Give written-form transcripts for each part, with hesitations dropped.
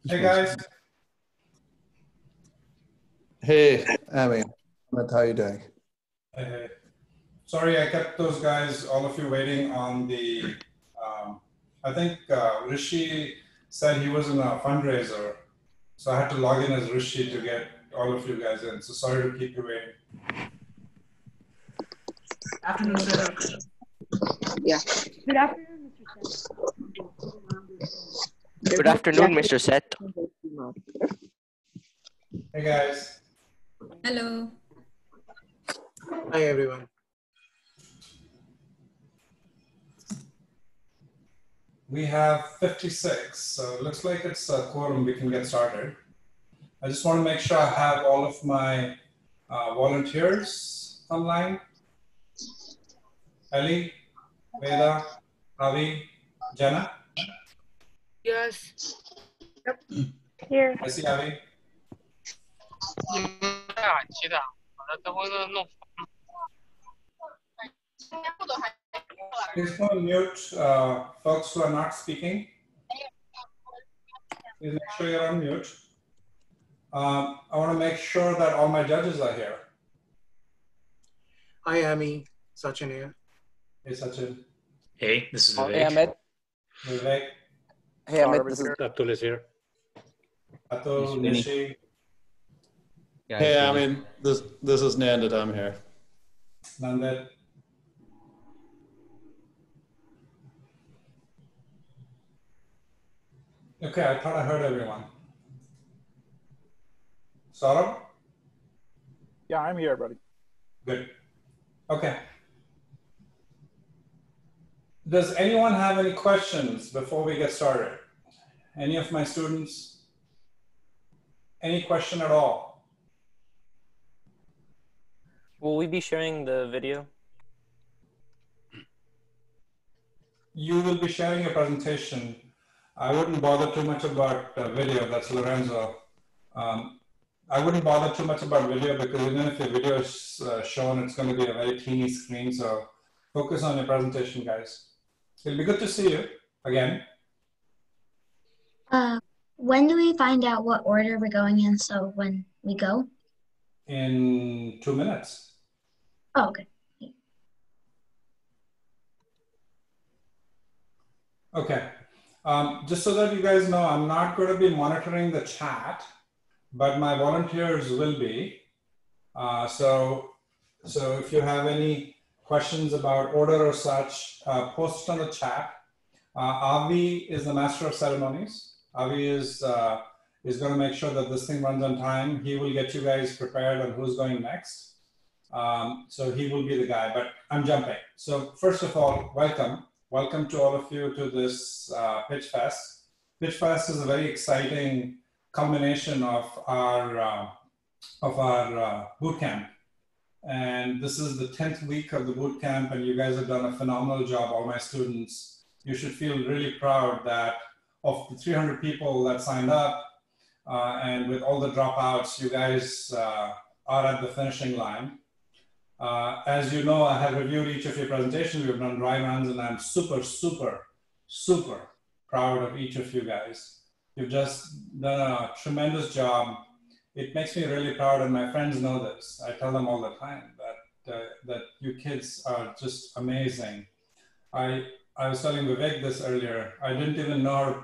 Hey guys. Hey, Amit. Amit, how are you doing? Sorry, I kept those guys, all of you, waiting on the. I think Rishi said he was in a fundraiser, so I had to log in as Rishi to get all of you guys in. So sorry to keep you waiting. Afternoon, Seth. Yeah. Good afternoon, Mr. Seth. Good afternoon, Mr. Seth. Hey guys. Hello. Hi, everyone. We have 56, so it looks like it's a quorum. We can get started. I just want to make sure I have all of my volunteers online. Ellie, Veda, Avi, Jenna. Yes. Yep. Here. I see Avi. Please go on mute folks who are not speaking. Please make sure you're on mute. I want to make sure that all my judges are here. Hi, Ami. Sachin here. Hey, Sachin. Hey, this is Vivek. Hey, Amit. Vivek. Hey, Amit. This is Atul is here. Atul, Nishi. Hey, Amit. This is Nandit. I'm here. Nandit. Okay, I thought I heard everyone. Saurabh? Yeah, I'm here, buddy. Good. Okay. Does anyone have any questions before we get started? Any of my students? Any question at all? Will we be sharing the video? You will be sharing your presentation. I wouldn't bother too much about video. That's Lorenzo. I wouldn't bother too much about video because even if your video is shown, it's going to be a very teeny screen. So focus on your presentation, guys. It'll be good to see you again. When do we find out what order we're going in? So when we go? In 2 minutes. Oh, okay. Okay. Just so that you guys know, I'm not going to be monitoring the chat, but my volunteers will be. So if you have any questions about order or such, post it on the chat. Avi is the master of ceremonies. Avi is going to make sure that this thing runs on time. He will get you guys prepared on who's going next. So he will be the guy, but I'm jumping. So first of all, welcome. Welcome to all of you to this Pitch Fest. Pitch Fest is a very exciting culmination of our boot camp. And this is the 10th week of the boot camp, and you guys have done a phenomenal job, all my students. You should feel really proud that of the 300 people that signed up, and with all the dropouts, you guys are at the finishing line. As you know, I have reviewed each of your presentations. We've done dry runs, and I'm super, super, super proud of each of you guys. You've just done a tremendous job. It makes me really proud, and my friends know this. I tell them all the time that you kids are just amazing. I was telling Vivek this earlier. I didn't even know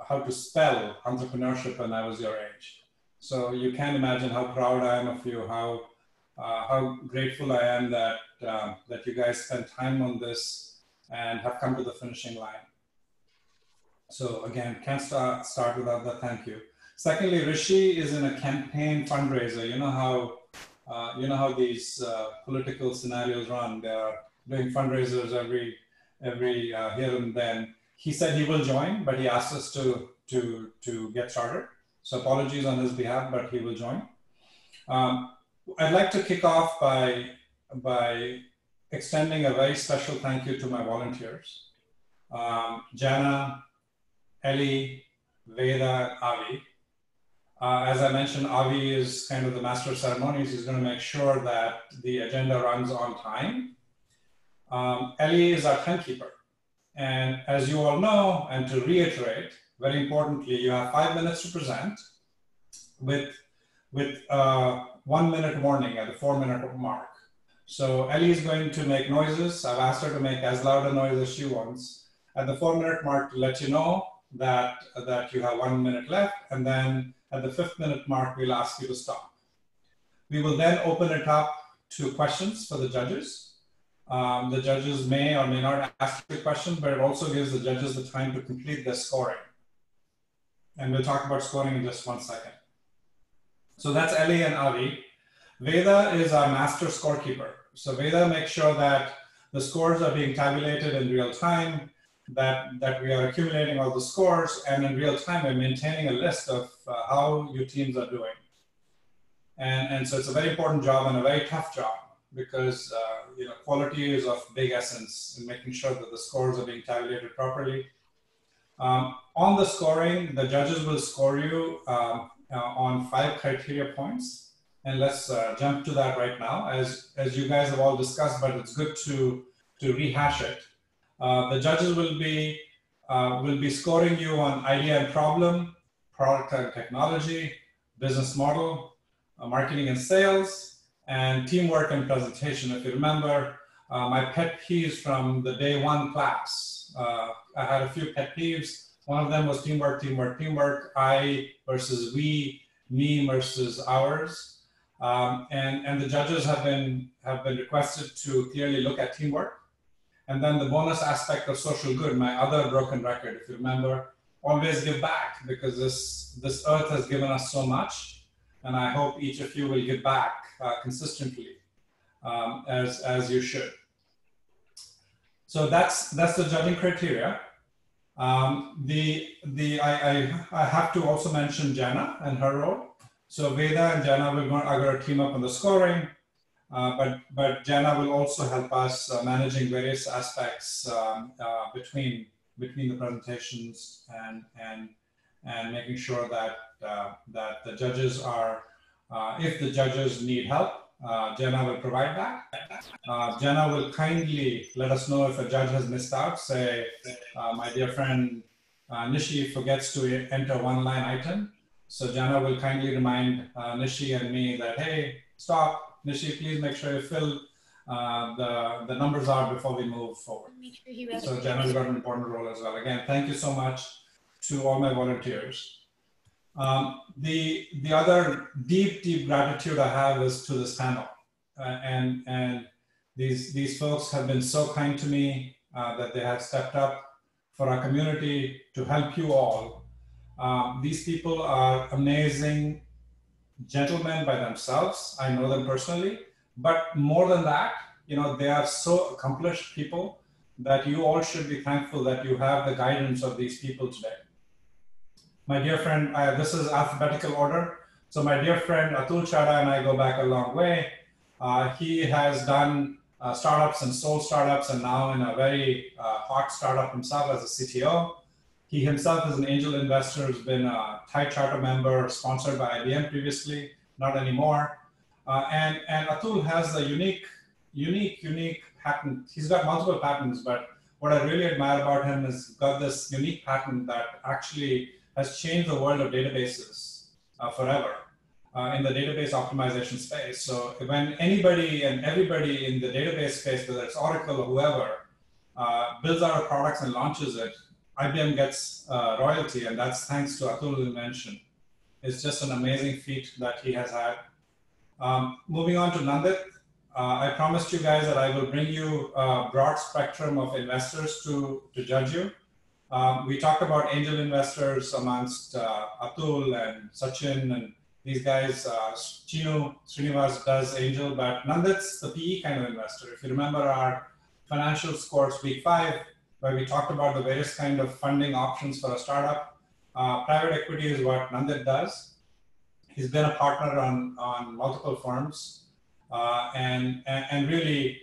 how to spell entrepreneurship when I was your age. So you can't imagine how proud I am of you, how grateful I am that you guys spent time on this and have come to the finishing line. So again, can't start without that. Thank you. Secondly, Rishi is in a campaign fundraiser. You know how these political scenarios run. They are doing fundraisers every here and then. He said he will join, but he asked us to get started. So apologies on his behalf, but he will join. I'd like to kick off by extending a very special thank you to my volunteers, Jana, Ellie, Veda, Avi. As I mentioned, Avi is kind of the master of ceremonies. He's going to make sure that the agenda runs on time. Ellie is our timekeeper. And as you all know, and to reiterate, very importantly, you have 5 minutes to present with 1 minute warning at the 4-minute mark. So Ellie is going to make noises. I've asked her to make as loud a noise as she wants at the 4-minute mark to let you know that you have 1 minute left. And then at the 5th minute mark, we'll ask you to stop. We will then open it up to questions for the judges. The judges may or may not ask a question, but it also gives the judges the time to complete their scoring. And we'll talk about scoring in just 1 second. So that's Ellie and Avi. Veda is our master scorekeeper. So Veda makes sure that the scores are being tabulated in real time, that we are accumulating all the scores, and in real time we're maintaining a list of how your teams are doing. And so it's a very important job and a very tough job because quality is of big essence in making sure that the scores are being tabulated properly. On the scoring, the judges will score you on 5 criteria points. And let's jump to that right now, as you guys have all discussed, but it's good to rehash it. The judges will be scoring you on idea and problem, product and technology, business model, marketing and sales, and teamwork and presentation. If you remember, my pet peeves from the day 1 class, I had a few pet peeves. One of them was teamwork, teamwork, teamwork, I versus we, me versus ours. And the judges have been requested to clearly look at teamwork. And then the bonus aspect of social good, my other broken record, if you remember, always give back, because this earth has given us so much. And I hope each of you will give back consistently, as you should. So that's the judging criteria. I have to also mention Jana and her role. So Veda and Jana are going to team up on the scoring, but Jana will also help us managing various aspects between the presentations and making sure that the judges are, if the judges need help, Jana will provide that. Jana will kindly let us know if a judge has missed out. Say, my dear friend Nishi forgets to enter 1-line item. So Jana will kindly remind Nishi and me that, hey, stop, Nishi, please make sure you fill the numbers out before we move forward. So Jana's got an important role as well. Again, thank you so much to all my volunteers. The other deep gratitude I have is to this panel. And these folks have been so kind to me that they have stepped up for our community to help you all. These people are amazing gentlemen by themselves. I know them personally, but more than that, they are so accomplished people that you all should be thankful that you have the guidance of these people today. My dear friend, this is alphabetical order. So my dear friend Atul Chada and I go back a long way. He has done startups and sold startups, and now in a very hot startup himself as a CTO. He himself is an angel investor, has been a Thai charter member, sponsored by IBM previously, not anymore. And Atul has a unique patent. He's got multiple patents, but what I really admire about him is got this unique patent that actually has changed the world of databases forever in the database optimization space. So when anybody and everybody in the database space, whether it's Oracle or whoever, builds out a product and launches it, IBM gets royalty, and that's thanks to Atul's invention. It's just an amazing feat that he has had. Moving on to Nandit, I promised you guys that I will bring you a broad spectrum of investors to judge you. We talked about angel investors amongst Atul and Sachin and these guys. Chinu, Srinivas does angel, but Nandit's the PE kind of investor. If you remember our financial scores week 5, where we talked about the various kind of funding options for a startup, private equity is what Nandit does. He's been a partner on multiple firms, and really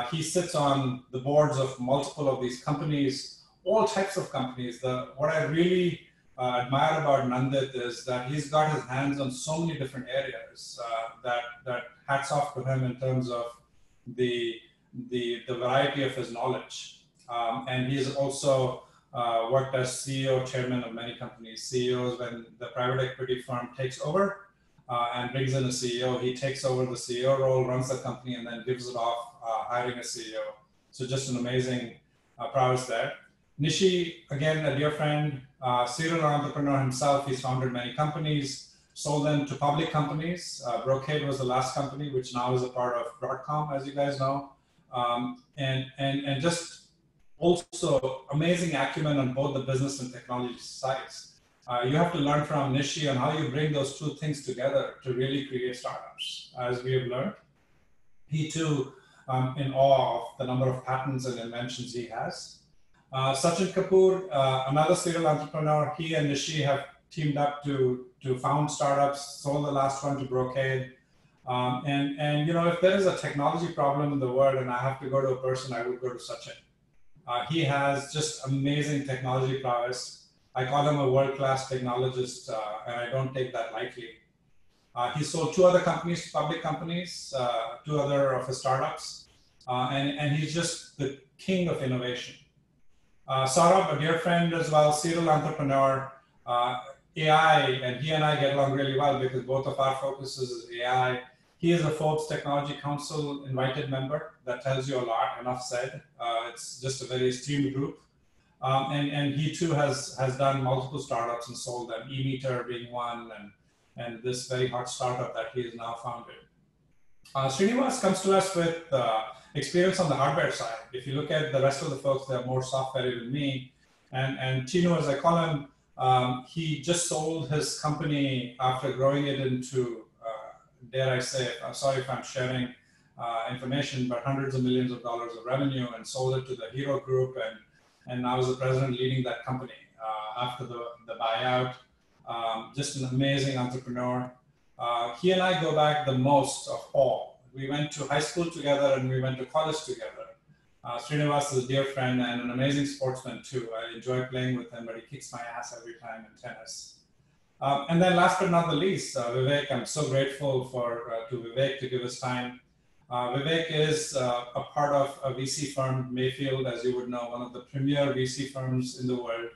he sits on the boards of multiple of these companies, all types of companies. What I really admire about Nandit is that he's got his hands on so many different areas that hats off to him in terms of the variety of his knowledge. And he's also worked as CEO, chairman of many companies. CEOs, when the private equity firm takes over and brings in a CEO, he takes over the CEO role, runs the company, and then gives it off, hiring a CEO. So just an amazing prowess there. Nishi, again, a dear friend, serial entrepreneur himself. He's founded many companies, sold them to public companies. Brocade was the last company, which now is a part of Broadcom, as you guys know. And just also amazing acumen on both the business and technology sides. You have to learn from Nishi on how you bring those two things together to really create startups, as we have learned. He too, in awe of the number of patents and inventions he has. Sachin Kapoor, another serial entrepreneur, he and Nishi have teamed up to found startups, sold the last one to Brocade. And you know, if there is a technology problem in the world and I have to go to a person, I would go to Sachin. He has just amazing technology prowess. I call him a world-class technologist, and I don't take that lightly. He sold 2 other companies, public companies, 2 other of his startups, and he's just the king of innovation. Saurabh, a dear friend as well, serial entrepreneur, AI, and he and I get along really well because both of our focuses is AI. He is a Forbes Technology Council invited member. That tells you a lot, enough said. It's just a very esteemed group. And he too has done multiple startups and sold them, eMeter being one, and this very hot startup that he has now founded. Srinivas comes to us with experience on the hardware side. If you look at the rest of the folks, they're more software than me. And Chino, as I call him, he just sold his company after growing it into, dare I say, I'm sorry if I'm sharing information, but hundreds of millions of dollars of revenue, and sold it to the Hero Group, and now is the president leading that company after the buyout. Just an amazing entrepreneur. He and I go back the most of all. We went to high school together and we went to college together. Srinivas is a dear friend and an amazing sportsman too. I enjoy playing with him, but he kicks my ass every time in tennis. And then last but not the least, Vivek. I'm so grateful to Vivek to give us time. Vivek is a part of a VC firm, Mayfield, as you would know, one of the premier VC firms in the world.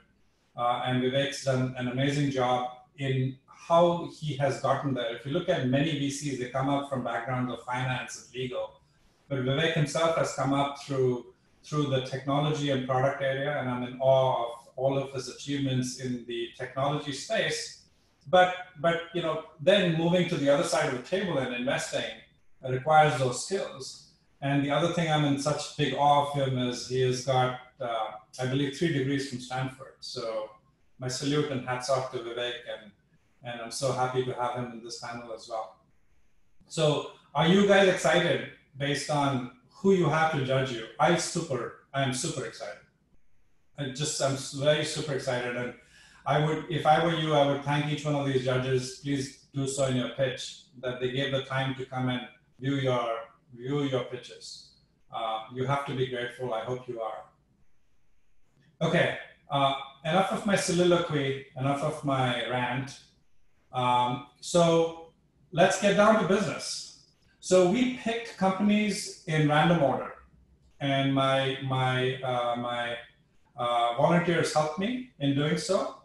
And Vivek's done an amazing job in how he has gotten there. If you look at many VCs, they come up from backgrounds of finance and legal. But Vivek himself has come up through the technology and product area, and I'm in awe of all of his achievements in the technology space. But you know, then moving to the other side of the table and investing requires those skills. And the other thing I'm in such big awe of him is he has got, I believe, 3 degrees from Stanford. So my salute and hats off to Vivek, and I'm so happy to have him in this panel as well. So are you guys excited based on who you have to judge you? I am super excited. I'm very super excited. And I would, if I were you, I would thank each one of these judges. Please do so in your pitch, that they gave the time to come and view your pitches. You have to be grateful. I hope you are. Okay, enough of my soliloquy, enough of my rant. So let's get down to business. So we picked companies in random order, and my volunteers helped me in doing so.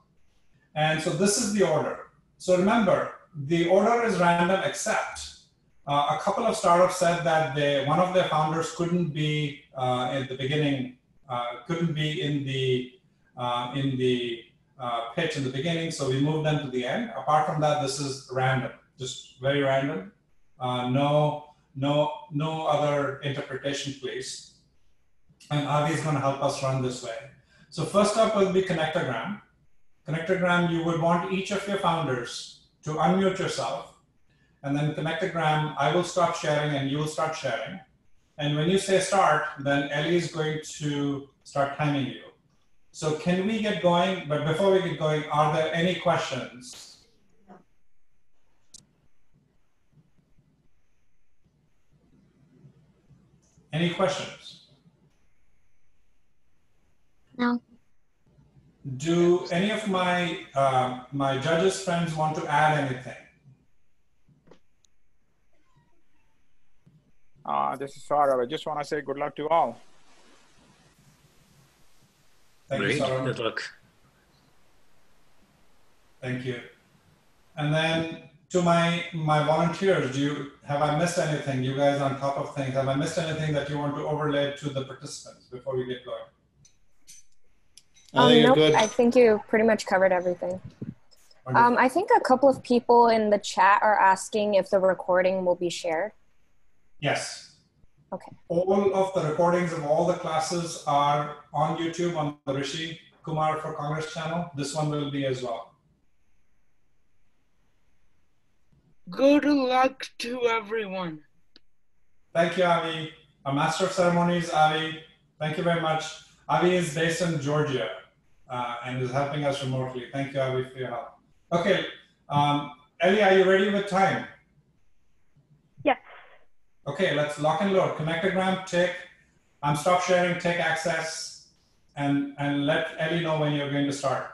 And so this is the order. So remember, the order is random, except a couple of startups said that one of their founders couldn't be at the beginning, couldn't be in the pitch in the beginning, so we moved them to the end. Apart from that, this is random, just very random. No other interpretation, please. And Avi is going to help us run this way. So first up will be Connectogram. Connectogram, you would want each of your founders to unmute yourself. And then Connectogram, I will stop sharing and you will start sharing. And when you say start, then Ellie is going to start timing you. So can we get going? But before we get going, are there any questions? Any questions? No. Do any of my my judges friends want to add anything? This is Saurabh. I just want to say good luck to all. Thank you, Great. Sarah. Good luck. Thank you. And then to my volunteers, have I missed anything? You guys on top of things, have I missed anything that you want to overlay to the participants before we get going? I think you're Nope, good. I think you pretty much covered everything. I think a couple of people in the chat are asking if the recording will be shared. Yes. Okay. All of the recordings of all the classes are on YouTube on the Rishi Kumar for Congress channel. This one will be as well. Good luck to everyone. Thank you, Avi. Our Master of Ceremonies, Avi. Thank you very much. Avi is based in Georgia and is helping us remotely. Thank you, Avi, for your help. Okay, Ellie, are you ready with time? Yes. Okay, let's lock and load. Connectogram, tick. Stop sharing, take access, and let Ellie know when you're going to start.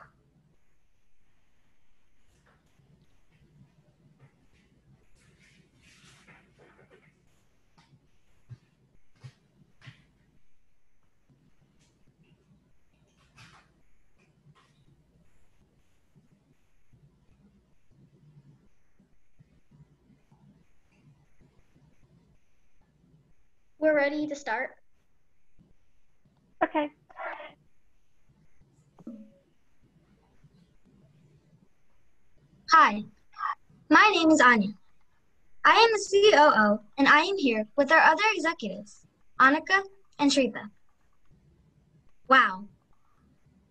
We're ready to start. Okay. Hi, my name is Anya. I am the COO, and I am here with our other executives, Annika and Shreepa. Wow,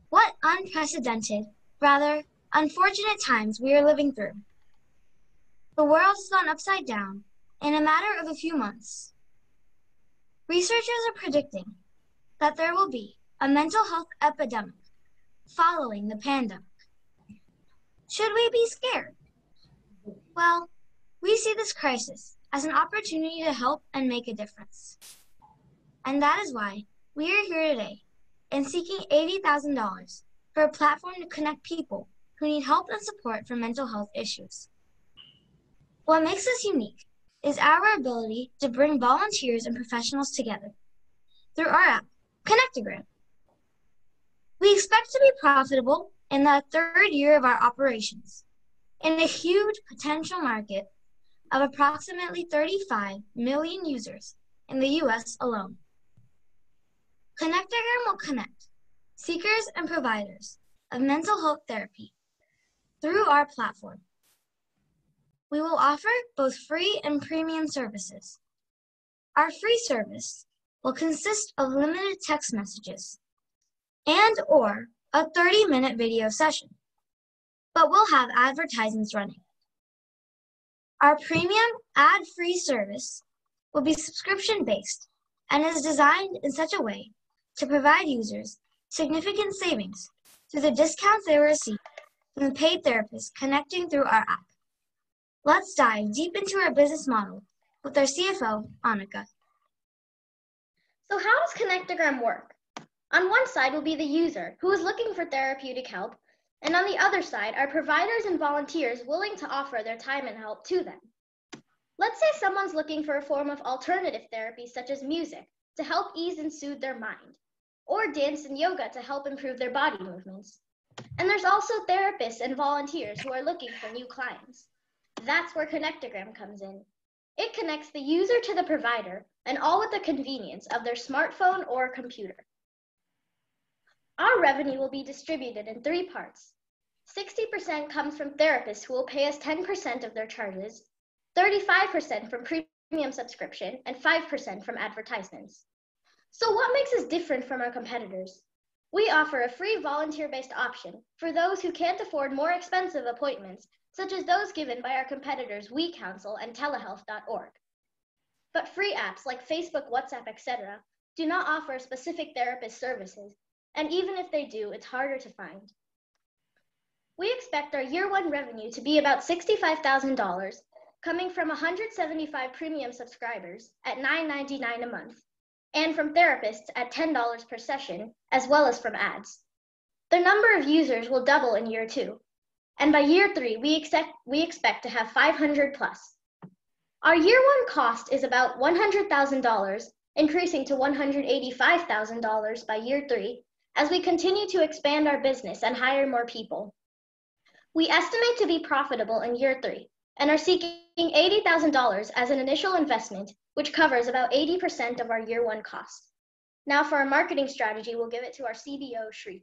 what unprecedented, rather unfortunate times we are living through. The world has gone upside down in a matter of a few months. Researchers are predicting that there will be a mental health epidemic following the pandemic. Should we be scared? Well, we see this crisis as an opportunity to help and make a difference. And that is why we are here today and seeking $80,000 for a platform to connect people who need help and support for mental health issues. What makes us unique is our ability to bring volunteers and professionals together through our app, Connectogram. We expect to be profitable in the third year of our operations in a huge potential market of approximately 35 million users in the US alone. Connectogram will connect seekers and providers of mental health therapy through our platform. We will offer both free and premium services. Our free service will consist of limited text messages and/or a 30-minute video session, but we'll have advertisements running. Our premium ad-free service will be subscription-based and is designed in such a way to provide users significant savings through the discounts they will receive from the paid therapists connecting through our app. Let's dive deep into our business model with our CFO, Annika. So how does Connectogram work? On one side will be the user who is looking for therapeutic help, and on the other side are providers and volunteers willing to offer their time and help to them. Let's say someone's looking for a form of alternative therapy such as music to help ease and soothe their mind, or dance and yoga to help improve their body movements. And there's also therapists and volunteers who are looking for new clients. That's where Connectogram comes in. It connects the user to the provider, and all with the convenience of their smartphone or computer. Our revenue will be distributed in 3 parts. 60% comes from therapists who will pay us 10% of their charges, 35% from premium subscription, and 5% from advertisements. So what makes us different from our competitors? We offer a free volunteer-based option for those who can't afford more expensive appointments, such as those given by our competitors WeCounsel and telehealth.org. But free apps like Facebook, WhatsApp, etc. do not offer specific therapist services, and even if they do, it's harder to find. We expect our year 1 revenue to be about $65,000, coming from 175 premium subscribers at $9.99 a month, and from therapists at $10 per session, as well as from ads. The number of users will double in year 2, and by year 3, we expect to have 500 plus. Our year 1 cost is about $100,000, increasing to $185,000 by year 3, as we continue to expand our business and hire more people. We estimate to be profitable in year 3 and are seeking $80,000 as an initial investment, which covers about 80% of our year 1 costs. Now for our marketing strategy, we'll give it to our CBO, Shreetha.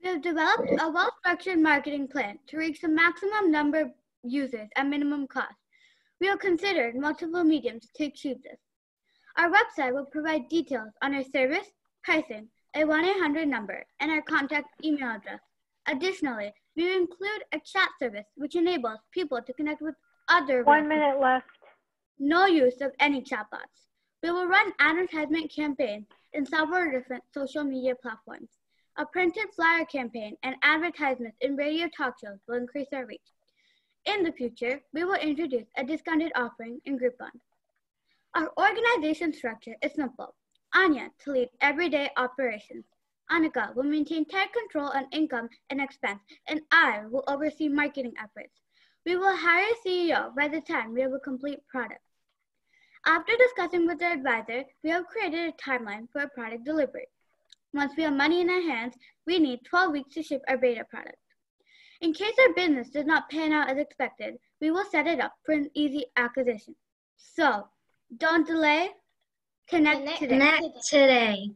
We have developed a well-structured marketing plan to reach the maximum number of users at minimum cost. We have considered multiple mediums to achieve this. Our website will provide details on our service, pricing, a 1-800 number, and our contact email address. Additionally, we will include a chat service which enables people to connect with other 1 minute left. No use of any chatbots. We will run advertisement campaigns in several different social media platforms. A printed flyer campaign and advertisements in radio talk shows will increase our reach. In the future, we will introduce a discounted offering in Groupon. Our organization structure is simple. Anya to lead everyday operations. Annika will maintain tight control on income and expense, and I will oversee marketing efforts. We will hire a CEO by the time we have a complete product. After discussing with our advisor, we have created a timeline for a product delivery. Once we have money in our hands, we need 12 weeks to ship our beta product. In case our business does not pan out as expected, we will set it up for an easy acquisition. So, don't delay, connect today. Connect today.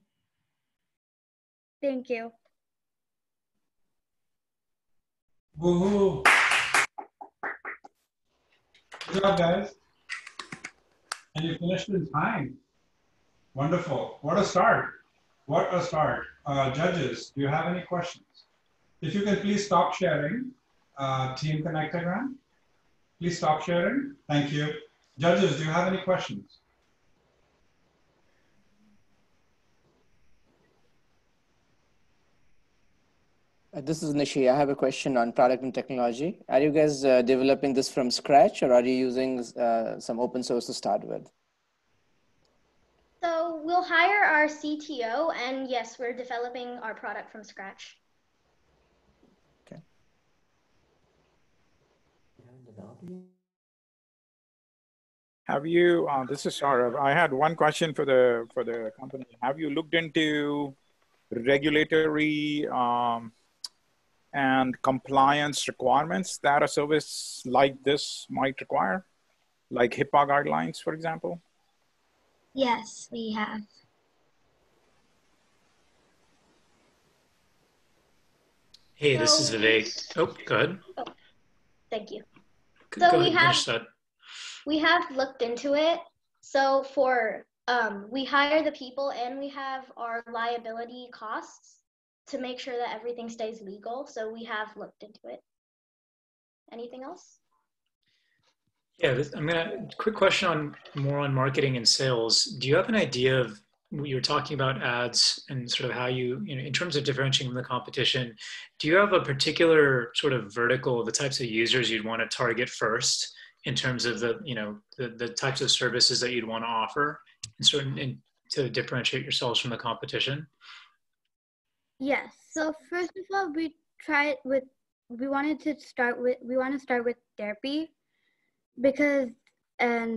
Thank you. Woohoo! Good job, guys. And you finished in time. Wonderful. What a start. What a start. Judges, do you have any questions? If you can please stop sharing Team Connectagram. Please stop sharing. Thank you. Judges, do you have any questions? This is Nishi. I have a question on product and technology. Are you guys developing this from scratch, or are you using some open source to start with? So we'll hire our CTO, and yes, we're developing our product from scratch. Okay. Have you? This is Saurav. I had one question for the company. Have you looked into regulatory and compliance requirements that a service like this might require, like HIPAA guidelines, for example? Yes, we have. Hey, this is Vivek. Oh, go ahead. Oh, thank you. Go So ahead, we have looked into it. So for we hire the people and we have our liability costs to make sure that everything stays legal. So we have looked into it. Anything else? Yeah, quick question more on marketing and sales. Do you have an idea of, you're talking about ads and sort of how you in terms of differentiating from the competition, do you have a particular sort of vertical, the types of users you'd want to target first in terms of the types of services that you'd want to offer and to differentiate yourselves from the competition? Yes. So first of all, we want to start with therapy, because the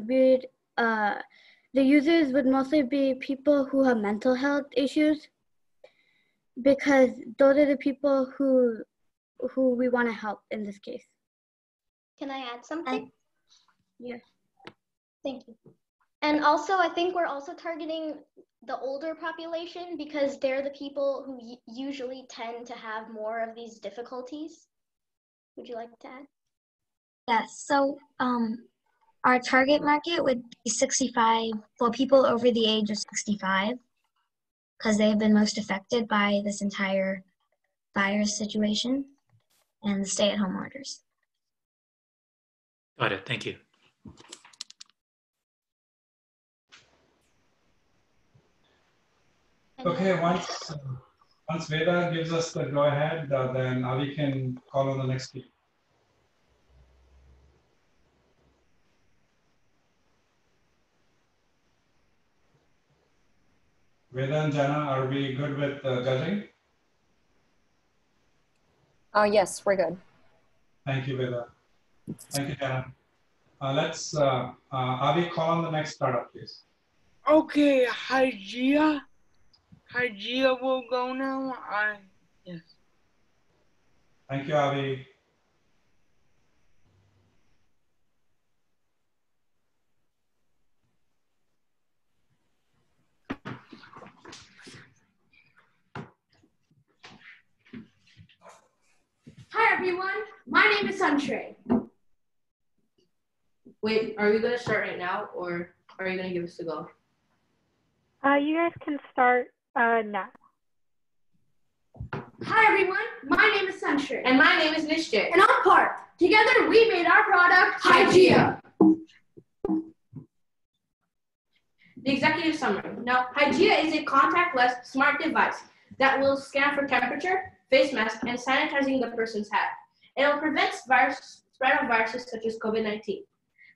users would mostly be people who have mental health issues, because those are the people who we want to help in this case. Can I add something? Yes. Thank you. And also, I think we're also targeting the older population because they're the people who usually tend to have more of these difficulties. Would you like to add? Yes. So our target market would be 65, well, people over the age of 65, because they've been most affected by this entire virus situation and the stay-at-home orders. Got it. Thank you. Okay, once Veda gives us the go-ahead, then Avi can call on the next speaker. Veda and Jana, are we good with judging? Yes, we're good. Thank you, Veda. Thank you, Jana. Let's, Avi, call on the next startup, please. Okay, hi Gia. Hygieia will go now. Yes. Thank you, Avi. Hi everyone, my name is Sunshray. Wait, are we going to start right now, or are you going to give us a go? You guys can start now. Hi everyone, my name is Sunshray. And my name is Nishjay. And I'm Parth. Together we made our product, Hygieia. The executive summary. Now, Hygieia is a contactless smart device that will scan for temperature, face mask, and sanitizing the person's hand. It will prevent spread of viruses such as COVID-19.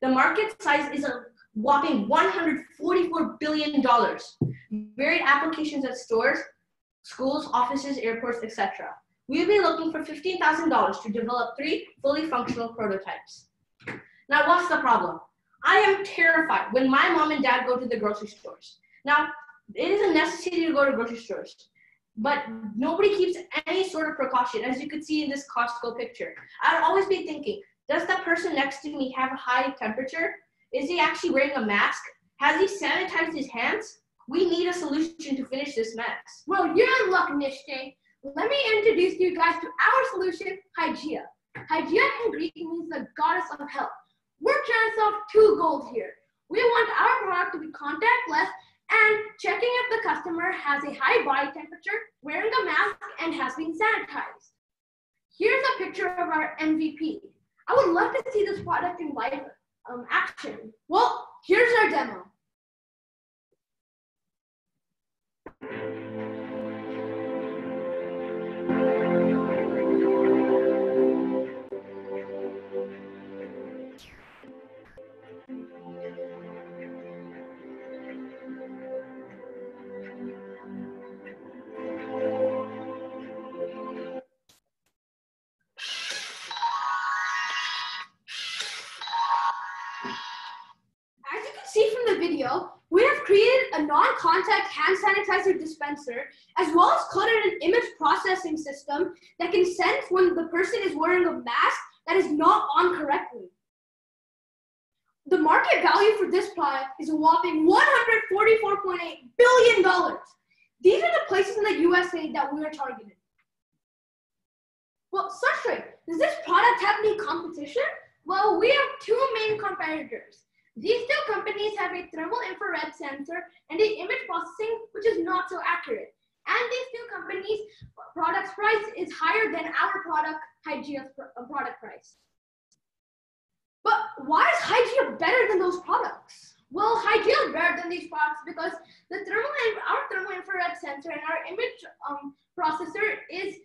The market size is a whopping $144 billion. Varied applications at stores, schools, offices, airports, etc. We'll be looking for $15,000 to develop 3 fully functional prototypes. Now, what's the problem? I am terrified when my mom and dad go to the grocery stores. Now, it is a necessity to go to grocery stores, but nobody keeps any sort of precaution, as you could see in this Costco picture. I'd always be thinking, does the person next to me have a high temperature? Is he actually wearing a mask? Has he sanitized his hands? We need a solution to finish this mess. Well, you're in luck, Nishjay. Let me introduce you guys to our solution, Hygieia. Hygieia in Greek means the goddess of health. We're trying to solve 2 goals here. We want our product to be contactless and checking if the customer has a high body temperature, wearing a mask, and has been sanitized. Here's a picture of our MVP. I would love to see this product in live action. Well, here's our demo. As you can see from the video, we have created a non-contact hand sanitizer dispenser, as well as coded an image processing system that can sense when the person is wearing a mask that is not on correctly. The market value for this product is a whopping $144.8 billion. These are the places in the USA that we are targeting. Well, Sunshray, does this product have any competition? Well, we have 2 main competitors. These 2 companies have a thermal infrared sensor and an image processing, which is not so accurate. And these 2 companies' product's price is higher than our product, Hygieia's product price. But why is Hygieia better than those products? Well, Hygieia is better than these products because our thermal infrared sensor and our image processor is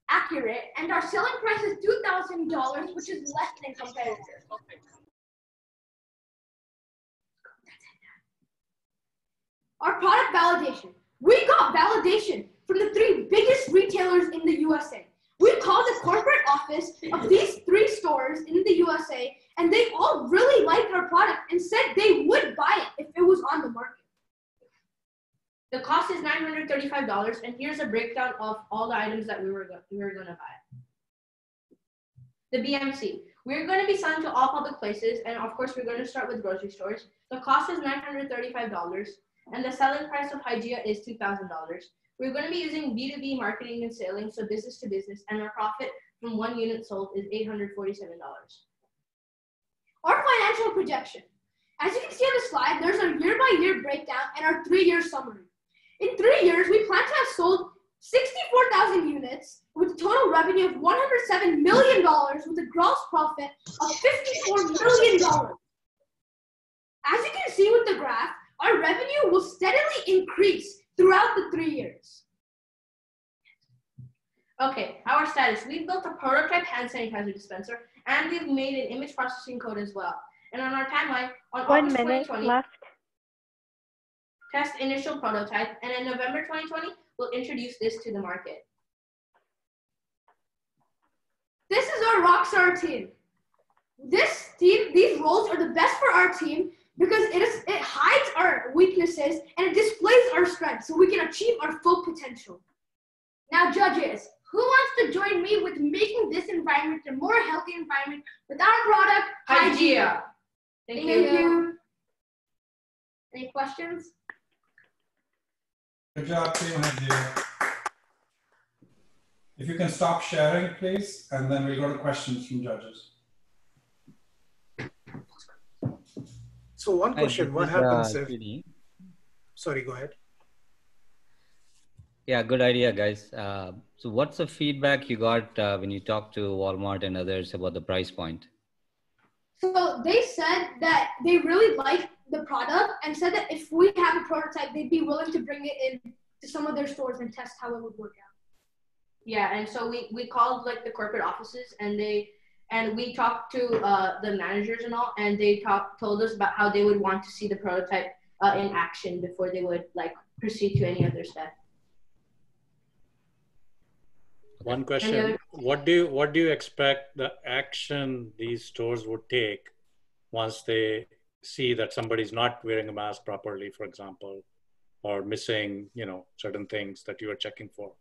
accurate, and our selling price is $2,000, which is less than competitors. Our product validation. We got validation from the 3 biggest retailers in the USA. We called the corporate office of these 3 stores in the USA, and they all really liked our product and said they would buy it if it was on the market. The cost is $935, and here's a breakdown of all the items that we were going to buy. The BMC. We're going to be selling to all public places, and of course, we're going to start with grocery stores. The cost is $935, and the selling price of Hygieia is $2,000. We're going to be using B2B marketing and selling, so business to business, and our profit from 1 unit sold is $847. Our financial projection. As you can see on the slide, there's a year-by-year breakdown and our 3-year summary. In 3 years, we plan to have sold 64,000 units with a total revenue of $107 million with a gross profit of $54 million. As you can see with the graph, our revenue will steadily increase throughout the 3 years. Okay, our status. We've built a prototype hand sanitizer dispenser, and we've made an image processing code as well. And on our timeline, on August 2020, left. Test initial prototype, and in November 2020, we'll introduce this to the market. This is our rockstar team. These roles are the best for our team because it hides our weaknesses and it displays our strengths so we can achieve our full potential. Now, judges, who wants to join me with making this environment a more healthy environment with our product, Hygeia? Thank you. Any questions? Good job, team Hygeia. If you can stop sharing, please, and then we'll go to questions from judges. So one question, what happens if, sorry, go ahead. Yeah, good idea, guys. So what's the feedback you got when you talked to Walmart and others about the price point? So they said that they really liked the product and said that if we have a prototype, they'd be willing to bring it in to some of their stores and test how it would work out. Yeah, and so we called like the corporate offices and we talked to the managers and all, and they told us about how they would want to see the prototype in action before they would like proceed to any other step. One question, what do you expect the action these stores would take once they see that somebody's not wearing a mask properly, for example, or missing, certain things that you are checking for?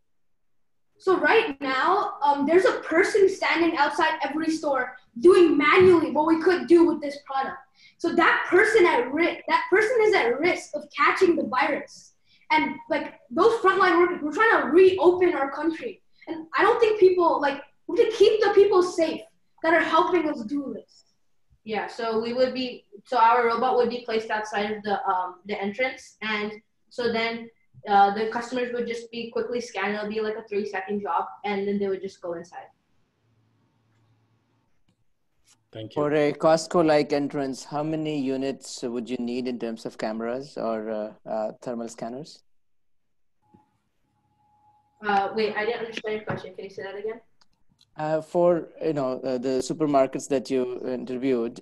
So right now, there's a person standing outside every store doing manually what we could do with this product. So that person is at risk of catching the virus. And like those frontline workers, we're trying to reopen our country. And I don't think we have to keep the people safe that are helping us do this. Yeah, so our robot would be placed outside of the entrance, and so then the customers would just be quickly scanned. It'll be like a 3-second job, and then they would just go inside. Thank you. For a Costco-like entrance, how many units would you need in terms of cameras or thermal scanners? Wait, I didn't understand your question. Can you say that again? For the supermarkets that you interviewed,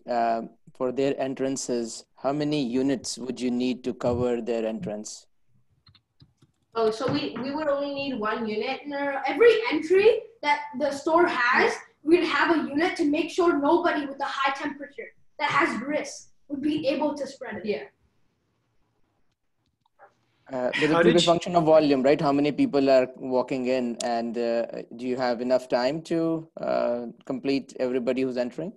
for their entrances, how many units would you need to cover their entrance? Oh, so we would only need 1 unit. No, every entry that the store has, we'd have a unit to make sure nobody with a high temperature that has risk would be able to spread it. Yeah. But it will be a function of volume, right? How many people are walking in, and do you have enough time to complete everybody who's entering?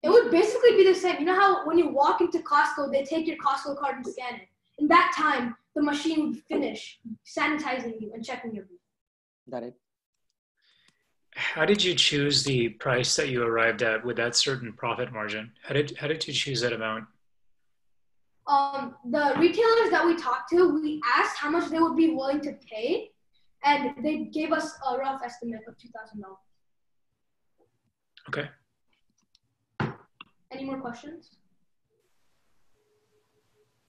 It would basically be the same. You know how when you walk into Costco, they take your Costco card and scan it. In that time, the machine would finish sanitizing you and checking your food. Got it. How did you choose the price that you arrived at with that certain profit margin? How did you choose that amount? The retailers that we talked to, we asked how much they would be willing to pay, and they gave us a rough estimate of $2,000. Okay. Any more questions?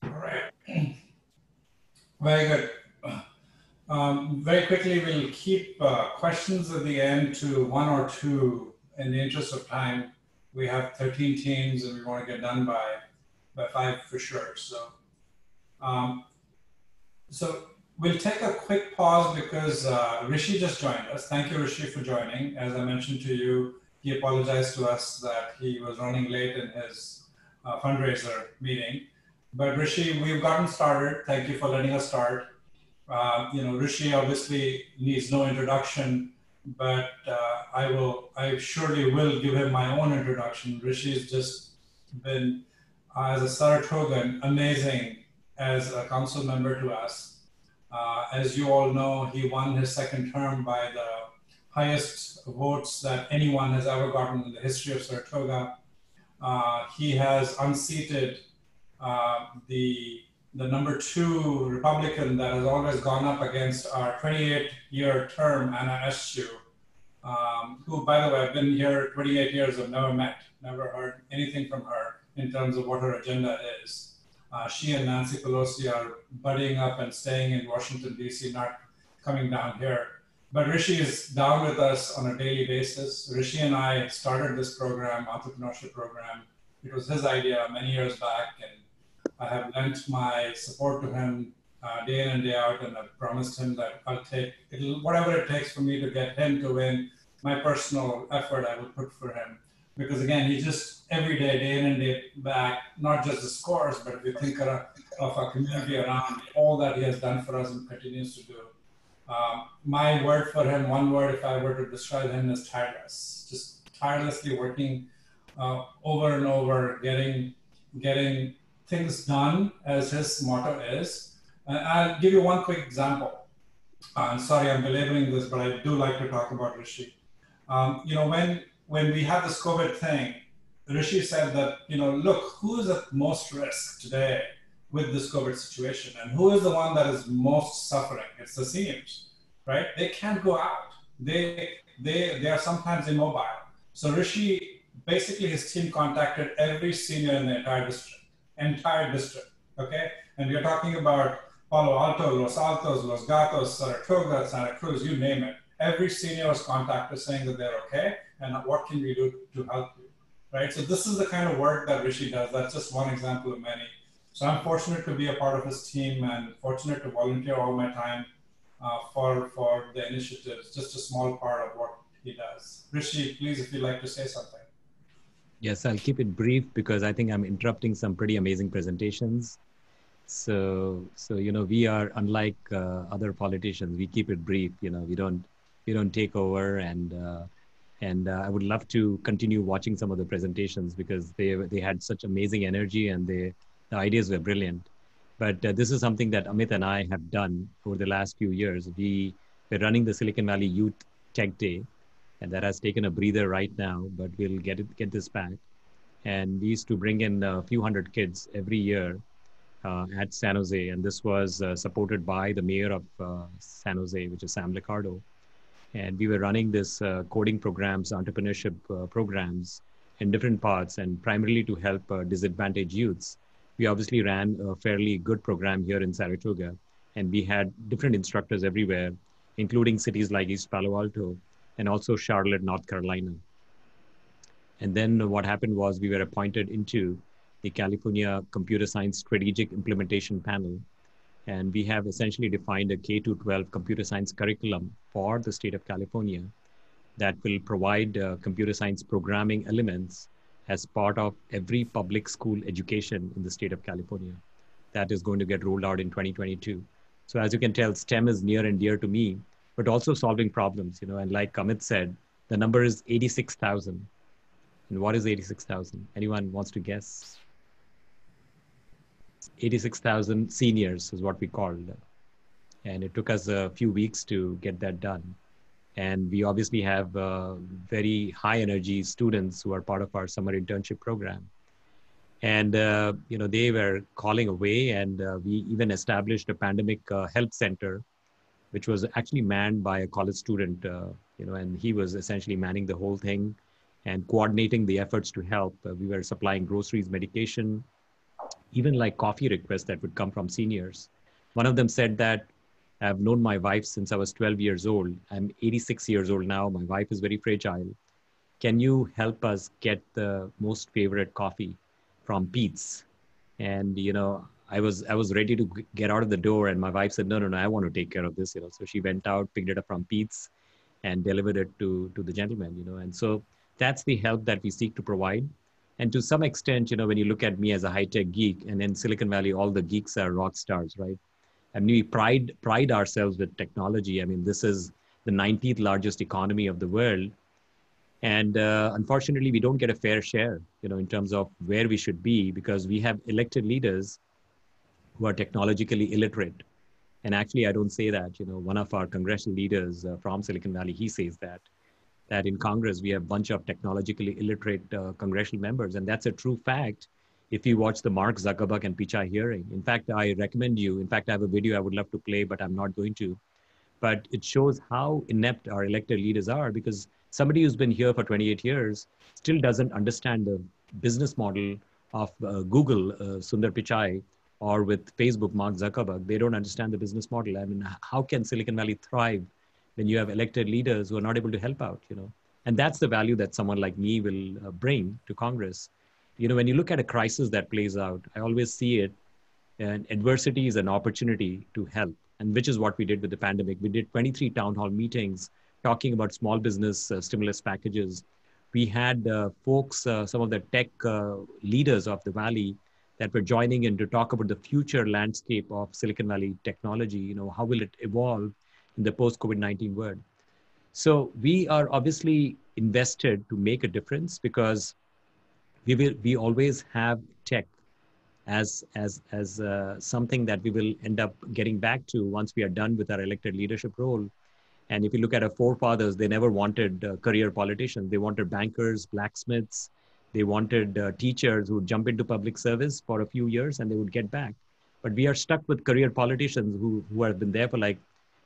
All right. Very good. Very quickly, we'll keep questions at the end to 1 or 2 in the interest of time. We have 13 teams and we want to get done by 5 for sure. So, so we'll take a quick pause because Rishi just joined us. Thank you, Rishi, for joining. As I mentioned to you, he apologized to us that he was running late in his fundraiser meeting. But Rishi, we've gotten started. Thank you for letting us start. Rishi obviously needs no introduction, but I surely will give him my own introduction. Rishi's just been, as a Saratogan, amazing as a council member to us. As you all know, he won his 2nd term by the highest votes that anyone has ever gotten in the history of Saratoga. He has unseated the number 2 Republican that has always gone up against our 28-year term, Anna Eschu, who, by the way, I've been here 28 years, I've never met, never heard anything from her in terms of what her agenda is. She and Nancy Pelosi are buddying up and staying in Washington, D.C., not coming down here. But Rishi is down with us on a daily basis. Rishi and I started this program, Entrepreneurship program. It was his idea many years back, and I have lent my support to him day in and day out, and I've promised him that I'll take whatever it takes for me to get him to win. My personal effort I will put for him. because again, he just every day in and day back, not just the scores, but if you think of our community around, all that he has done for us and continues to do. My word for him, one word, if I were to describe him, is tireless. Just tirelessly working over and over, getting things done, as his motto is. I'll give you one quick example. I'm sorry, I'm belaboring this, but I do like to talk about Rishi. When we had this COVID thing, Rishi said that, look, who is at most risk today with this COVID situation, and who is the one that is most suffering? It's the seniors, right? They can't go out. They are sometimes immobile. So Rishi, basically his team contacted every senior in the entire district, okay? And we're talking about Palo Alto, Los Altos, Los Gatos, Saratoga, Santa Cruz, you name it. Every senior was contacted saying that they're okay, and what can we do to help you, right? So this is the kind of work that Rishi does. That's just one example of many. So I'm fortunate to be a part of his team and fortunate to volunteer all my time for the initiatives, just a small part of what he does. Rishi, please, if you'd like to say something. Yes, I'll keep it brief because I think I'm interrupting some pretty amazing presentations. So we are unlike other politicians. We keep it brief. We don't take over, and I would love to continue watching some of the presentations because they had such amazing energy and the ideas were brilliant. But this is something that Amit and I have done over the last few years. We're running the Silicon Valley Youth Tech Day, and that has taken a breather right now, but we'll get this back. And we used to bring in a few hundred kids every year at San Jose, and this was supported by the mayor of San Jose, which is Sam Liccardo. And we were running this coding programs, entrepreneurship programs in different parts, and primarily to help disadvantaged youths. We obviously ran a fairly good program here in Saratoga, and we had different instructors everywhere, including cities like East Palo Alto and also Charlotte, North Carolina. And then what happened was we were appointed into the California Computer Science Strategic Implementation Panel. And we have essentially defined a K-12 computer science curriculum for the state of California that will provide computer science programming elements as part of every public school education in the state of California. That is going to get rolled out in 2022. So as you can tell, STEM is near and dear to me, but also solving problems, and like Amit said, the number is 86,000. And what is 86,000? Anyone wants to guess? 86,000 seniors is what we called. And it took us a few weeks to get that done. And we obviously have very high energy students who are part of our summer internship program. And, they were calling away, and we even established a pandemic help center, which was actually manned by a college student, and he was essentially manning the whole thing and coordinating the efforts to help. We were supplying groceries, medication, even like coffee requests that would come from seniors. One of them said that I've known my wife since I was 12 years old. I'm 86 years old now. My wife is very fragile. Can you help us get the most favorite coffee from Pete's? And, I was ready to get out of the door, and my wife said, no, I want to take care of this, So she went out, picked it up from Pete's and delivered it to the gentleman, And so that's the help that we seek to provide. And to some extent, when you look at me as a high-tech geek, and in Silicon Valley, all the geeks are rock stars, right? I mean, we pride ourselves with technology. I mean, this is the 19th largest economy of the world. And unfortunately, we don't get a fair share, in terms of where we should be, because we have elected leaders who are technologically illiterate. And actually, I don't say that, one of our congressional leaders from Silicon Valley, he says that in Congress, we have a bunch of technologically illiterate congressional members. And that's a true fact if you watch the Mark Zuckerberg and Pichai hearing. In fact, I recommend you, I have a video I would love to play, but I'm not going to. But it shows how inept our elected leaders are, because somebody who's been here for 28 years still doesn't understand the business model of Google, Sundar Pichai, or with Facebook, Mark Zuckerberg. They don't understand the business model. I mean, how can Silicon Valley thrive when you have elected leaders who are not able to help out, And that's the value that someone like me will bring to Congress. When you look at a crisis that plays out, I always see it, and adversity is an opportunity to help, and which is what we did with the pandemic. We did 23 town hall meetings talking about small business stimulus packages, we had folks, some of the tech leaders of the Valley that were joining in to talk about the future landscape of Silicon Valley technology. You know, how will it evolve in the post-COVID-19 world? So we are obviously invested to make a difference because we always have tech as something that we will end up getting back to once we are done with our elected leadership role. And if you look at our forefathers, they never wanted career politicians. They wanted bankers, blacksmiths. They wanted teachers who would jump into public service for a few years and they would get back. But we are stuck with career politicians who have been there for like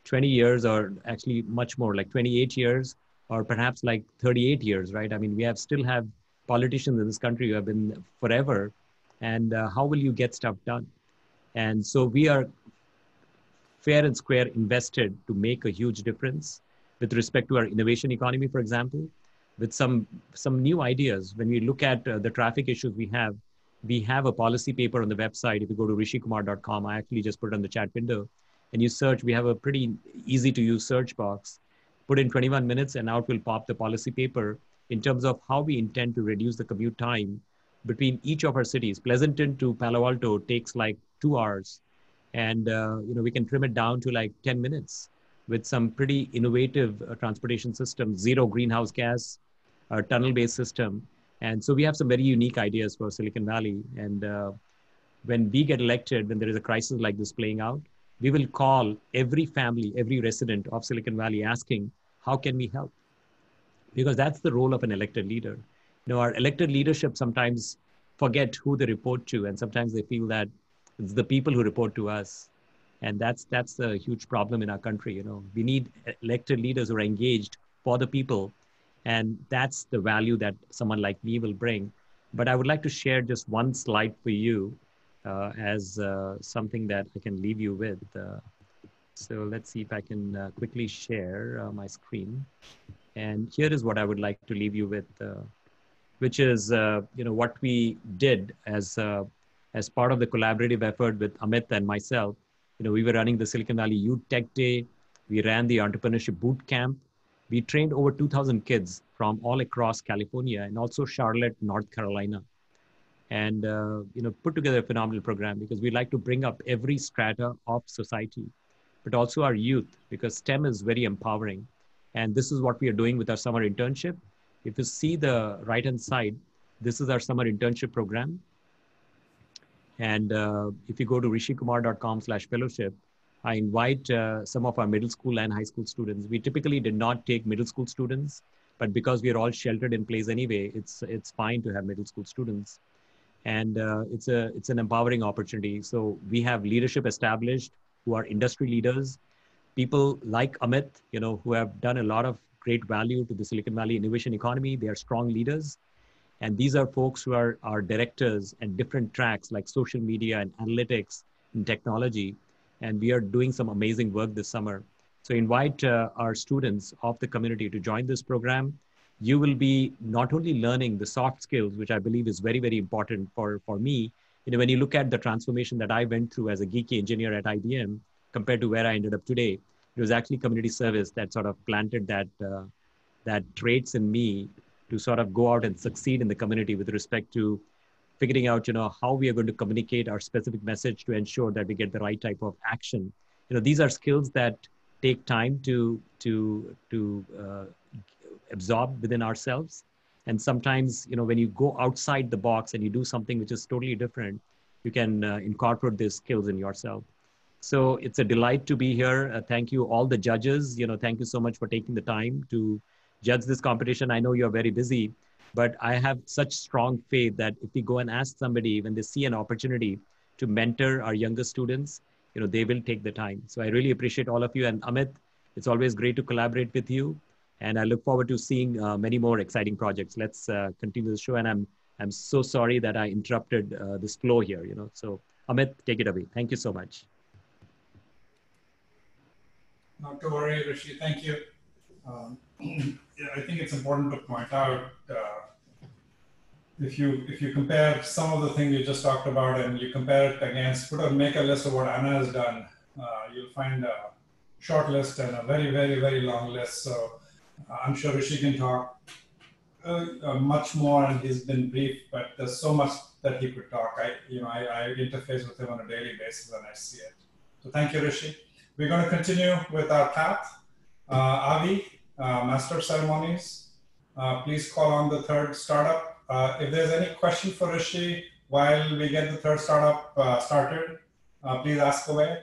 20 years, or actually much more, like 28 years, or perhaps like 38 years, right? I mean, we still have politicians in this country who have been forever. And how will you get stuff done? And so we are fair and square invested to make a huge difference with respect to our innovation economy, for example, with some new ideas. When we look at the traffic issues we have a policy paper on the website. If you go to rishikumar.com, I actually just put it on the chat window, and you search, we have a pretty easy to use search box. Put in 21 minutes and out will pop the policy paper in terms of how we intend to reduce the commute time between each of our cities. Pleasanton to Palo Alto takes like 2 hours. And we can trim it down to like 10 minutes with some pretty innovative transportation systems, zero greenhouse gas, tunnel-based system. And so we have some very unique ideas for Silicon Valley. And when we get elected, when there is a crisis like this playing out, we will call every family, every resident of Silicon Valley asking, how can we help? Because that's the role of an elected leader. You know, our elected leadership sometimes forget who they report to, and sometimes they feel that it's the people who report to us. And that's a huge problem in our country. You know, we need elected leaders who are engaged for the people. And that's the value that someone like me will bring. But I would like to share just one slide for you as something that I can leave you with. So let's see if I can quickly share my screen. And here is what I would like to leave you with, which is what we did as part of the collaborative effort with Amit and myself. You know, we were running the Silicon Valley Youth Tech Day. We ran the Entrepreneurship Boot Camp. We trained over 2,000 kids from all across California and also Charlotte, North Carolina. And, put together a phenomenal program because we like to bring up every strata of society, but also our youth, because STEM is very empowering. And this is what we are doing with our summer internship. If you see the right-hand side, this is our summer internship program. And if you go to rishikumar.com/fellowship, I invite some of our middle school and high school students. We typically did not take middle school students, but because we are all sheltered in place anyway, it's fine to have middle school students. And it's an empowering opportunity. So we have leadership established who are industry leaders, people like Amit, who have done a lot of great value to the Silicon Valley innovation economy. They are strong leaders. And these are folks who are directors at different tracks like social media and analytics and technology. And we are doing some amazing work this summer. So invite our students of the community to join this program. You will be not only learning the soft skills, which I believe is very, very important for me. When you look at the transformation that I went through as a geeky engineer at IBM compared to where I ended up today, it was actually community service that sort of planted that traits in me to sort of go out and succeed in the community with respect to figuring out, how we are going to communicate our specific message to ensure that we get the right type of action. These are skills that take time to absorb within ourselves. And sometimes, when you go outside the box and you do something which is totally different, you can incorporate these skills in yourself. So it's a delight to be here. Thank you, all the judges. Thank you so much for taking the time to judge this competition. I know you're very busy, but I have such strong faith that if we go and ask somebody when they see an opportunity to mentor our younger students, they will take the time. So I really appreciate all of you. And Amit, it's always great to collaborate with you. And I look forward to seeing many more exciting projects. Let's continue the show. And I'm so sorry that I interrupted this flow here. So Amit, take it away. Thank you so much. Not to worry, Rishi. Thank you. I think it's important to point out if you compare some of the things you just talked about and you compare it against, make a list of what Anna has done, you'll find a short list and a very, very, very long list. So I'm sure Rishi can talk much more, and he's been brief, but there's so much that he could talk. I interface with him on a daily basis and I see it. So thank you, Rishi. We're going to continue with our path. Avi, Master of Ceremonies, please call on the third startup. If there's any question for Rishi while we get the third startup started, please ask away.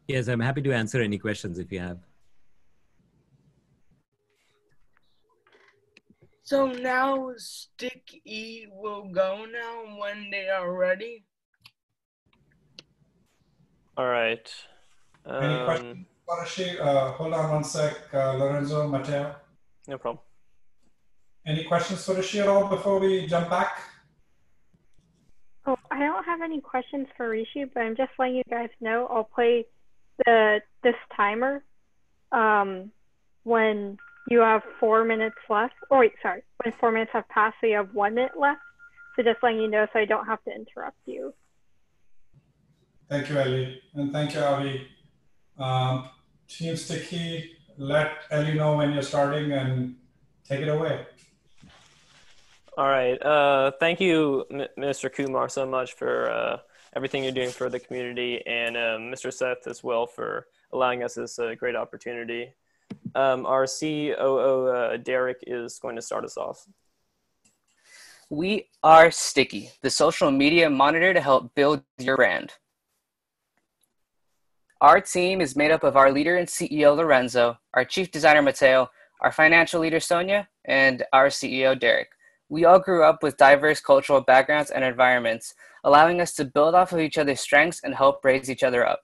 Yes, I'm happy to answer any questions if you have. So now Sticky will go now when they are ready. All right. Any questions for Rishi? Hold on one sec, Lorenzo, Matteo. No problem. Any questions for Rishi at all before we jump back? Oh, I don't have any questions for Rishi, but I'm just letting you guys know I'll play this timer when you have 4 minutes left. Oh, wait, sorry. When 4 minutes have passed, so you have 1 minute left. So just letting you know so I don't have to interrupt you. Thank you, Ellie. And thank you, Avi. Team Sticky, let Ellie know when you're starting and take it away. All right. Thank you, Mr. Kumar, so much for everything you're doing for the community, and Mr. Seth as well for allowing us this great opportunity. Our COO, Derek, is going to start us off. We are Sticky, the social media monitor to help build your brand. Our team is made up of our leader and CEO, Lorenzo, our chief designer, Matteo, our financial leader, Sonia, and our CEO, Derek. We all grew up with diverse cultural backgrounds and environments, allowing us to build off of each other's strengths and help raise each other up.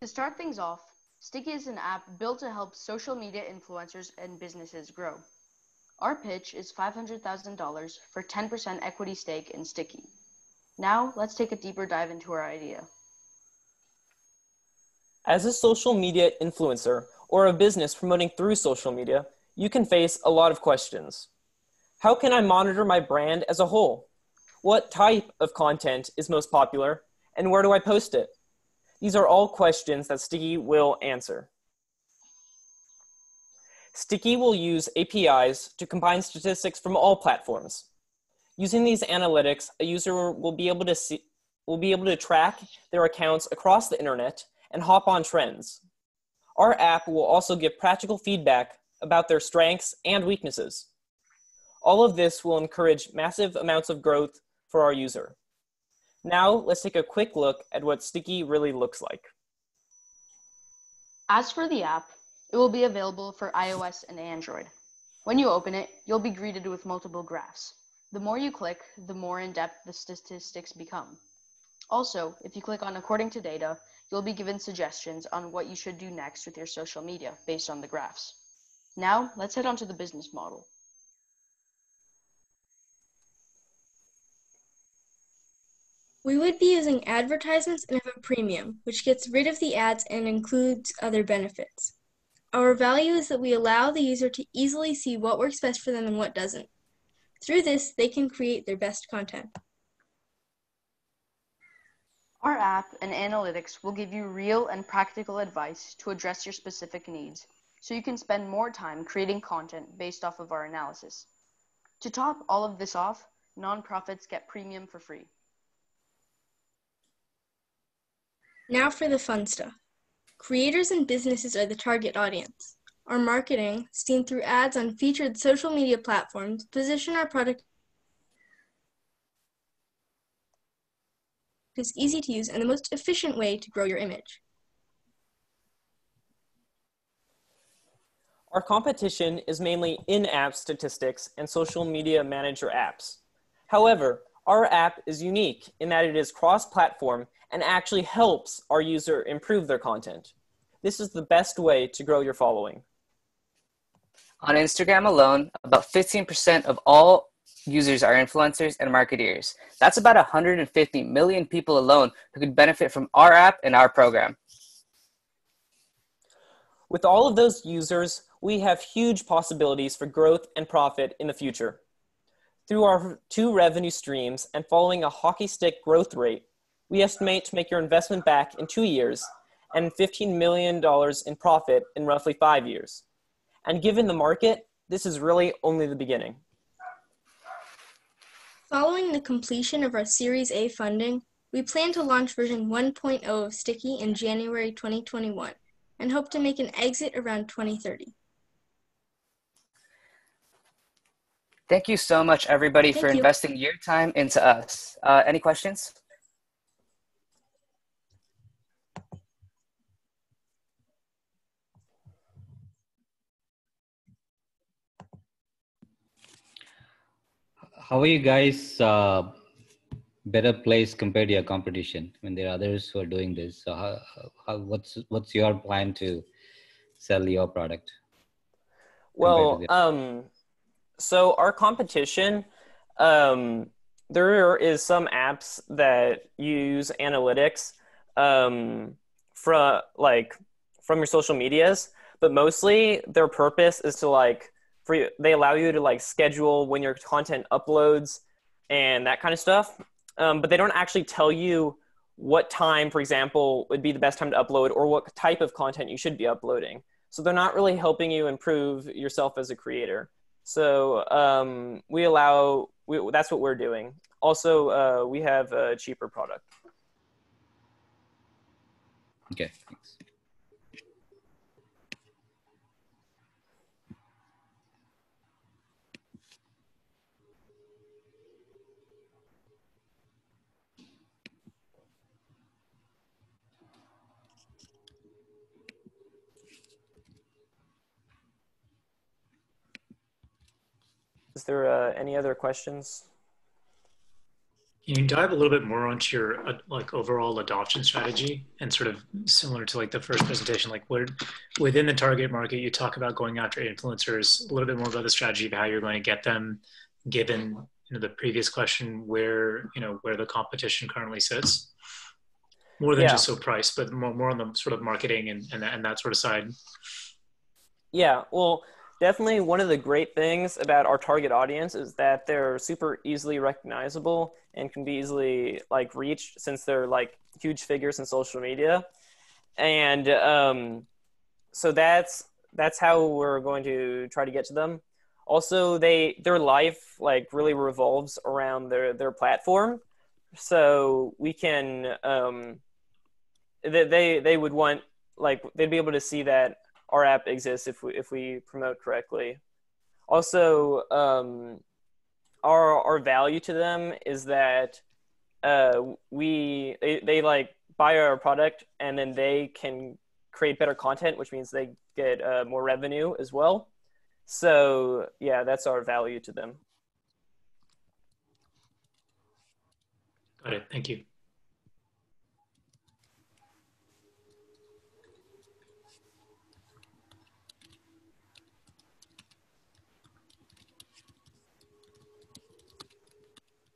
To start things off, Sticky is an app built to help social media influencers and businesses grow. Our pitch is $500,000 for 10% equity stake in Sticky. Now, let's take a deeper dive into our idea. As a social media influencer or a business promoting through social media, you can face a lot of questions. How can I monitor my brand as a whole? What type of content is most popular, and where do I post it? These are all questions that Sticky will answer. Sticky will use APIs to combine statistics from all platforms. Using these analytics, a user will be able to track their accounts across the internet and hop on trends. Our app will also give practical feedback about their strengths and weaknesses. All of this will encourage massive amounts of growth for our user. Now, let's take a quick look at what Sticky really looks like. As for the app, it will be available for iOS and Android. When you open it, you'll be greeted with multiple graphs. The more you click, the more in-depth the statistics become. Also, if you click on According to Data, you'll be given suggestions on what you should do next with your social media based on the graphs. Now, let's head on to the business model. We would be using advertisements and have a premium, which gets rid of the ads and includes other benefits. Our value is that we allow the user to easily see what works best for them and what doesn't. Through this, they can create their best content. Our app and analytics will give you real and practical advice to address your specific needs, so you can spend more time creating content based off of our analysis. To top all of this off, nonprofits get premium for free. Now for the fun stuff. Creators and businesses are the target audience. Our marketing, seen through ads on featured social media platforms, position our product as easy to use and the most efficient way to grow your image. Our competition is mainly in-app statistics and social media manager apps. However, our app is unique in that it is cross-platform and actually helps our user improve their content. This is the best way to grow your following. On Instagram alone, about 15% of all users are influencers and marketeers. That's about 150 million people alone who could benefit from our app and our program. With all of those users, we have huge possibilities for growth and profit in the future. Through our 2 revenue streams and following a hockey stick growth rate, we estimate to make your investment back in 2 years and $15 million in profit in roughly 5 years. And given the market, this is really only the beginning. Following the completion of our Series A funding, we plan to launch version 1.0 of Sticky in January 2021 and hope to make an exit around 2030. Thank you so much, everybody, for investing your time into us. Any questions? How are you guys better placed compared to your competition when there are others who are doing this? So what's your plan to sell your product? Well, so our competition, there is some apps that use analytics from your social medias, but mostly their purpose is to they allow you to schedule when your content uploads and that kind of stuff. But they don't actually tell you what time, for example, would be the best time to upload or what type of content you should be uploading. So they're not really helping you improve yourself as a creator. So that's what we're doing. Also, we have a cheaper product. Okay, thanks. Is there any other questions? Can you dive a little bit more onto your overall adoption strategy and sort of similar to the first presentation, where within the target market, you talk about going after influencers, a little bit more about the strategy of how you're going to get them, given the previous question where the competition currently sits, more than just price, but more on the sort of marketing and that sort of side. Yeah, well, definitely one of the great things about our target audience is that they're super easily recognizable and can be easily reached since they're huge figures in social media. And so that's how we're going to try to get to them. Also, their life really revolves around their platform. So we can, they would want, they'd be able to see that our app exists if we promote correctly. Also, our value to them is that they buy our product and then they can create better content, which means they get more revenue as well. So yeah, that's our value to them. Got it. Thank you.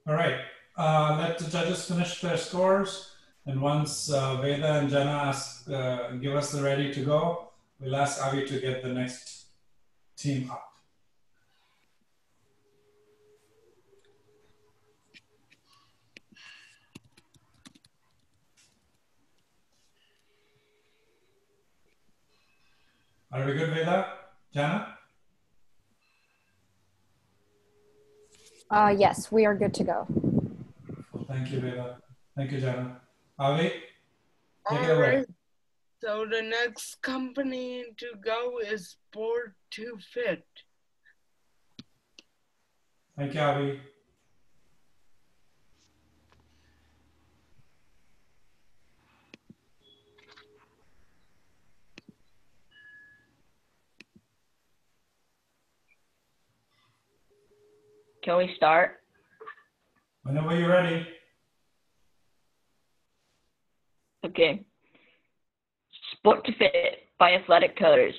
All right, let the judges finish their scores. And once Veda and Jana give us the ready to go, we'll ask Avi to get the next team up. Are we good, Veda? Jana? Yes, we are good to go. Well, thank you, Veda. Thank you, Jana. Avi, take it away. So the next company to go is Sport to Fit. Thank you, Avi. Can we start? Whenever you're ready. Okay. Sport to Fit by Athletic Coders.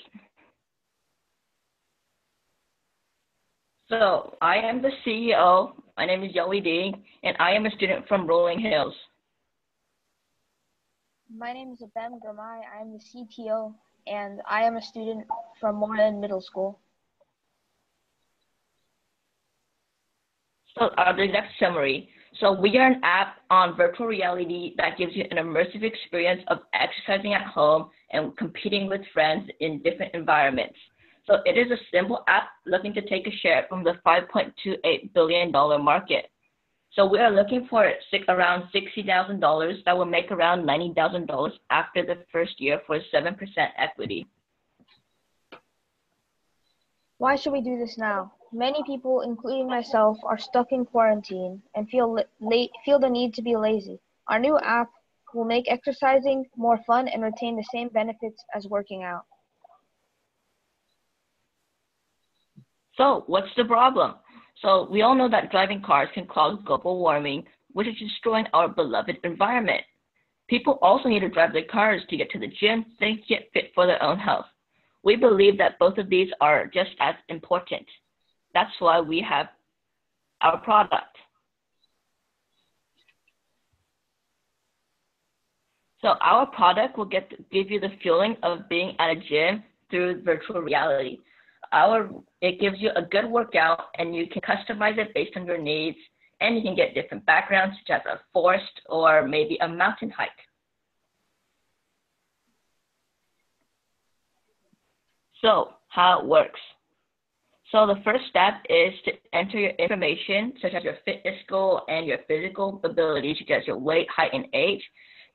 So I am the CEO. My name is Yowie D, and I am a student from Rolling Hills. My name is Ben Gramai. I am the CTO, and I am a student from Moreland Middle School. So the next summary. So we are an app on virtual reality that gives you an immersive experience of exercising at home and competing with friends in different environments. So it is a simple app looking to take a share from the $5.28 billion market. So we are looking for around $60,000 that will make around $90,000 after the first year for 7% equity. Why should we do this now? Many people, including myself, are stuck in quarantine and feel the need to be lazy. Our new app will make exercising more fun and retain the same benefits as working out. So what's the problem? So we all know that driving cars can cause global warming, which is destroying our beloved environment. People also need to drive their cars to get to the gym so they can get fit for their own health. We believe that both of these are just as important. That's why we have our product. So our product will give you the feeling of being at a gym through virtual reality. It gives you a good workout, and you can customize it based on your needs, and you can get different backgrounds such as a forest or maybe a mountain hike. So how it works. So the first step is to enter your information such as your fitness goal and your physical ability such as your weight, height, and age.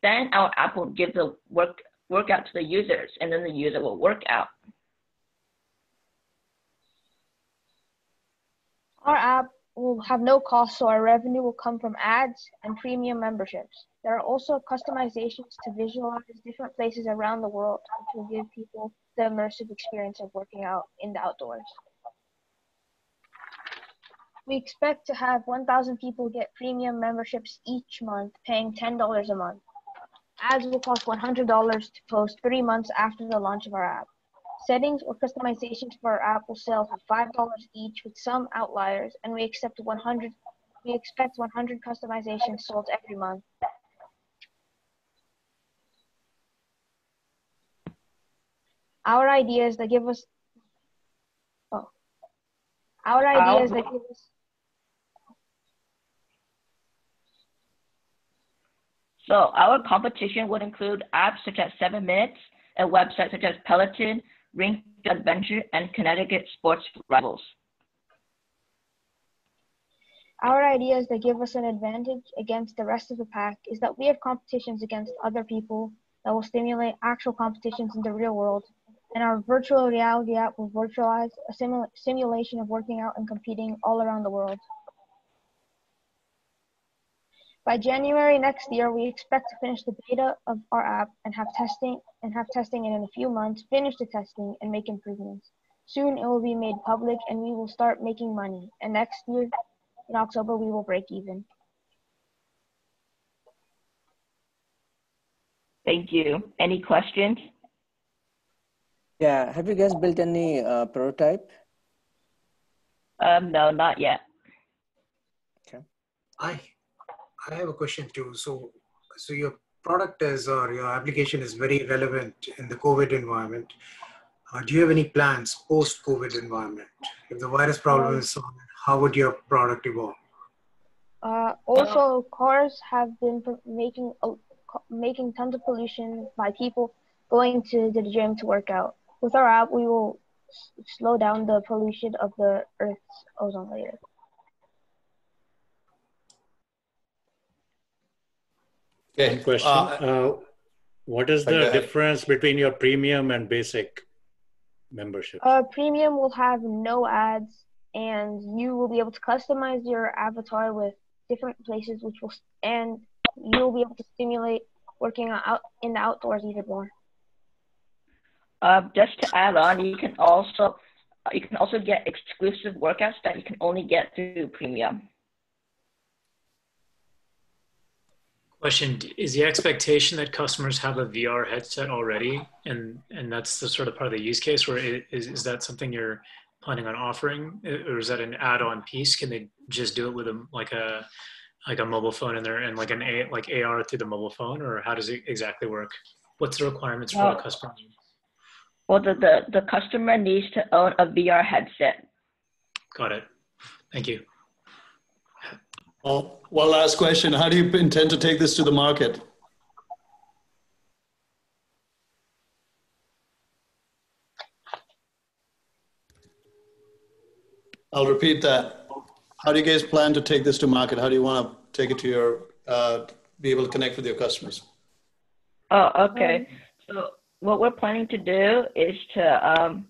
Then our app will give the workout to the users, and then the user will work out. Our app will have no cost, so our revenue will come from ads and premium memberships. There are also customizations to visualize different places around the world, which will give people the immersive experience of working out in the outdoors. We expect to have 1,000 people get premium memberships each month, paying $10 a month. Ads will cost $100 to post 3 months after the launch of our app. Settings or customizations for our app will sell for $5 each with some outliers, and we expect 100 customizations sold every month. Our ideas that give us So our competition would include apps such as 7 Minutes, and websites such as Peloton, Ring Adventure, and Connecticut Sports Rivals. Our ideas that give us an advantage against the rest of the pack is that we have competitions against other people that will stimulate actual competitions in the real world, and our virtual reality app will virtualize a simulation of working out and competing all around the world. By January next year, we expect to finish the beta of our app and have testing in a few months, finish the testing, and make improvements. Soon it will be made public and we will start making money. And next year, in October, we will break even. Thank you. Any questions? Yeah, have you guys built any prototype? No, not yet. Okay. I have a question too. So your product is, or your application is very relevant in the COVID environment. Do you have any plans post-COVID environment? If the virus problem is solved, how would your product evolve? Also, cars have been making tons of pollution by people going to the gym to work out. With our app, we will slow down the pollution of the Earth's ozone layer. Okay. One question. What is the difference between your premium and basic membership? Premium will have no ads, and you will be able to customize your avatar with different places, and you'll be able to stimulate working out in the outdoors even more. Just to add on, you can also get exclusive workouts that you can only get through premium. Question, is the expectation that customers have a VR headset already, and that's the sort of part of the use case, or is that something you're planning on offering, or is that an add-on piece? Can they just do it with like a mobile phone in there and like AR through the mobile phone, or how does it exactly work? What's the requirements for the customer? Well, the customer needs to own a VR headset. Got it. Thank you. Well, one last question. How do you intend to take this to the market? I'll repeat that. How do you guys plan to take this to market? How do you want to take it to your, be able to connect with your customers? Oh, okay. So what we're planning to do is to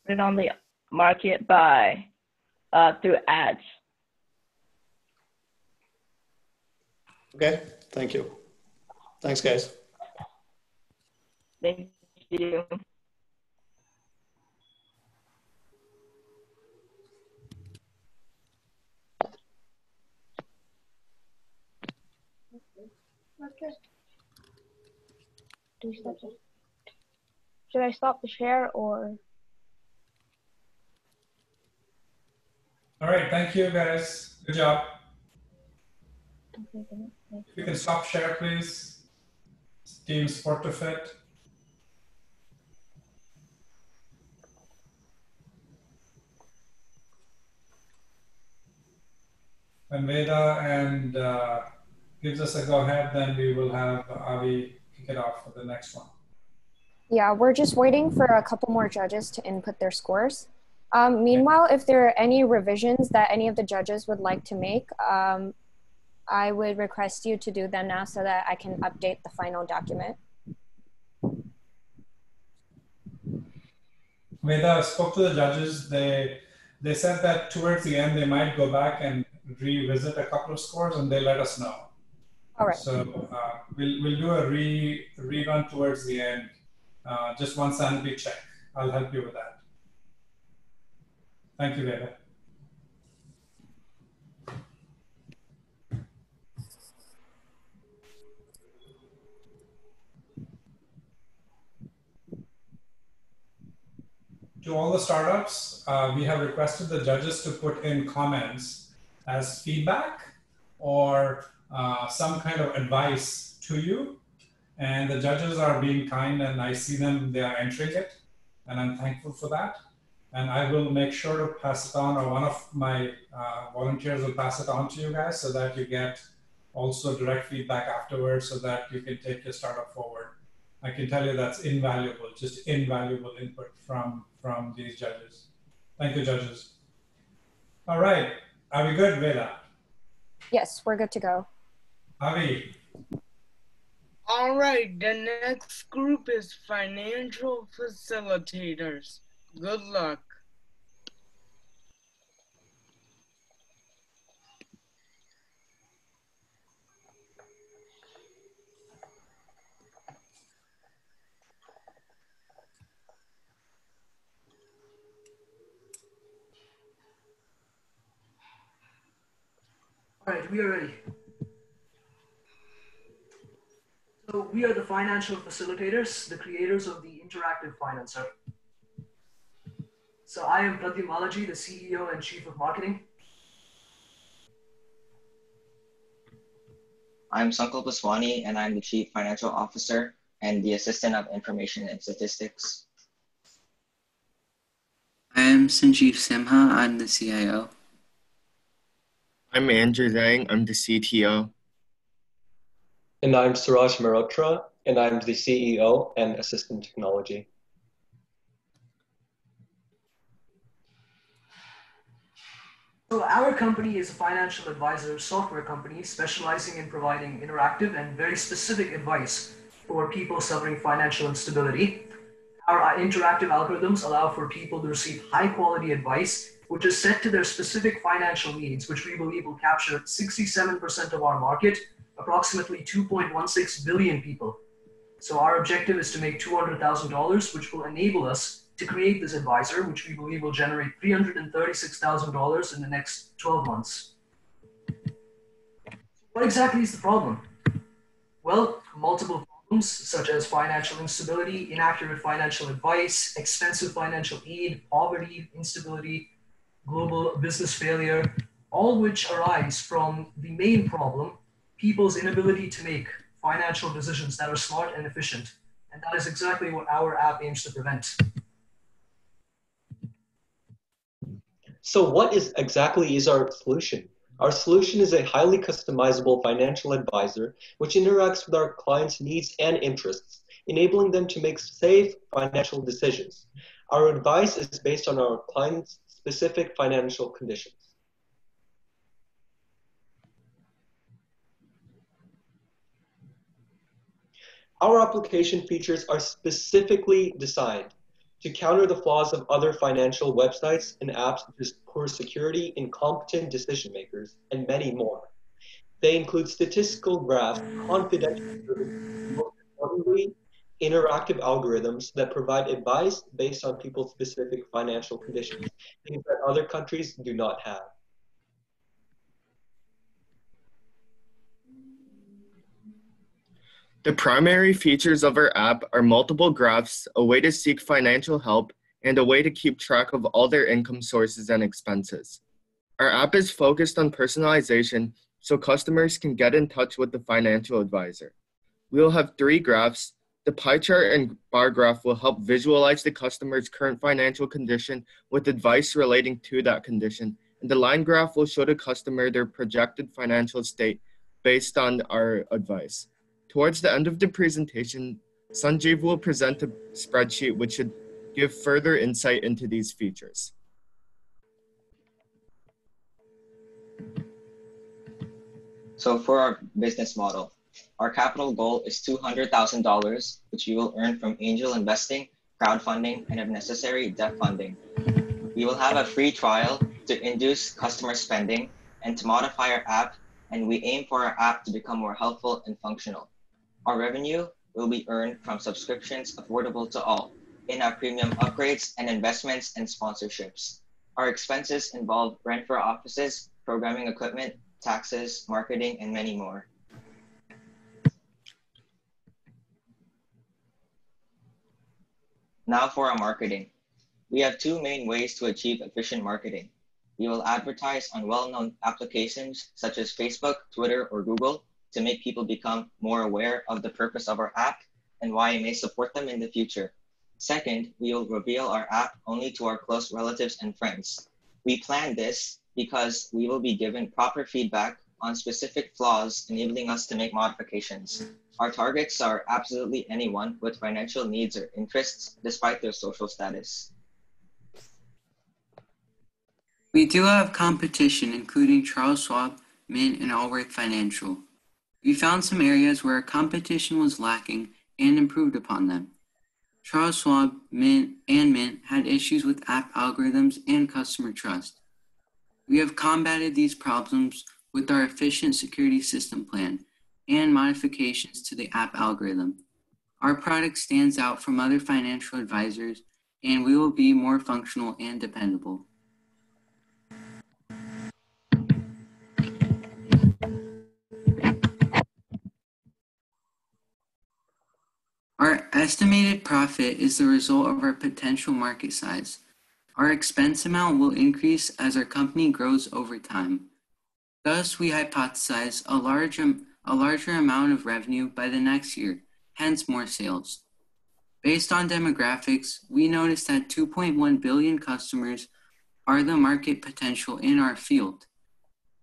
put it on the market by through ads. Okay, thank you. Thanks, guys. Thank you. Okay. Should I stop the share or? All right, thank you guys. Good job. If you can stop share, please. Team Sport to Fit. When Veda and gives us a go ahead, then we will have Avi kick it off for the next one. Yeah, we're just waiting for a couple more judges to input their scores. Meanwhile, if there are any revisions that any of the judges would like to make, I would request you to do them now so that I can update the final document. Veda spoke to the judges. They said that towards the end, they might go back and revisit a couple of scores and they let us know. All right. So we'll do a rerun towards the end. Just one sanity check. I'll help you with that. Thank you, Veda. To all the startups, we have requested the judges to put in comments as feedback or some kind of advice to you. And the judges are being kind and I see them, they are entering it. And I'm thankful for that. And I will make sure to pass it on, or one of my volunteers will pass it on to you guys so that you get also direct feedback afterwards so that you can take your startup forward. I can tell you that's invaluable, just invaluable input from these judges. Thank you, judges. All right, are we good, Veda? Yes, we're good to go. Avi. All right, the next group is financial facilitators. Good luck. All right, we are ready. So we are the financial facilitators, the creators of the interactive financer. So I am Pradyum Balaji, the CEO and Chief of Marketing. I'm Sankal Baswani, and I'm the Chief Financial Officer and the Assistant of Information and Statistics. I'm Sanjeev Simha, I'm the CIO. I'm Andrew Zhang, I'm the CTO. And I'm Suraj Mehrotra, and I'm the CEO and Assistant Technology. So our company is a financial advisor software company specializing in providing interactive and very specific advice for people suffering financial instability. Our interactive algorithms allow for people to receive high quality advice which is set to their specific financial needs, which we believe will capture 67% of our market, approximately 2.16 billion people. So our objective is to make $200,000, which will enable us to create this advisor, which we believe will generate $336,000 in the next 12 months. What exactly is the problem? Well, multiple problems such as financial instability, inaccurate financial advice, expensive financial aid, poverty, instability, global business failure, all which arise from the main problem, people's inability to make financial decisions that are smart and efficient. And that is exactly what our app aims to prevent. So what exactly is our solution? Our solution is a highly customizable financial advisor which interacts with our clients' needs and interests, enabling them to make safe financial decisions. Our advice is based on our clients' specific financial conditions. Our application features are specifically designed to counter the flaws of other financial websites and apps such as poor security, incompetent decision makers, and many more. They include statistical graphs, confidential services, and most importantly, interactive algorithms that provide advice based on people's specific financial conditions, things that other countries do not have. The primary features of our app are multiple graphs, a way to seek financial help, and a way to keep track of all their income sources and expenses. Our app is focused on personalization so customers can get in touch with the financial advisor. We will have 3 graphs. The pie chart and bar graph will help visualize the customer's current financial condition with advice relating to that condition. And the line graph will show the customer their projected financial state based on our advice. Towards the end of the presentation, Sanjeev will present a spreadsheet which should give further insight into these features. So for our business model, our capital goal is $200,000, which we will earn from angel investing, crowdfunding, and if necessary, debt funding. We will have a free trial to induce customer spending and to modify our app, and we aim for our app to become more helpful and functional. Our revenue will be earned from subscriptions affordable to all, in-app premium upgrades, and investments and sponsorships. Our expenses involve rent for offices, programming equipment, taxes, marketing, and many more. Now for our marketing. We have 2 main ways to achieve efficient marketing. We will advertise on well-known applications such as Facebook, Twitter, or Google to make people become more aware of the purpose of our app and why it may support them in the future. Second, we will reveal our app only to our close relatives and friends. We plan this because we will be given proper feedback on specific flaws, enabling us to make modifications. Our targets are absolutely anyone with financial needs or interests, despite their social status. We do have competition, including Charles Schwab, Mint, and Allworth Financial. We found some areas where our competition was lacking and improved upon them. Charles Schwab, Mint had issues with app algorithms and customer trust. We have combated these problems with our efficient security system plan and modifications to the app algorithm. Our product stands out from other financial advisors, and we will be more functional and dependable. Our estimated profit is the result of our potential market size. Our expense amount will increase as our company grows over time. Thus, we hypothesize a larger amount of revenue by the next year, hence more sales. Based on demographics, we noticed that 2.1 billion customers are the market potential in our field.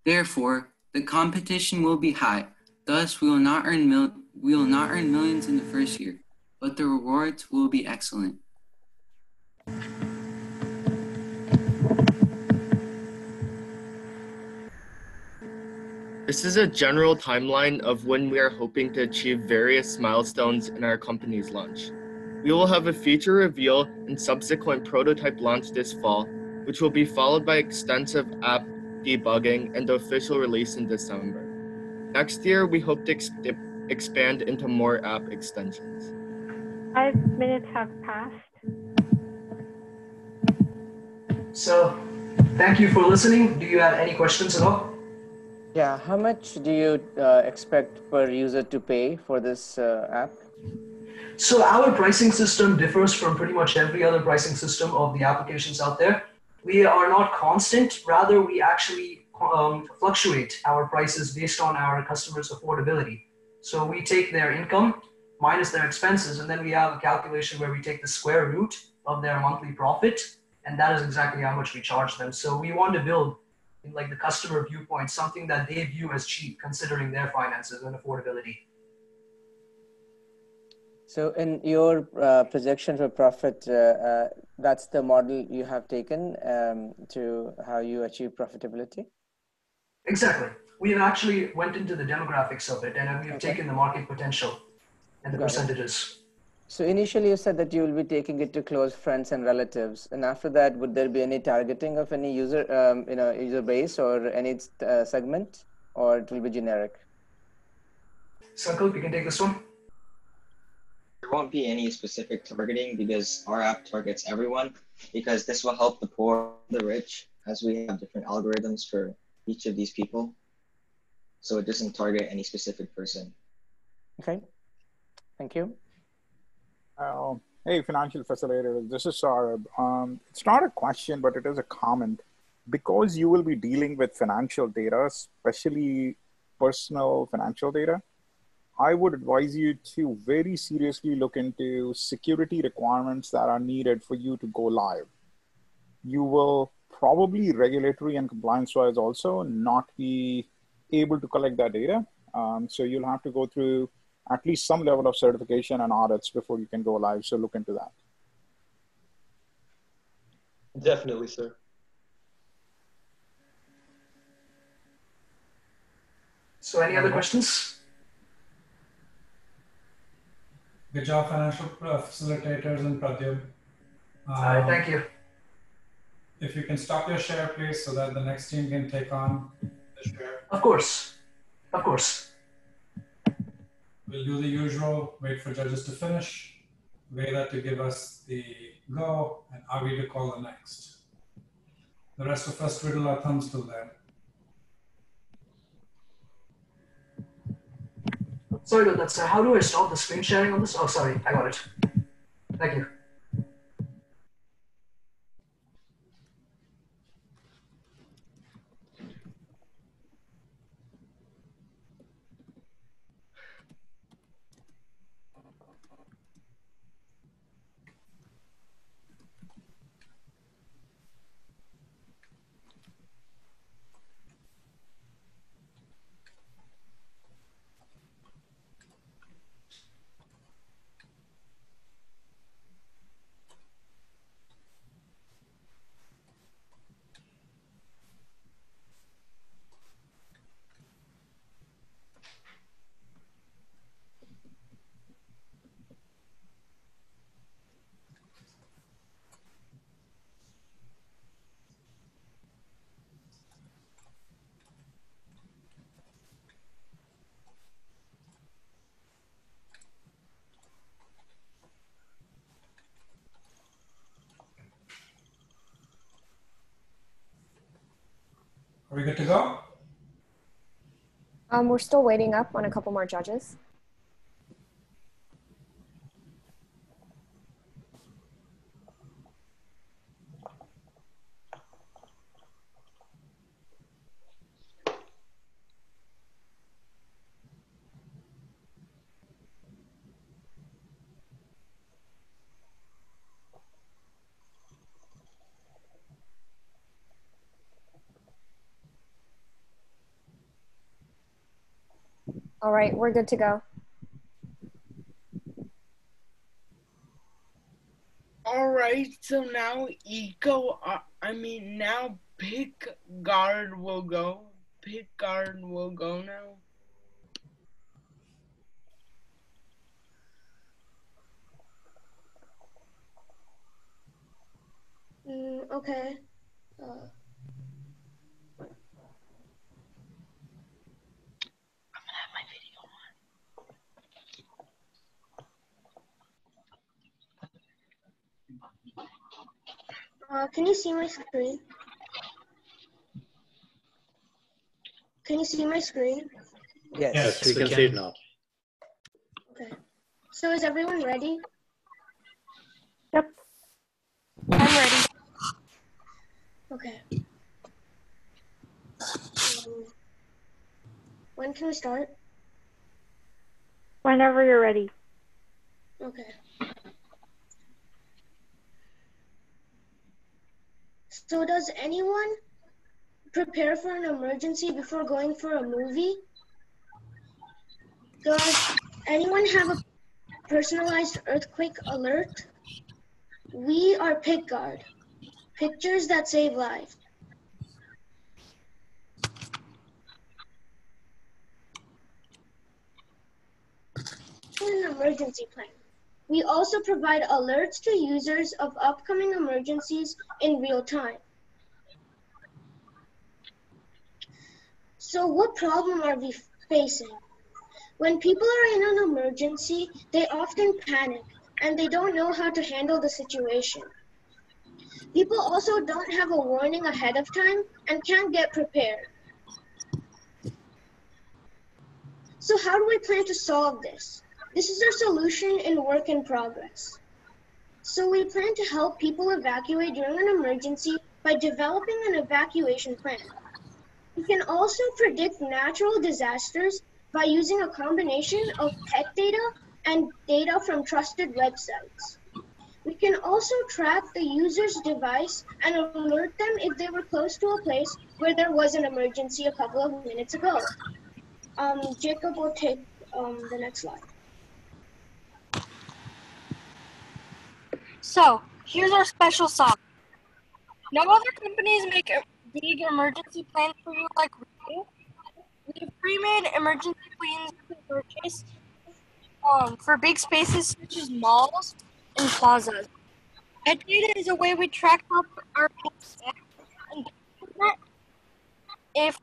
Therefore, the competition will be high. Thus, we will not earn millions in the first year, but the rewards will be excellent. This is a general timeline of when we are hoping to achieve various milestones in our company's launch. We will have a feature reveal and subsequent prototype launch this fall, which will be followed by extensive app debugging and the official release in December. Next year, we hope to expand into more app extensions. 5 minutes have passed. So, thank you for listening. Do you have any questions at all? Yeah, how much do you expect per user to pay for this app? So our pricing system differs from pretty much every other pricing system of the applications out there. We are not constant, rather we actually fluctuate our prices based on our customers' affordability. So we take their income minus their expenses, and then we have a calculation where we take the square root of their monthly profit, and that is exactly how much we charge them. So we want to build, in like the customer viewpoint, something that they view as cheap considering their finances and affordability. So in your projection for profit, that's the model you have taken to how you achieve profitability? Exactly. We have actually went into the demographics of it, and we have taken the market potential and the percentages. So initially you said that you will be taking it to close friends and relatives. And after that, would there be any targeting of any user, user base or any segment, or it will be generic? Sankalp, you can take this one. There won't be any specific targeting because our app targets everyone, because this will help the poor, the rich, as we have different algorithms for each of these people. So it doesn't target any specific person. Okay, thank you. Hey, financial facilitators, this is Saurabh. It's not a question, but it is a comment. Because you will be dealing with financial data, especially personal financial data, I would advise you to very seriously look into security requirements that are needed for you to go live. You will probably regulatory and compliance-wise also not be able to collect that data. So you'll have to go through at least some level of certification and audits before you can go live. So look into that. Definitely, sir. So any other questions? Good job, financial facilitators and Pradyum. Thank you. If you can stop your share, please, so that the next team can take on the share. Of course. Of course. We'll do the usual, wait for judges to finish, Veda to give us the go, and Avi to call the next. The rest of us twiddle our thumbs till then. Sorry about that, sir. How do I stop the screen sharing on this? Oh, sorry, I got it. Thank you. Are we good to go? We're still waiting up on a couple more judges. All right, we're good to go. All right, so now now pick guard will go. Pick guard will go now. Okay. Can you see my screen? Can you see my screen? Yes, yes we can see it now. Okay. So is everyone ready? Yep. I'm ready. Okay. When can we start? Whenever you're ready. Okay. So does anyone prepare for an emergency before going for a movie? Does anyone have a personalized earthquake alert. We are PickGuard, pictures that save lives. An emergency plan. We also provide alerts to users of upcoming emergencies in real time. So what problem are we facing? When people are in an emergency, they often panic and they don't know how to handle the situation. People also don't have a warning ahead of time and can't get prepared. So how do we plan to solve this? This is our solution in work in progress. So we plan to help people evacuate during an emergency by developing an evacuation plan. We can also predict natural disasters by using a combination of pet data and data from trusted websites. We can also track the user's device and alert them if they were close to a place where there was an emergency a couple of minutes ago. Jacob will take the next slide. So, here's our special sauce. No other companies make big emergency plans for you like we do. We've pre-made emergency plans you can purchase for big spaces such as malls and plazas. Pet data is a way we track how our pets act and document if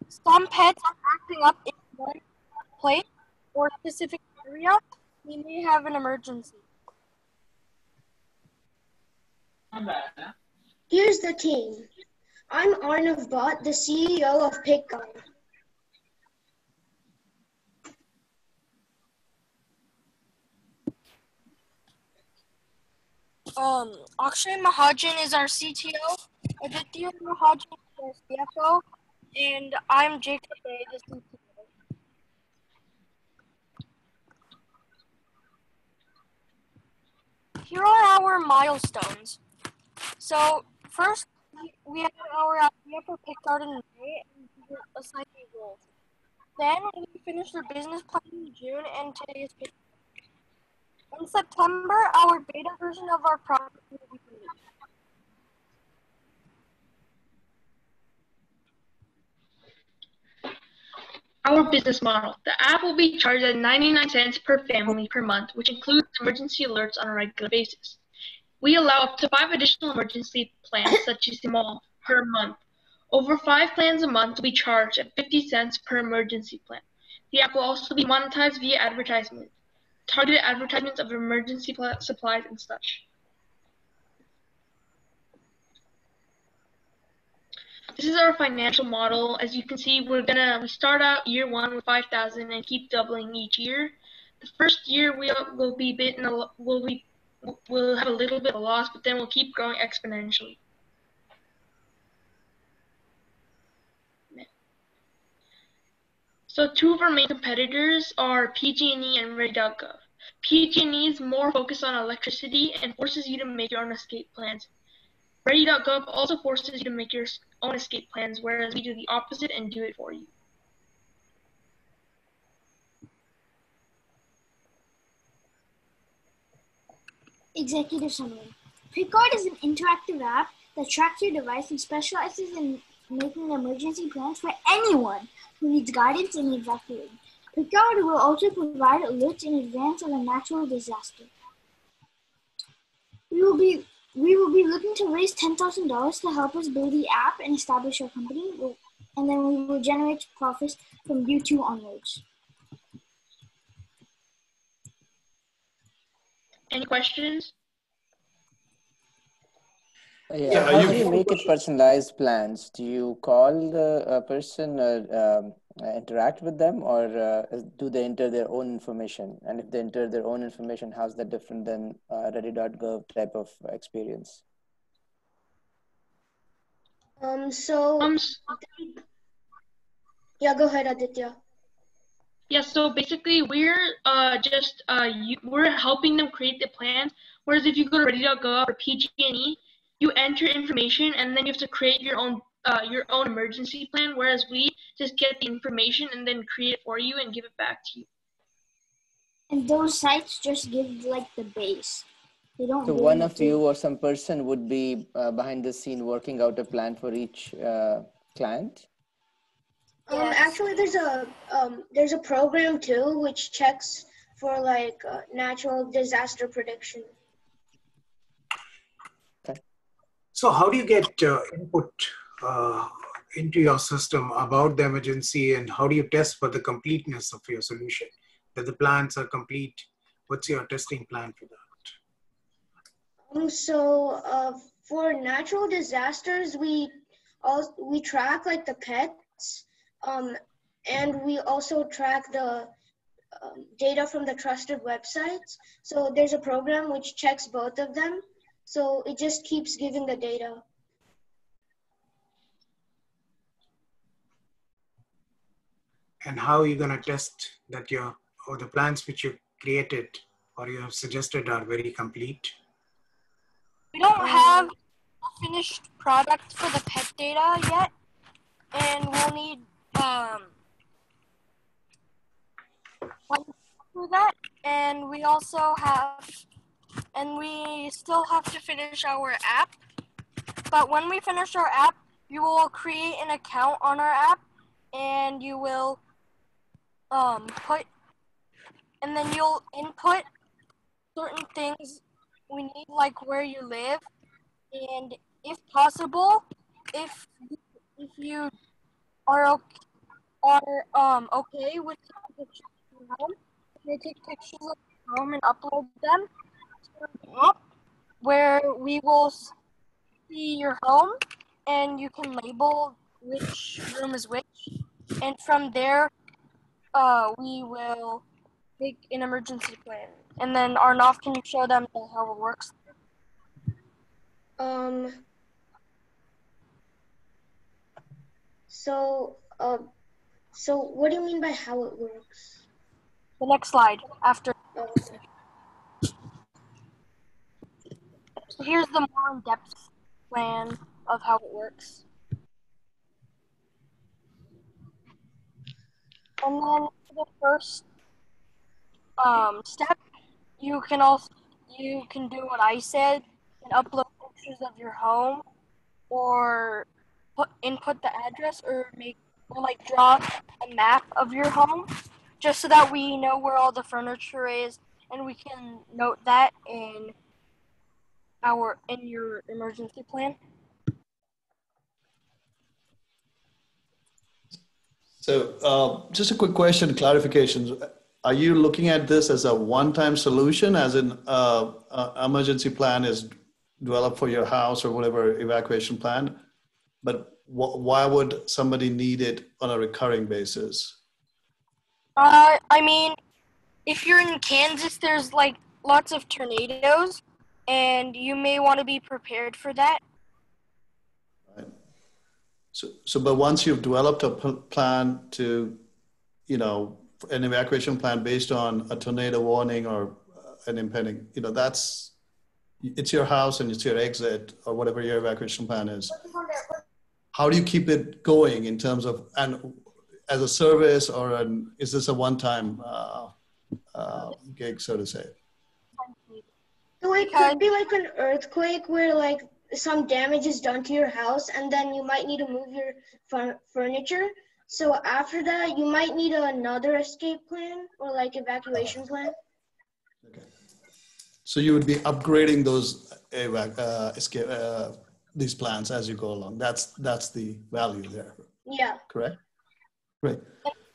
some pets are acting up in one place or specific area, we may have an emergency. Here's the team. I'm Arnav Bhatt, the CEO of PickGuard. Akshay Mahajan is our CTO, Aditya Mahajan is our CFO, and I'm Jacob Bay, the CTO. Here are our milestones. So first, we had our idea for PickGuard in May and we were assigned roles. Then we finished our business plan in June and today is PickGuard. In September, our beta version of our product will be released. Our business model. The app will be charged at 99 cents per family per month, which includes emergency alerts on a regular basis. We allow up to 5 additional emergency plans, such as the mall, per month. Over 5 plans a month will be charged at 50 cents per emergency plan. The app will also be monetized via advertisement, targeted advertisements of emergency supplies and such. This is our financial model. As you can see, we start out year 1 with 5,000 and keep doubling each year. The first year we'll have a little bit of loss, but then we'll keep growing exponentially. So 2 of our main competitors are PG&E and Ready.gov. PG&E is more focused on electricity and forces you to make your own escape plans. Ready.gov also forces you to make your own escape plans, whereas we do the opposite and do it for you. Executive summary. PickGuard is an interactive app that tracks your device and specializes in making emergency plans for anyone who needs guidance in evacuating. PickGuard will also provide alerts in advance of a natural disaster. We will be looking to raise $10,000 to help us build the app and establish our company, and then we will generate profits from year 2 onwards. Any questions? Yeah, how do you make it personalized plans? Do you call the person or interact with them, or do they enter their own information? And if they enter their own information, how's that different than Ready.gov type of experience? Yeah, go ahead, Aditya. Yeah, so basically we're we're helping them create the plans. Whereas if you go to Ready.gov or PG&E, you enter information and then you have to create your own emergency plan. Whereas we just get the information and then create it for you and give it back to you. And those sites just give like the base. They don't. So one of you or some person would be behind the scene working out a plan for each client? Actually, there's a program too which checks for like natural disaster prediction. So how do you get input into your system about the emergency, and how do you test for the completeness of your solution, that the plans are complete? What's your testing plan for that? For natural disasters, we track like the pets, and we also track the data from the trusted websites. So there's a program which checks both of them. So it just keeps giving the data. And how are you going to test that the plans which you created or you have suggested are very complete? We don't have a finished product for the pet data yet, and we'll need one for that. And we also we still have to finish our app. But when we finish our app, you will create an account on our app, and you will then you'll input certain things we need, like where you live, and if possible, if you are okay with taking pictures of your home, you take pictures of your home and upload them to an app where we will see your home, and you can label which room is which, and from there we will make an emergency plan. And then Arnav, can you show them how it works? So what do you mean by how it works? The next slide after. Oh, okay. So here's the more in-depth plan of how it works. And then for the first step, you can do what I said and upload pictures of your home, or input the address, or draw a map of your home, just so that we know where all the furniture is, and we can note that in your emergency plan. So just a quick question, clarification. Are you looking at this as a one-time solution, as in emergency plan is developed for your house or whatever evacuation plan, but why would somebody need it on a recurring basis? I mean, if you're in Kansas, there's like lots of tornadoes, and you may want to be prepared for that. Right. So, but once you've developed a plan to, an evacuation plan based on a tornado warning or an impending, it's your house and it's your exit or whatever your evacuation plan is. How do you keep it going in terms of, and as a service, or is this a one-time gig, so to say? So it could be like an earthquake where like some damage is done to your house, and then you might need to move your furniture. So after that, you might need another escape plan or like evacuation plan. Okay. So you would be upgrading those these plans as you go along. That's the value there. Yeah. Correct. Great.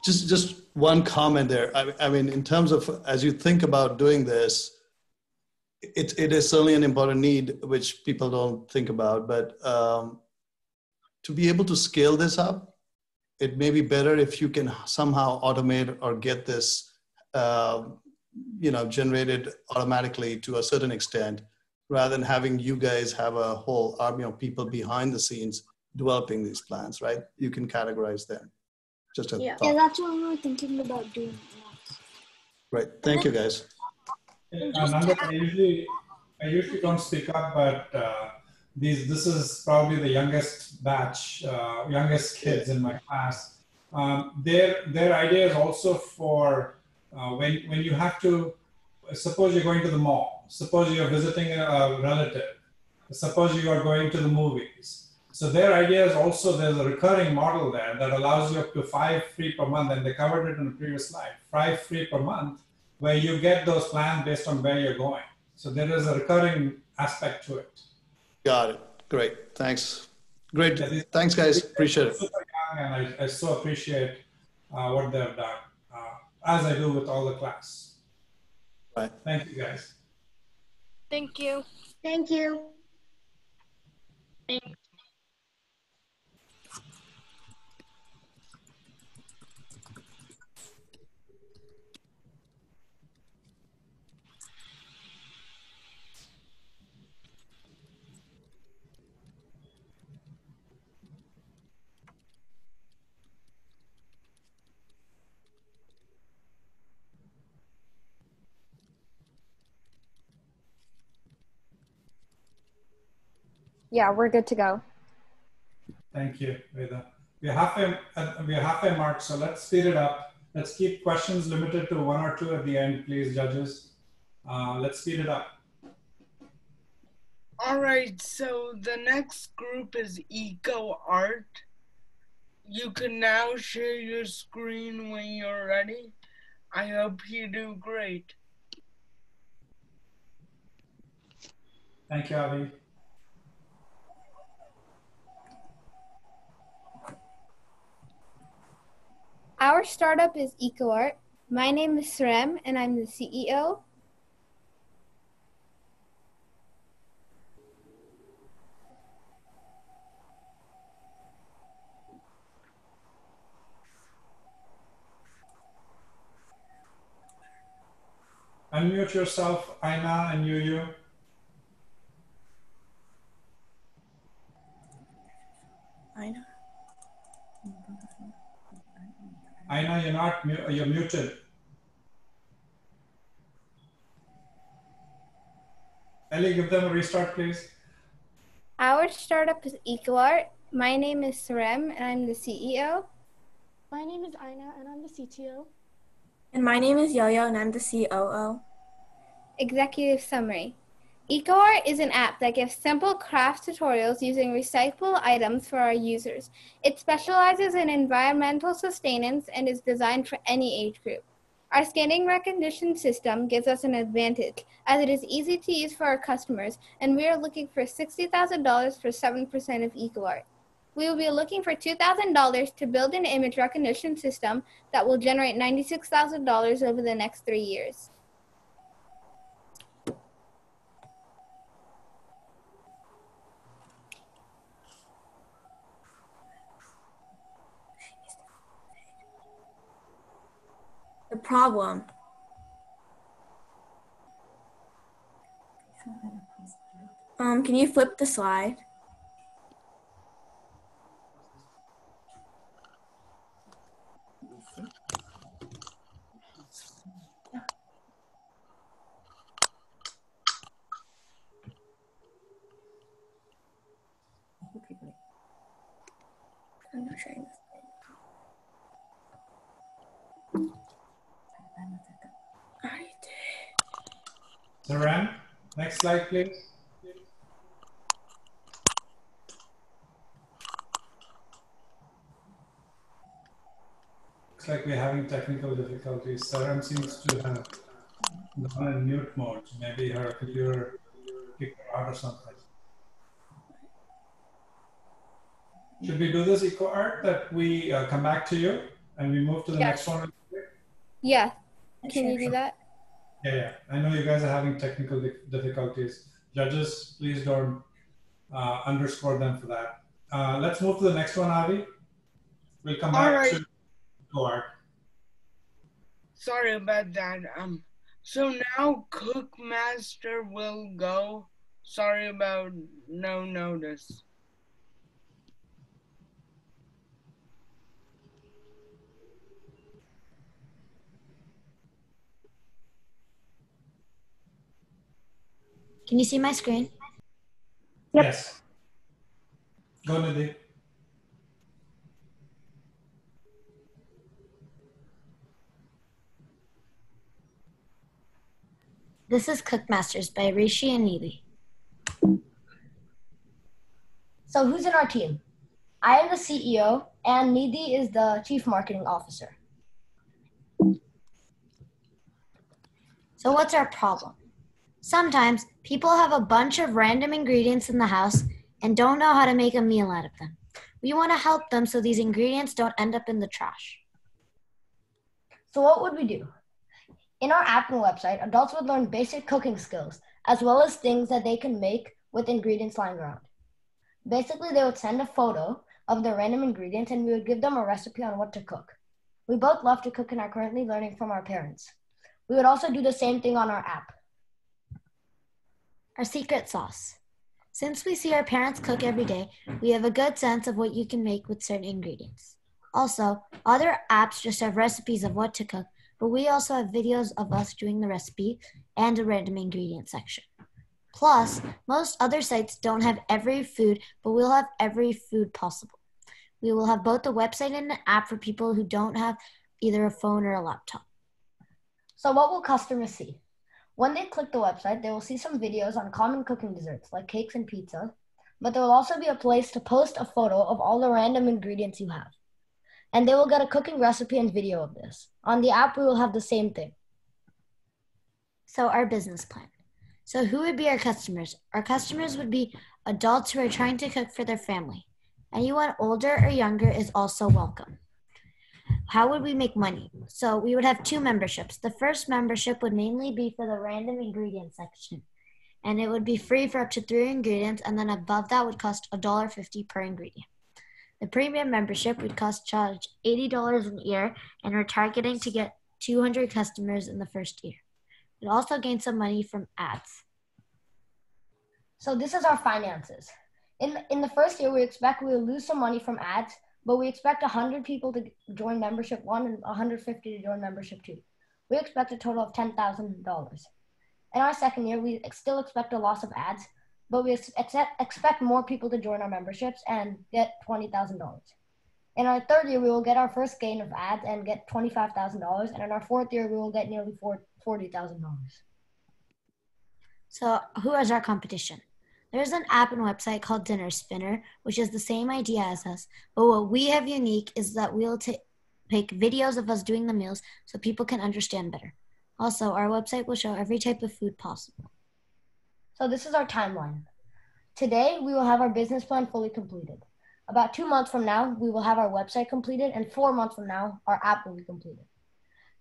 Just one comment there. I mean, in terms of as you think about doing this, it is certainly an important need which people don't think about. But to be able to scale this up, it may be better if you can somehow automate or get this, generated automatically to a certain extent, rather than having you guys have a whole army of people behind the scenes developing these plans, right? You can categorize them. Just a thought. Yeah, that's what we were thinking about doing next. Right. Thank you, guys. Nanda, I usually don't speak up, but this is probably the youngest batch, youngest kids in my class. Their idea is also for when you have to, suppose you're going to the mall, suppose you're visiting a relative, suppose you are going to the movies. So their idea is also there's a recurring model there that allows you up to 5 free per month, and they covered it in the previous slide, 5 free per month, where you get those plans based on where you're going. So there is a recurring aspect to it. Got it. Great. Thanks. Great. Yeah, Thanks, guys. Appreciate it. Super young, and I so appreciate what they've done, as I do with all the class. Right. Thank you, guys. Thank you. Thank you. Thanks. Yeah, we're good to go. Thank you, Veda. We're halfway mark, so let's speed it up. Let's keep questions limited to 1 or 2 at the end, please, judges. Let's speed it up. All right, so the next group is Eco Art. You can now share your screen when you're ready. I hope you do great. Thank you, Avi. Our startup is EcoArt. My name is Srem, and I'm the CEO. Unmute yourself, Aina and Yu. Aina? Aina, you're muted. Ellie, give them a restart, please. Our startup is EcoArt. My name is Srem, and I'm the CEO. My name is Aina, and I'm the CTO. And my name is Yo-Yo, and I'm the COO. Executive summary. EcoArt is an app that gives simple craft tutorials using recyclable items for our users. It specializes in environmental sustenance and is designed for any age group. Our scanning recognition system gives us an advantage as it is easy to use for our customers, and we are looking for $60,000 for 7% of EcoArt. We will be looking for $2,000 to build an image recognition system that will generate $96,000 over the next 3 years. The problem. Can you flip the slide? I'm not sharing this. Saran, next slide, please. Looks like we're having technical difficulties. Saran seems to have gone in mute mode. Maybe her computer kicked her out or something. Should we do this EcoArt that we come back to you and we move to the next one? Yeah. Can you do that? Yeah. I know you guys are having technical difficulties. Judges, please don't underscore them for that. Let's move to the next one, Avi. We'll come back to EcoArt. Sorry about that. So now Cookmaster will go. Sorry about no notice. Can you see my screen? Yep. Yes. Go, Nidhi. This is Cookmasters by Rishi and Neely. So who's in our team? I am the CEO and Nidhi is the Chief Marketing Officer. So what's our problem? Sometimes people have a bunch of random ingredients in the house and don't know how to make a meal out of them. We want to help them so these ingredients don't end up in the trash. So what would we do? In our app and website, adults would learn basic cooking skills as well as things that they can make with ingredients lying around. Basically, they would send a photo of their random ingredients and we would give them a recipe on what to cook. We both love to cook and are currently learning from our parents. We would also do the same thing on our app. Our secret sauce. Since we see our parents cook every day, we have a good sense of what you can make with certain ingredients. Also, other apps just have recipes of what to cook, but we also have videos of us doing the recipe and a random ingredient section. Plus, most other sites don't have every food, but we'll have every food possible. We will have both a website and an app for people who don't have either a phone or a laptop. So what will customers see? When they click the website, they will see some videos on common cooking desserts like cakes and pizza, but there will also be a place to post a photo of all the random ingredients you have. And they will get a cooking recipe and video of this. On the app, we will have the same thing. So our business plan. So who would be our customers? Our customers would be adults who are trying to cook for their family. Anyone older or younger is also welcome. How would we make money? So we would have 2 memberships. The first membership would mainly be for the random ingredient section. And it would be free for up to 3 ingredients, and then above that would cost $1.50 per ingredient. The premium membership would charge $80 a year, and we're targeting to get 200 customers in the first year. We'd also gain some money from ads. So this is our finances. In the first year, we expect we will lose some money from ads, but we expect 100 people to join membership 1 and 150 to join membership 2. We expect a total of $10,000. In our second year, we still expect a loss of ads, but we expect more people to join our memberships and get $20,000. In our third year, we will get our first gain of ads and get $25,000, and in our fourth year, we will get nearly $40,000. So who is our competition? There's an app and website called Dinner Spinner, which is the same idea as us, but what we have unique is that we'll take videos of us doing the meals so people can understand better. Also, our website will show every type of food possible. So this is our timeline. Today, we will have our business plan fully completed. About 2 months from now, we will have our website completed, and 4 months from now, our app will be completed.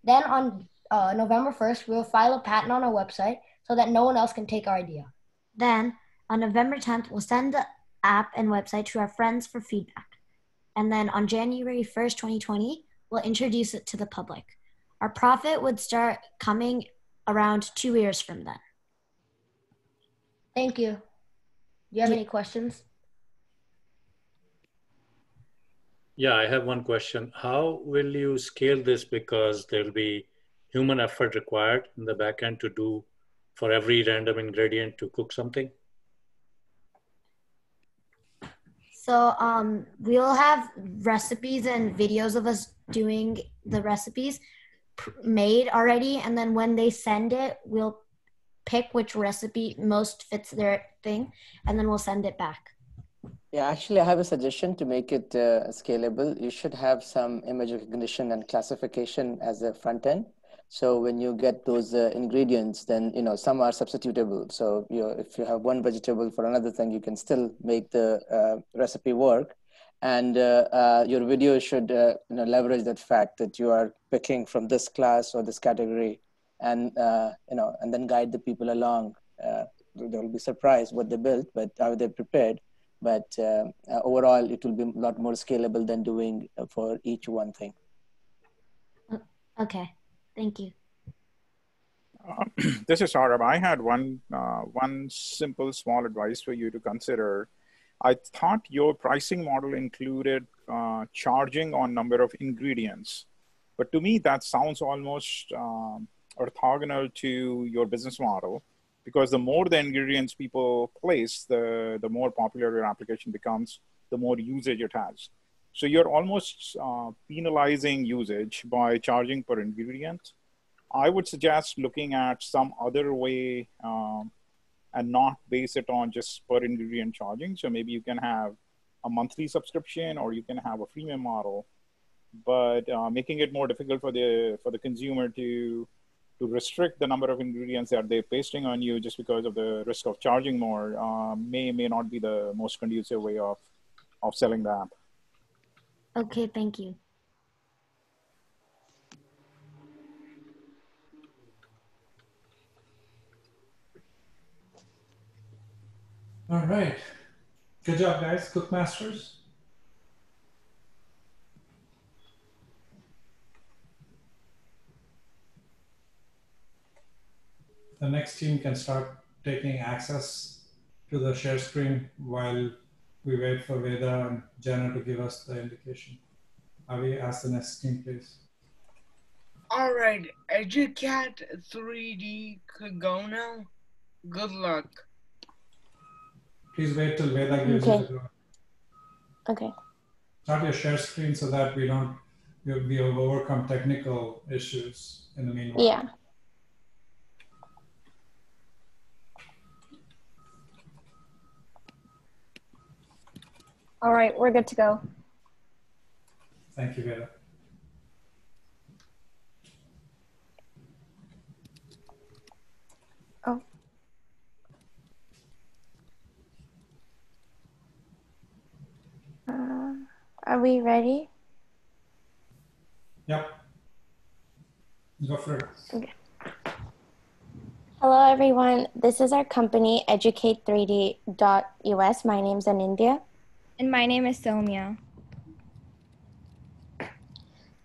Then on November 1st, we will file a patent on our website so that no one else can take our idea. Then, on November 10th, we'll send the app and website to our friends for feedback. And then on January 1st, 2020, we'll introduce it to the public. Our profit would start coming around 2 years from then. Thank you. Do you have any questions? Yeah, I have one question. How will you scale this? Because there'll be human effort required in the back end to do for every random ingredient to cook something. So we'll have recipes and videos of us doing the recipes made already. And then when they send it, we'll pick which recipe most fits their thing, and then we'll send it back. Yeah, actually, I have a suggestion to make it scalable. You should have some image recognition and classification as a front end. So when you get those ingredients, then some are substitutable. So if you have one vegetable for another thing, you can still make the recipe work. And your video should leverage that fact that you are picking from this class or this category, and and then guide the people along. They'll be surprised what they built, but how they prepared. But overall, it will be a lot more scalable than doing for each one thing. Okay, thank you. This is Saurabh. I had one simple small advice for you to consider. I thought your pricing model included charging on number of ingredients, but to me that sounds almost orthogonal to your business model, because the more the ingredients people place, the more popular your application becomes, the more usage it has. So you're almost penalizing usage by charging per ingredient. I would suggest looking at some other way and not base it on just per ingredient charging. So maybe you can have a monthly subscription, or you can have a freemium model, but making it more difficult for the consumer to restrict the number of ingredients that they're pasting on you just because of the risk of charging more may not be the most conducive way of selling the app. Okay, thank you. All right. Good job, guys. Cookmasters. The next team can start taking access to the share screen while we wait for Veda and Jenna to give us the indication. Avi, ask the next team, please. All right, Educat 3D could go now. Good luck. Please wait till Veda gives you the go. Okay. Start your share screen so that we have overcome technical issues in the meanwhile. Yeah. All right, we're good to go. Thank you, Veda. Oh. Are we ready? Yep. Go for it. Okay. Hello, everyone. This is our company, Educate3D.us. My name's Anindya. And my name is Somya.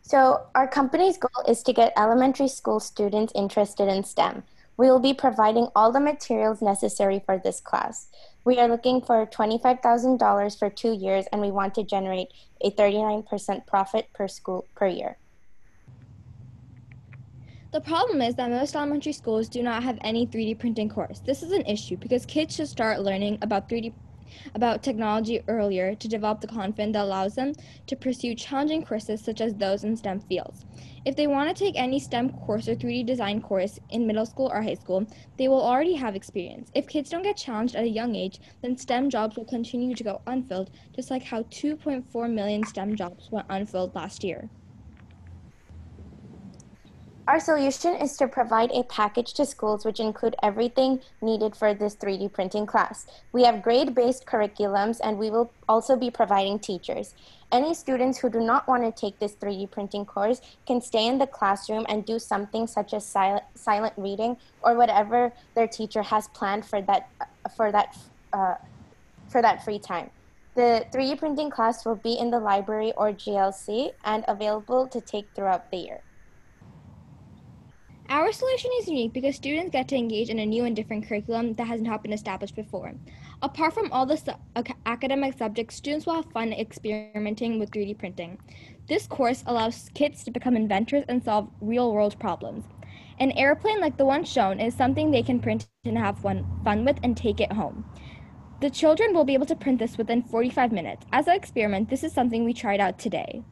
So our company's goal is to get elementary school students interested in STEM. We will be providing all the materials necessary for this class. We are looking for $25,000 for 2 years, and we want to generate a 39% profit per school per year. The problem is that most elementary schools do not have any 3D printing course. This is an issue because kids should start learning about technology earlier to develop the confidence that allows them to pursue challenging courses such as those in STEM fields. If they want to take any STEM course or 3D design course in middle school or high school, they will already have experience. If kids don't get challenged at a young age, then STEM jobs will continue to go unfilled, just like how 2.4 million STEM jobs went unfilled last year. Our solution is to provide a package to schools which include everything needed for this 3D printing class. We have grade-based curriculums, and we will also be providing teachers. Any students who do not want to take this 3D printing course can stay in the classroom and do something such as silent reading or whatever their teacher has planned for that free time. The 3D printing class will be in the library or GLC and available to take throughout the year. Our solution is unique because students get to engage in a new and different curriculum that has not been established before. Apart from all the academic subjects, students will have fun experimenting with 3D printing. This course allows kids to become inventors and solve real-world problems. An airplane like the one shown is something they can print and have fun with and take it home. The children will be able to print this within 45 minutes. As an experiment, this is something we tried out today.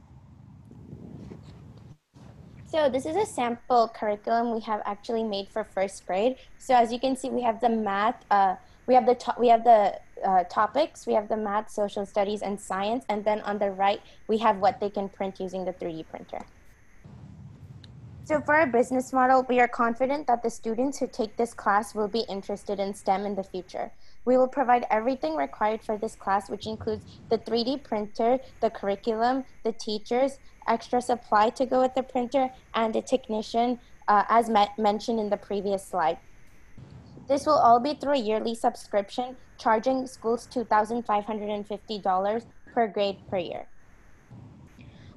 So this is a sample curriculum we have actually made for first grade. So as you can see, we have the math, we have the topics, we have the math, social studies, and science, and then on the right, we have what they can print using the 3D printer. So for our business model, we are confident that the students who take this class will be interested in STEM in the future. We will provide everything required for this class, which includes the 3D printer, the curriculum, the teachers, extra supply to go with the printer, and a technician, as mentioned in the previous slide. This will all be through a yearly subscription, charging schools $2,550 per grade per year.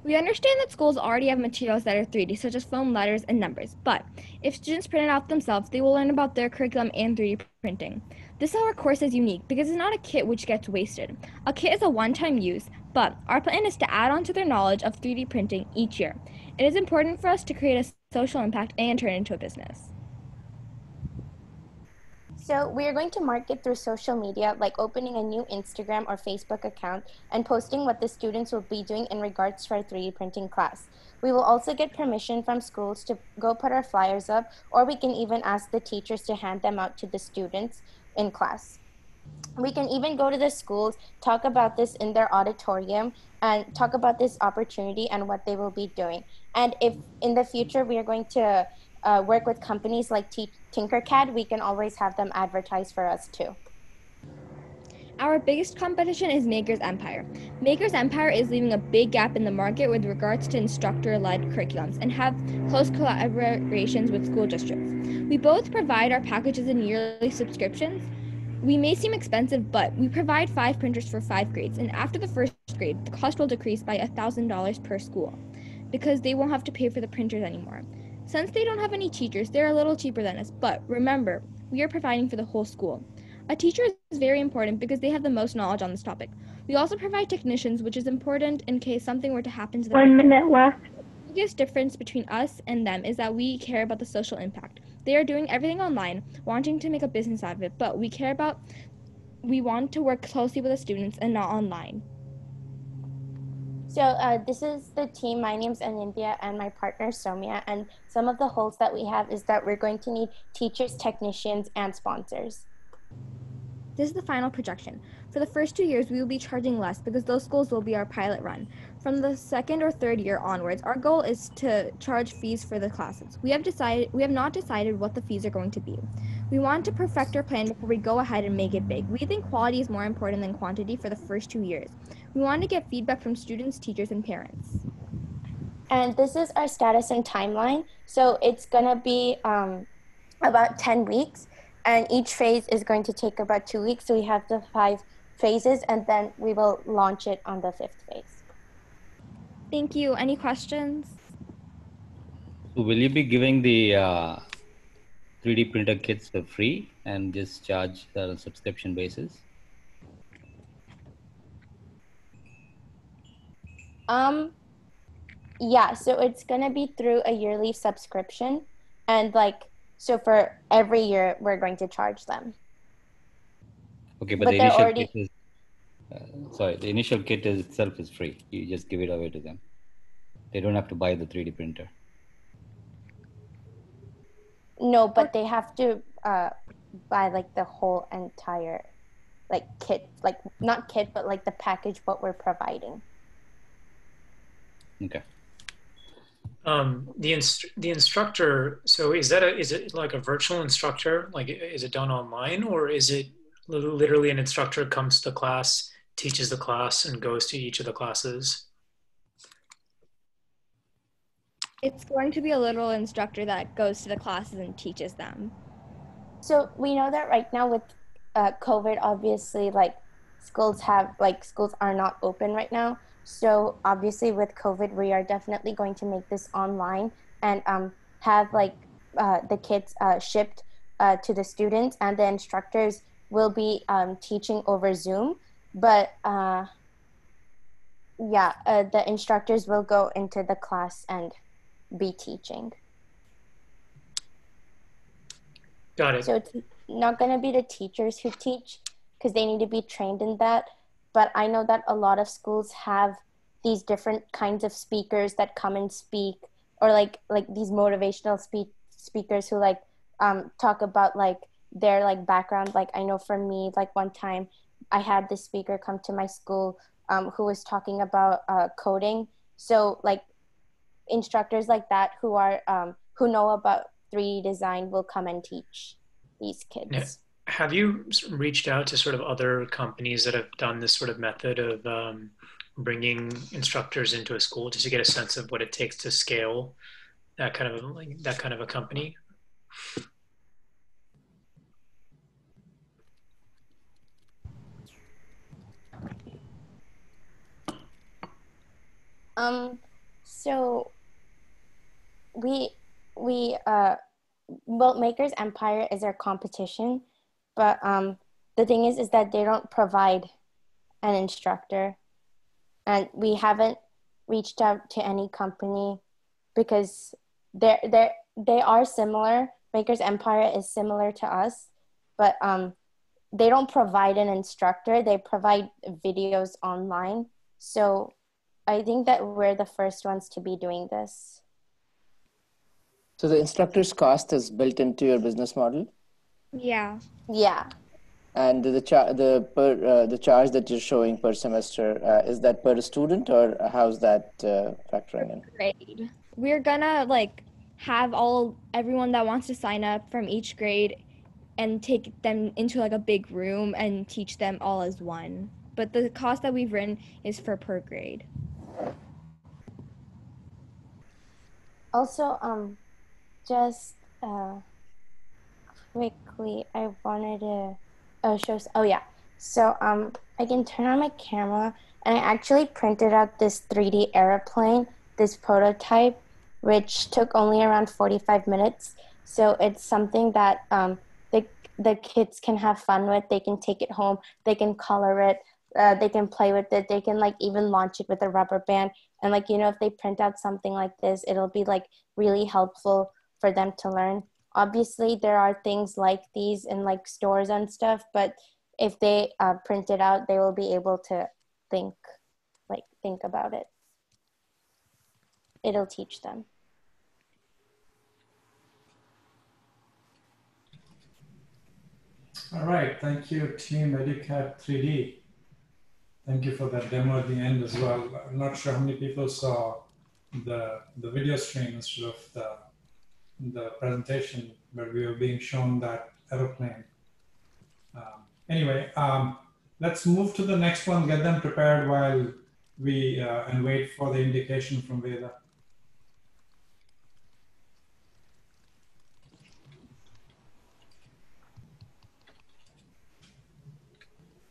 We understand that schools already have materials that are 3D, such as foam, letters, and numbers, but if students print it out themselves, they will learn about their curriculum and 3D printing. This is how our course is unique, because it's not a kit which gets wasted. A kit is a one-time use, but our plan is to add on to their knowledge of 3D printing each year. It is important for us to create a social impact and turn it into a business. So we are going to market through social media, like opening a new Instagram or Facebook account and posting what the students will be doing in regards to our 3D printing class. We will also get permission from schools to go put our flyers up, or we can even ask the teachers to hand them out to the students in class. We can even go to the schools, talk about this in their auditorium, and talk about this opportunity and what they will be doing. And if in the future we are going to work with companies like Tinkercad, we can always have them advertise for us too. Our biggest competition is Maker's Empire. Maker's Empire is leaving a big gap in the market with regards to instructor-led curriculums and have close collaborations with school districts. We both provide our packages in yearly subscriptions. We may seem expensive, but we provide 5 printers for 5 grades, and after the first grade, the cost will decrease by $1,000 per school because they won't have to pay for the printers anymore. Since they don't have any teachers, they're a little cheaper than us, but remember, we are providing for the whole school. A teacher is very important because they have the most knowledge on this topic. We also provide technicians, which is important in case something were to happen to them. 1 minute left. The biggest difference between us and them is that we care about the social impact. They are doing everything online, wanting to make a business out of it, but we want to work closely with the students and not online. So this is the team. My name's Anindya and my partner Somya. And some of the holes that we have is that we're going to need teachers, technicians, and sponsors. This is the final projection. For the first 2 years, we will be charging less because those schools will be our pilot run. From the second or third year onwards, our goal is to charge fees for the classes. We have not decided what the fees are going to be. We want to perfect our plan before we go ahead and make it big. We think quality is more important than quantity for the first 2 years. We want to get feedback from students, teachers, and parents. And this is our status and timeline. So it's gonna be about 10 weeks. And each phase is going to take about 2 weeks. So we have the 5 phases, and then we will launch it on the 5th phase. Thank you. Any questions? So will you be giving the 3D printer kits for free and just charge on a subscription basis? Yeah, so it's gonna be through a yearly subscription, and so for every year we're going to charge them. Okay, but the initial kit is the initial kit itself is free. You just give it away to them. They don't have to buy the 3D printer. No, but they have to buy the whole entire kit, not kit, but the package what we're providing. Okay. The instructor, so is it like a virtual instructor? Like, is it done online, or is it literally an instructor comes to the class, teaches the class, and goes to each of the classes? It's going to be a literal instructor that goes to the classes and teaches them. So we know that right now with COVID, obviously, schools are not open right now. So obviously with COVID, we are definitely going to make this online and have the kits shipped to the students, and the instructors will be teaching over Zoom. But the instructors will go into the class and be teaching. Got it. So it's not going to be the teachers who teach because they need to be trained in that. But I know that a lot of schools have these different kinds of speakers that come and speak, or like these motivational speakers who talk about their background. I know for me, one time I had this speaker come to my school who was talking about coding. So instructors like that who know about 3D design will come and teach these kids. Now, have you reached out to sort of other companies that have done this sort of method of bringing instructors into a school just to get a sense of what it takes to scale that kind of a company? So Maker's Empire is our competition, but the thing is that they don't provide an instructor, and we haven't reached out to any company because they are similar. Maker's Empire is similar to us, but they don't provide an instructor. They provide videos online. So I think that we're the first ones to be doing this. So the instructor's cost is built into your business model? Yeah. Yeah. And the charge that you're showing per semester, is that per student, or how's that factoring in? Grade. We're gonna have everyone that wants to sign up from each grade and take them into a big room and teach them all as one. But the cost that we've written is for per grade. Also, just quickly, I wanted to show. Oh yeah. So I can turn on my camera, and I actually printed out this 3D airplane, this prototype, which took only around 45 minutes. So it's something that the kids can have fun with. They can take it home. They can color it. They can play with it. They can even launch it with a rubber band. And if they print out something like this, it'll be really helpful for them to learn. Obviously, there are things like these in stores and stuff, but if they print it out, they will be able to think about it. It'll teach them. All right, thank you, Team EduCat 3D. Thank you for that demo at the end as well. I'm not sure how many people saw the video stream instead of the presentation, but we were being shown that aeroplane. Anyway, let's move to the next one, get them prepared while we and wait for the indication from Veda.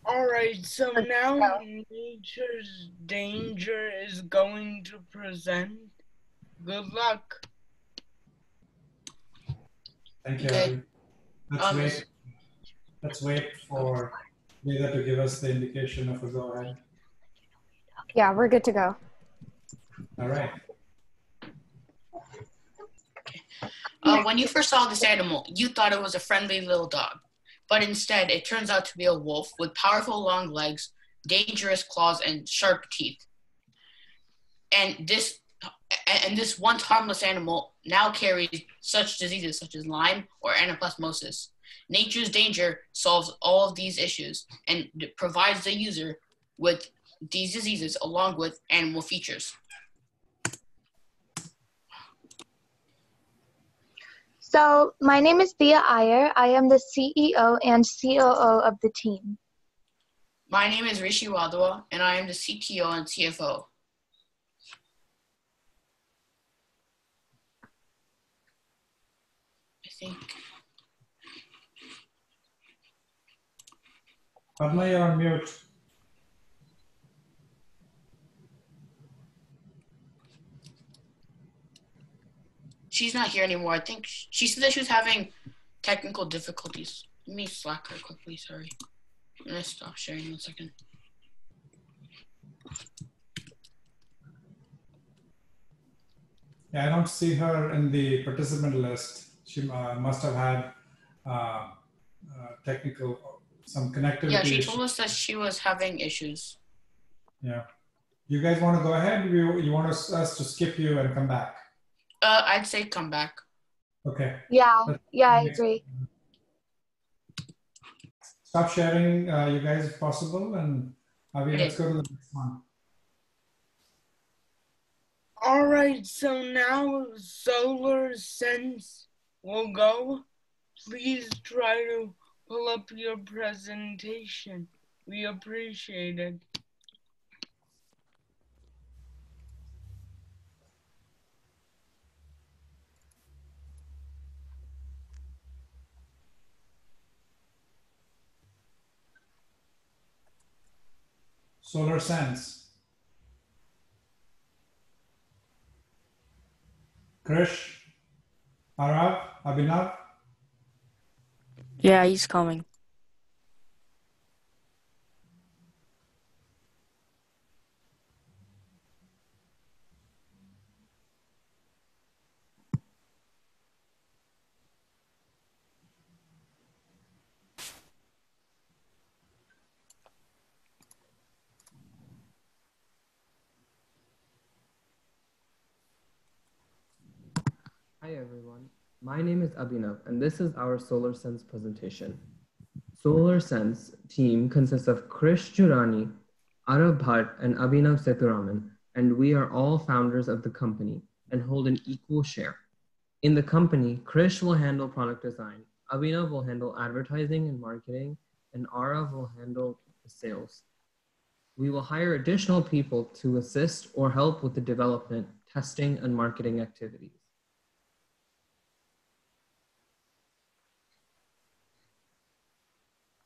All right, so now Nature's Danger is going to present. Good luck. Thank you, Abby. Let's wait for Veda to give us the indication of a go ahead. Yeah, we're good to go. All right. When you first saw this animal, you thought it was a friendly little dog, but instead it turns out to be a wolf with powerful long legs, dangerous claws, and sharp teeth. And this once harmless animal now carries such diseases such as Lyme or anaplasmosis. Nature's Danger solves all of these issues and provides the user with these diseases along with animal features. So my name is Thea Iyer. I am the CEO and COO of the team. My name is Rishi Wadwa, and I am the CTO and CFO. I think. Padma, you're on mute. She's not here anymore. I think she said that she was having technical difficulties. Let me Slack her quickly, sorry. I'm gonna stop sharing 1 second. Yeah, I don't see her in the participant list. She must have had some connectivity. Yeah, she told us that she was having issues. Yeah. You guys want to go ahead? You want us to skip you and come back? I'd say come back. Okay. Yeah, I agree. Stop sharing, you guys, if possible, and let's go to the next one. All right, so now Solar Sense will go. Please try to pull up your presentation. We appreciate it. Solar Sense. Krish, Arav, Abhinav. Yeah, he's coming. Hi everyone, my name is Abhinav and this is our SolarSense presentation. SolarSense team consists of Krish Jurani, Arav Bhatt and Abhinav Sethuraman, and we are all founders of the company and hold an equal share. In the company, Krish will handle product design, Abhinav will handle advertising and marketing, and Arav will handle the sales. We will hire additional people to assist or help with the development, testing, and marketing activities.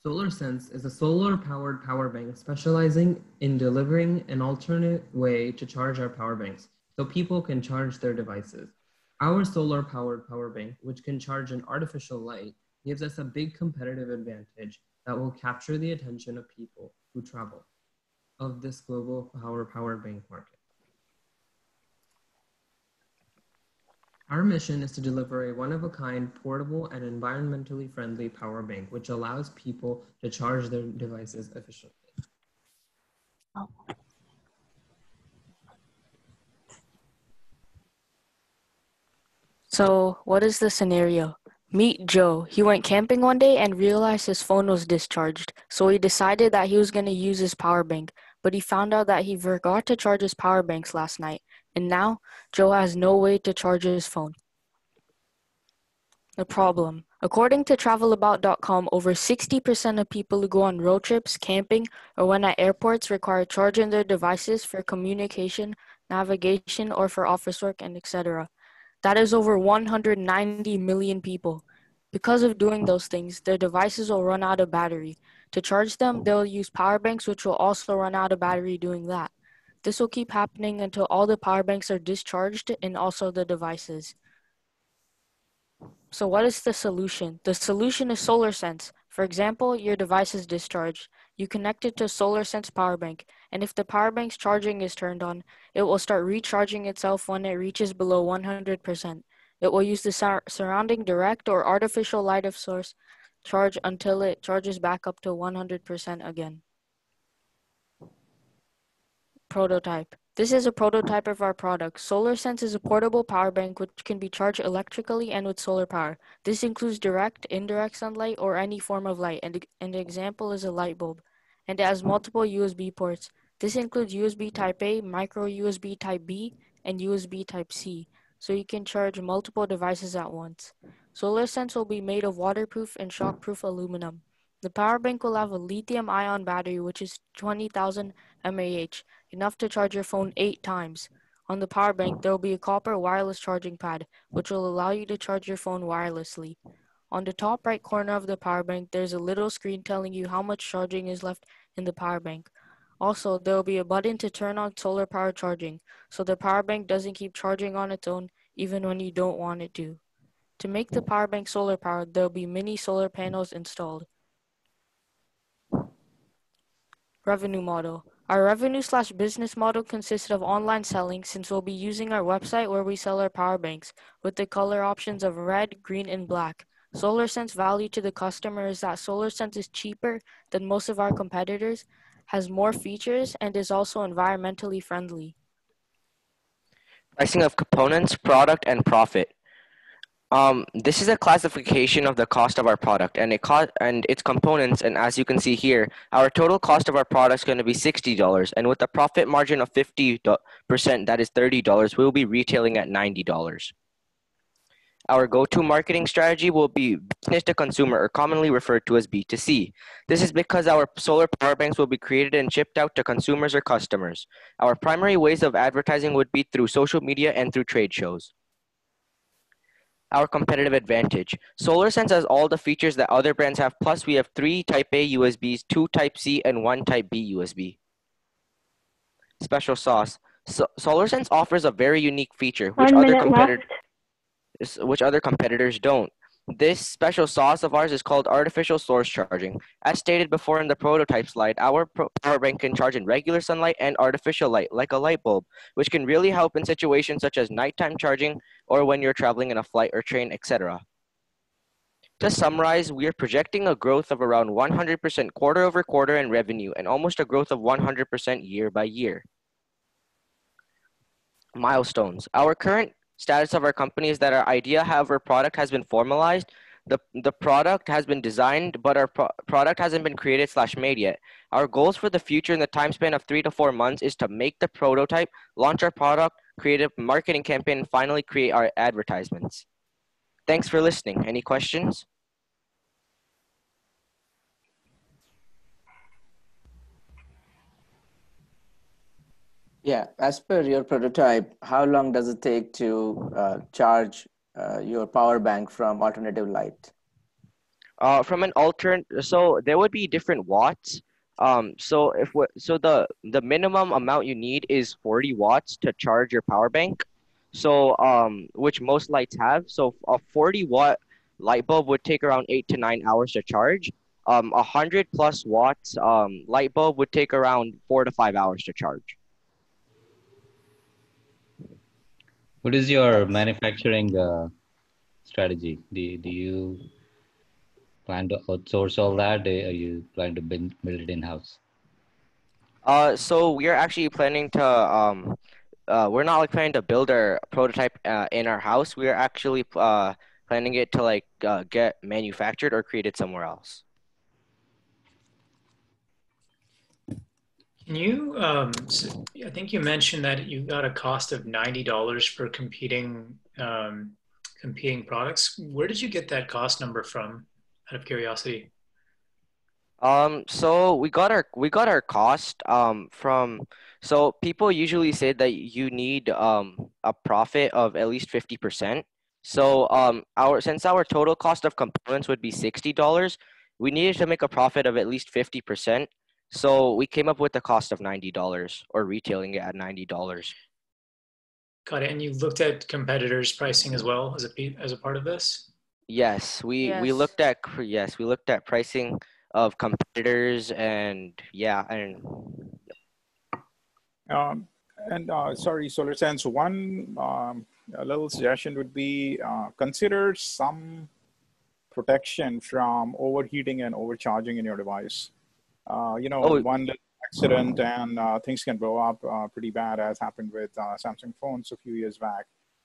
SolarSense is a solar-powered power bank specializing in delivering an alternate way to charge our power banks so people can charge their devices. Our solar-powered power bank, which can charge an artificial light, gives us a big competitive advantage that will capture the attention of people who travel of this global power bank market. Our mission is to deliver a one-of-a-kind, portable, and environmentally friendly power bank, which allows people to charge their devices efficiently. So, what is the scenario? Meet Joe. He went camping one day and realized his phone was discharged, so he decided that he was going to use his power bank, but he found out that he forgot to charge his power banks last night, and now Joe has no way to charge his phone. The problem. According to travelabout.com, over 60% of people who go on road trips, camping, or when at airports require charging their devices for communication, navigation, or for office work, and etc. That is over 190 million people. Because of doing those things, their devices will run out of battery. To charge them, they'll use power banks, which will also run out of battery doing that. This will keep happening until all the power banks are discharged and also the devices. So what is the solution? The solution is SolarSense. For example, your device is discharged. You connect it to SolarSense power bank, and if the power bank's charging is turned on, it will start recharging itself when it reaches below 100%. It will use the surrounding direct or artificial light of source charge until it charges back up to 100% again. Prototype. This is a prototype of our product. SolarSense is a portable power bank which can be charged electrically and with solar power. This includes direct, indirect sunlight, or any form of light, and an example is a light bulb. And it has multiple USB ports. This includes USB Type-A, micro USB Type-B, and USB Type-C, so you can charge multiple devices at once. SolarSense will be made of waterproof and shockproof aluminum. The power bank will have a lithium-ion battery, which is 20,000 mAh, enough to charge your phone 8 times. On the power bank, there will be a copper wireless charging pad, which will allow you to charge your phone wirelessly. On the top right corner of the power bank, there's a little screen telling you how much charging is left in the power bank. Also, there will be a button to turn on solar power charging, so the power bank doesn't keep charging on its own even when you don't want it to. To make the power bank solar powered, there will be mini solar panels installed. Revenue model. Our revenue/business model consists of online selling, since we'll be using our website where we sell our power banks with the color options of red, green, and black. SolarSense value to the customer is that SolarSense is cheaper than most of our competitors, has more features, and is also environmentally friendly. Pricing of components, product, and profit. This is a classification of the cost of our product and its components, and as you can see here, our total cost of our product is going to be $60, and with a profit margin of 50%, that is $30, we will be retailing at $90. Our go-to marketing strategy will be business to consumer, or commonly referred to as B2C. This is because our solar power banks will be created and shipped out to consumers or customers. Our primary ways of advertising would be through social media and through trade shows. Our competitive advantage. SolarSense has all the features that other brands have, plus we have 3 Type-A USBs, 2 Type-C, and 1 Type-B USB. Special sauce. SolarSense offers a very unique feature, which other competitors don't. This special sauce of ours is called artificial source charging. As stated before in the prototype slide, our power bank can charge in regular sunlight and artificial light, like a light bulb, which can really help in situations such as nighttime charging or when you're traveling in a flight or train, etc. To summarize, we are projecting a growth of around 100% quarter over quarter in revenue and almost a growth of 100% year by year. Milestones. Our current status of our company is that our idea, however, product has been formalized. The product has been designed, but our product hasn't been created / made yet. Our goals for the future in the time span of 3 to 4 months is to make the prototype, launch our product, create a marketing campaign, and finally create our advertisements. Thanks for listening. Any questions? Yeah, as per your prototype, how long does it take to charge your power bank from alternative light? From an so there would be different watts. So the minimum amount you need is 40 watts to charge your power bank. So which most lights have. So a 40-watt light bulb would take around 8 to 9 hours to charge. 100+ watts light bulb would take around 4 to 5 hours to charge. What is your manufacturing strategy? Do you plan to outsource all that? Or you plan to build it in-house? So we're actually planning to we're not like planning to build our prototype in our house. We're actually planning it to like get manufactured or created somewhere else. Can you, I think you mentioned that you got a cost of $90 for competing products. Where did you get that cost number from, out of curiosity? So we got our cost from, so people usually say that you need a profit of at least 50%. So since our total cost of components would be $60, we needed to make a profit of at least 50%. So we came up with the cost of $90, or retailing it at $90. Got it. And you looked at competitors' pricing as well as a part of this? Yes, we looked at pricing of competitors, and yeah, and sorry, SolarSense, one a little suggestion would be consider some protection from overheating and overcharging in your device. One little accident and things can blow up pretty bad, as happened with Samsung phones a few years back.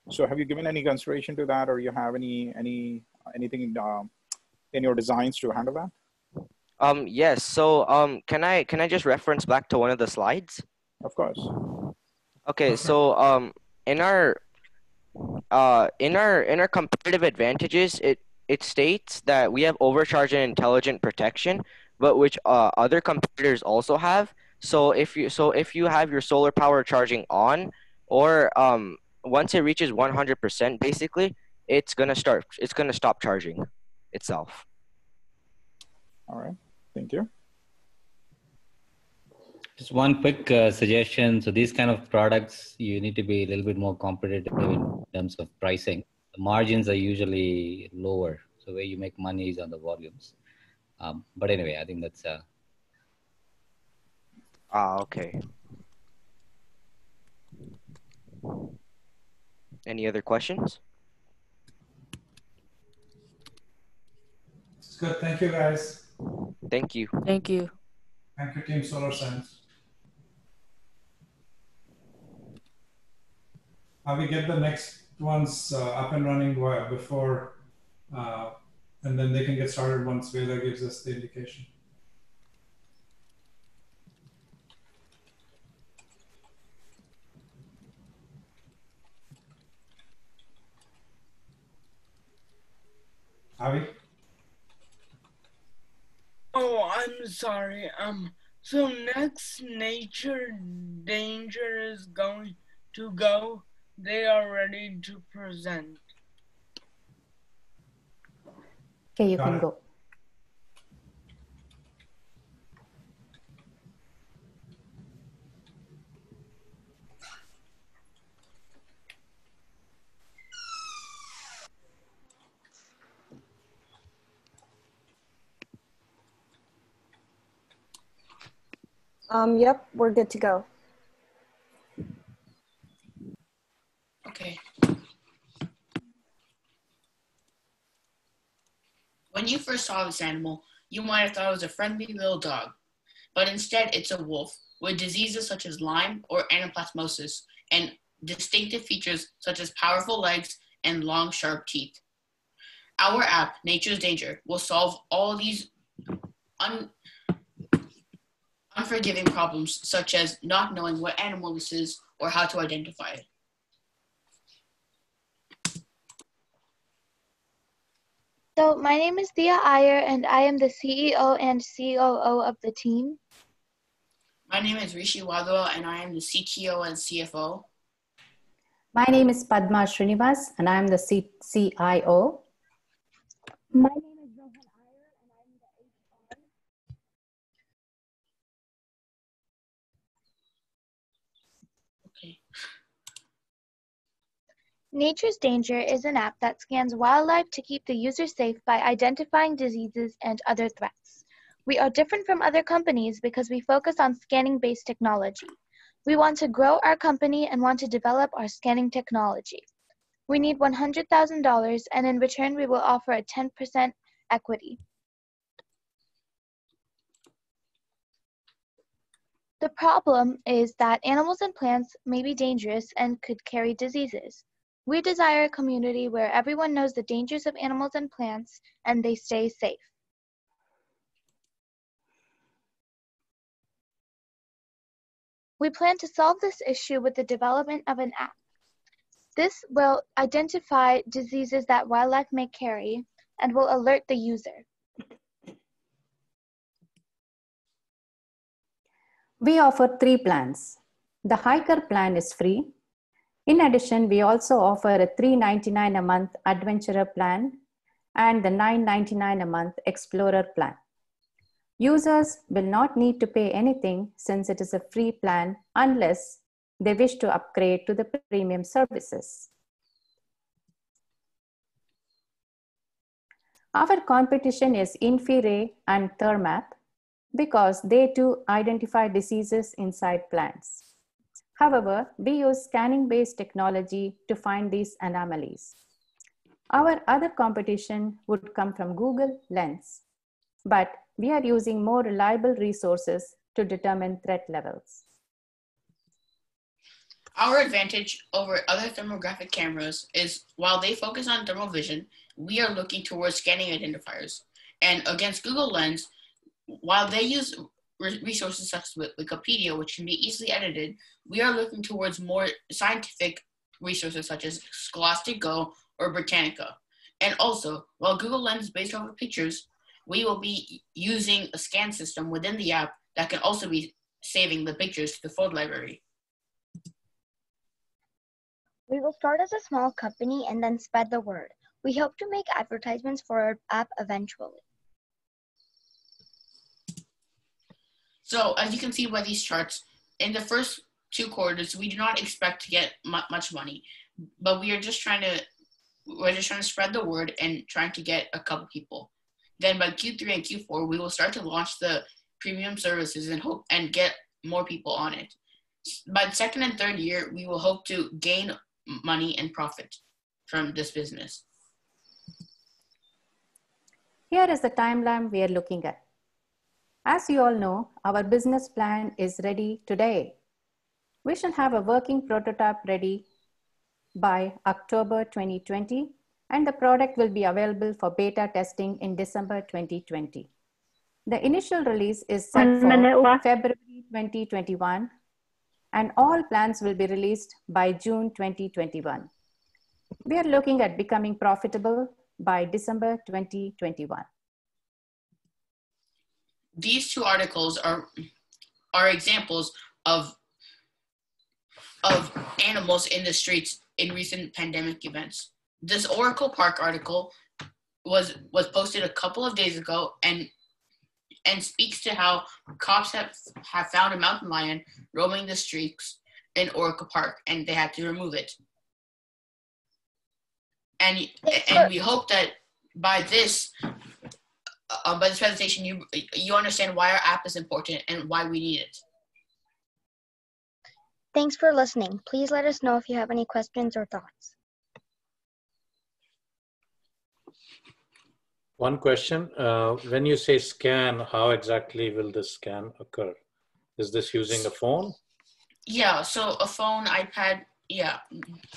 So have you given any consideration to that, or you have anything in your designs to handle that? Yes. So can I just reference back to one of the slides? Of course. Okay. So in our competitive advantages, it states that we have overcharge and intelligent protection, but which other competitors also have. So if you have your solar power charging on, or once it reaches 100%, basically, it's gonna stop charging itself. All right. Thank you. Just one quick suggestion. So these kind of products, you need to be a little bit more competitive in terms of pricing. The margins are usually lower. So where you make money is on the volumes. But anyway, I think that's... Okay. Any other questions? It's good. Thank you, guys. Thank you. Thank you. Thank you, Team SolarSense. We get the next ones up and running before, and then they can get started once Veda gives us the indication. Avi? Oh, I'm sorry. So next Nature Danger is going to go. They are ready to present. Okay, you can go. Yep, we're good to go. Okay. When you first saw this animal, you might have thought it was a friendly little dog, but instead it's a wolf with diseases such as Lyme or anaplasmosis and distinctive features such as powerful legs and long, sharp teeth. Our app, Nature's Danger, will solve all these unforgiving problems, such as not knowing what animal this is or how to identify it. So my name is Thea Iyer, and I am the CEO and COO of the team. My name is Rishi Kumar, and I am the CTO and CFO. My name is Padma Srinivas, and I am the CIO. My name is Rohan Iyer, and I'm the HR. Okay. Nature's Danger is an app that scans wildlife to keep the user safe by identifying diseases and other threats. We are different from other companies because we focus on scanning-based technology. We want to grow our company and want to develop our scanning technology. We need $100,000, and in return, we will offer a 10% equity. The problem is that animals and plants may be dangerous and could carry diseases. We desire a community where everyone knows the dangers of animals and plants and they stay safe. We plan to solve this issue with the development of an app. This will identify diseases that wildlife may carry and will alert the user. We offer 3 plans. The hiker plan is free. In addition, we also offer a $3.99 a month adventurer plan and the $9.99 a month explorer plan. Users will not need to pay anything since it is a free plan unless they wish to upgrade to the premium services. Our competition is Infire and Thermap because they too identify diseases inside plants. However, we use scanning-based technology to find these anomalies. Our other competition would come from Google Lens, but we are using more reliable resources to determine threat levels. Our advantage over other thermographic cameras is while they focus on thermal vision, we are looking towards scanning identifiers. And against Google Lens, while they use resources such as Wikipedia, which can be easily edited, we are looking towards more scientific resources such as Scholastic Go or Britannica. And also, while Google Lens is based off of pictures, we will be using a scan system within the app that can also be saving the pictures to the photo library. We will start as a small company and then spread the word. We hope to make advertisements for our app eventually. So as you can see by these charts, in the first 2 quarters, we do not expect to get much money, but we're just trying to spread the word and trying to get a couple people. Then by Q3 and Q4, we will start to launch the premium services and get more people on it. By the 2nd and 3rd year, we will hope to gain money and profit from this business. Here is the timeline we are looking at. As you all know, our business plan is ready today. We shall have a working prototype ready by October 2020, and the product will be available for beta testing in December 2020. The initial release is set for February 2021, and all plans will be released by June 2021. We are looking at becoming profitable by December 2021. These 2 articles are examples of animals in the streets in recent pandemic events. This Oracle Park article was posted a couple of days ago and speaks to how cops have found a mountain lion roaming the streets in Oracle Park, and they had to remove it. And we hope that by this presentation, you understand why our app is important and why we need it. Thanks for listening. Please let us know if you have any questions or thoughts. One question, when you say scan, how exactly will this scan occur? Is this using a phone? Yeah, so a phone, iPad, Yeah,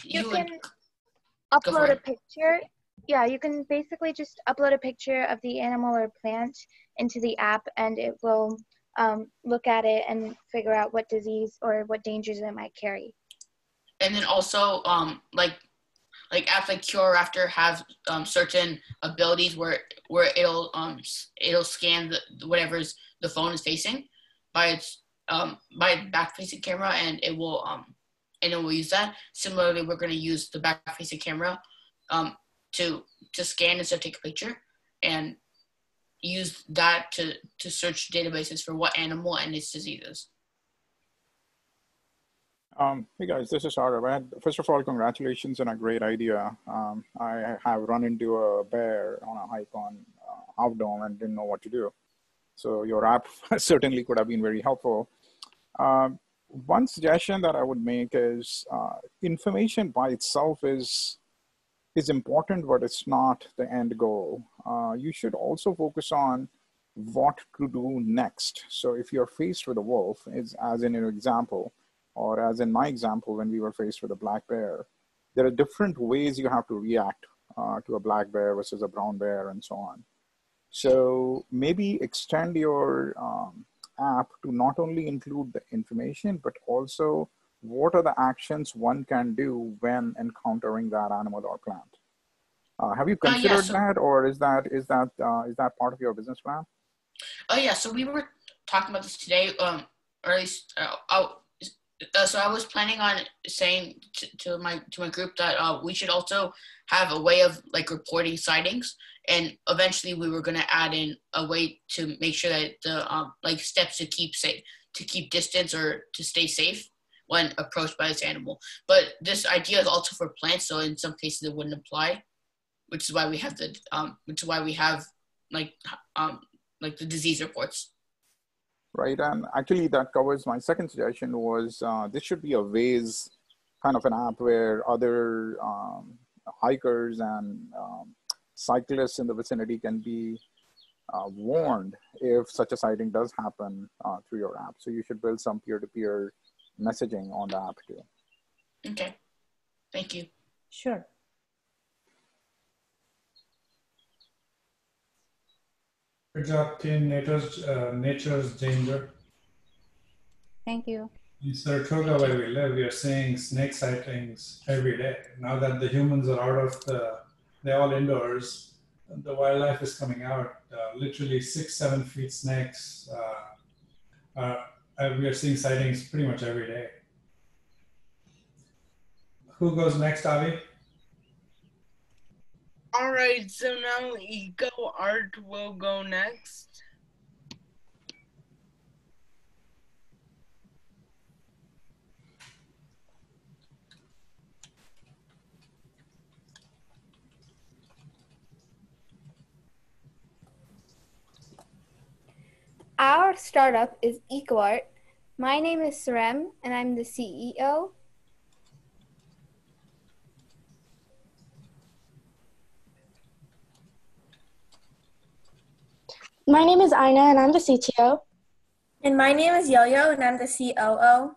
You would can go for upload a it. picture. Yeah, you can basically just upload a picture of the animal or plant into the app, and it will look at it and figure out what disease or what dangers it might carry. And then also, like apps like Cure After have certain abilities where it'll scan whatever's the phone is facing by its back facing camera, and it will use that. Similarly, we're going to use the back facing camera to scan instead of take a picture, and use that to search databases for what animal and its diseases. Hey guys, this is Sarah. First of all, congratulations on a great idea. I have run into a bear on a hike on Half Dome and didn't know what to do. So your app certainly could have been very helpful. One suggestion that I would make is information by itself is important, but it's not the end goal. You should also focus on what to do next. So if you're faced with a wolf, as in your example, or as in my example, when we were faced with a black bear, there are different ways you have to react to a black bear versus a brown bear and so on. So maybe extend your app to not only include the information, but also what are the actions one can do when encountering that animal or plant. Have you considered that, or is that part of your business plan? Oh yeah, so we were talking about this today, or at least so I was planning on saying to my group that we should also have a way of like reporting sightings, and eventually we were going to add in a way to make sure that the like steps to keep distance or to stay safe when approached by this animal. But this idea is also for plants, so in some cases it wouldn't apply, which is why we have like the disease reports. Right, and actually that covers my second suggestion was this should be a Waze kind of an app where other hikers and cyclists in the vicinity can be warned if such a sighting does happen through your app. So you should build some peer-to-peer messaging on the app too. Okay, thank you. Sure. Good job, team. Nature's danger. Thank you. In Saratoga, where we live, we are seeing snake sightings every day. Now that the humans are out of they're all indoors, the wildlife is coming out. Literally 6-7 feet snakes. We are seeing sightings pretty much every day. Who goes next, Avi? All right, so now Eco Art will go next. Our startup is EcoArt. My name is Sarem, and I'm the CEO. My name is Aina, and I'm the CTO. And my name is Yo-Yo, and I'm the COO.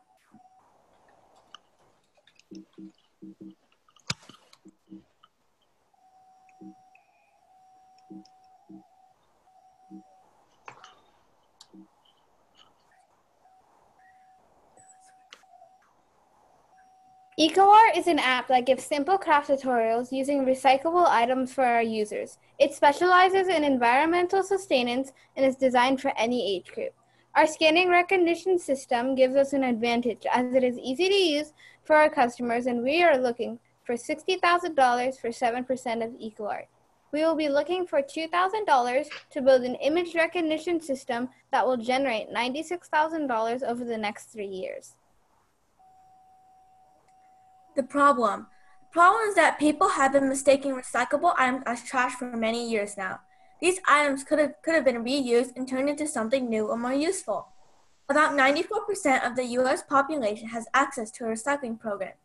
EcoArt is an app that gives simple craft tutorials using recyclable items for our users. It specializes in environmental sustenance and is designed for any age group. Our scanning recognition system gives us an advantage as it is easy to use for our customers, and we are looking for $60,000 for 7% of EcoArt. We will be looking for $2,000 to build an image recognition system that will generate $96,000 over the next 3 years. The problem is that people have been mistaking recyclable items as trash for many years now. These items could have been reused and turned into something new or more useful. About 94% of the U.S. population has access to a recycling program,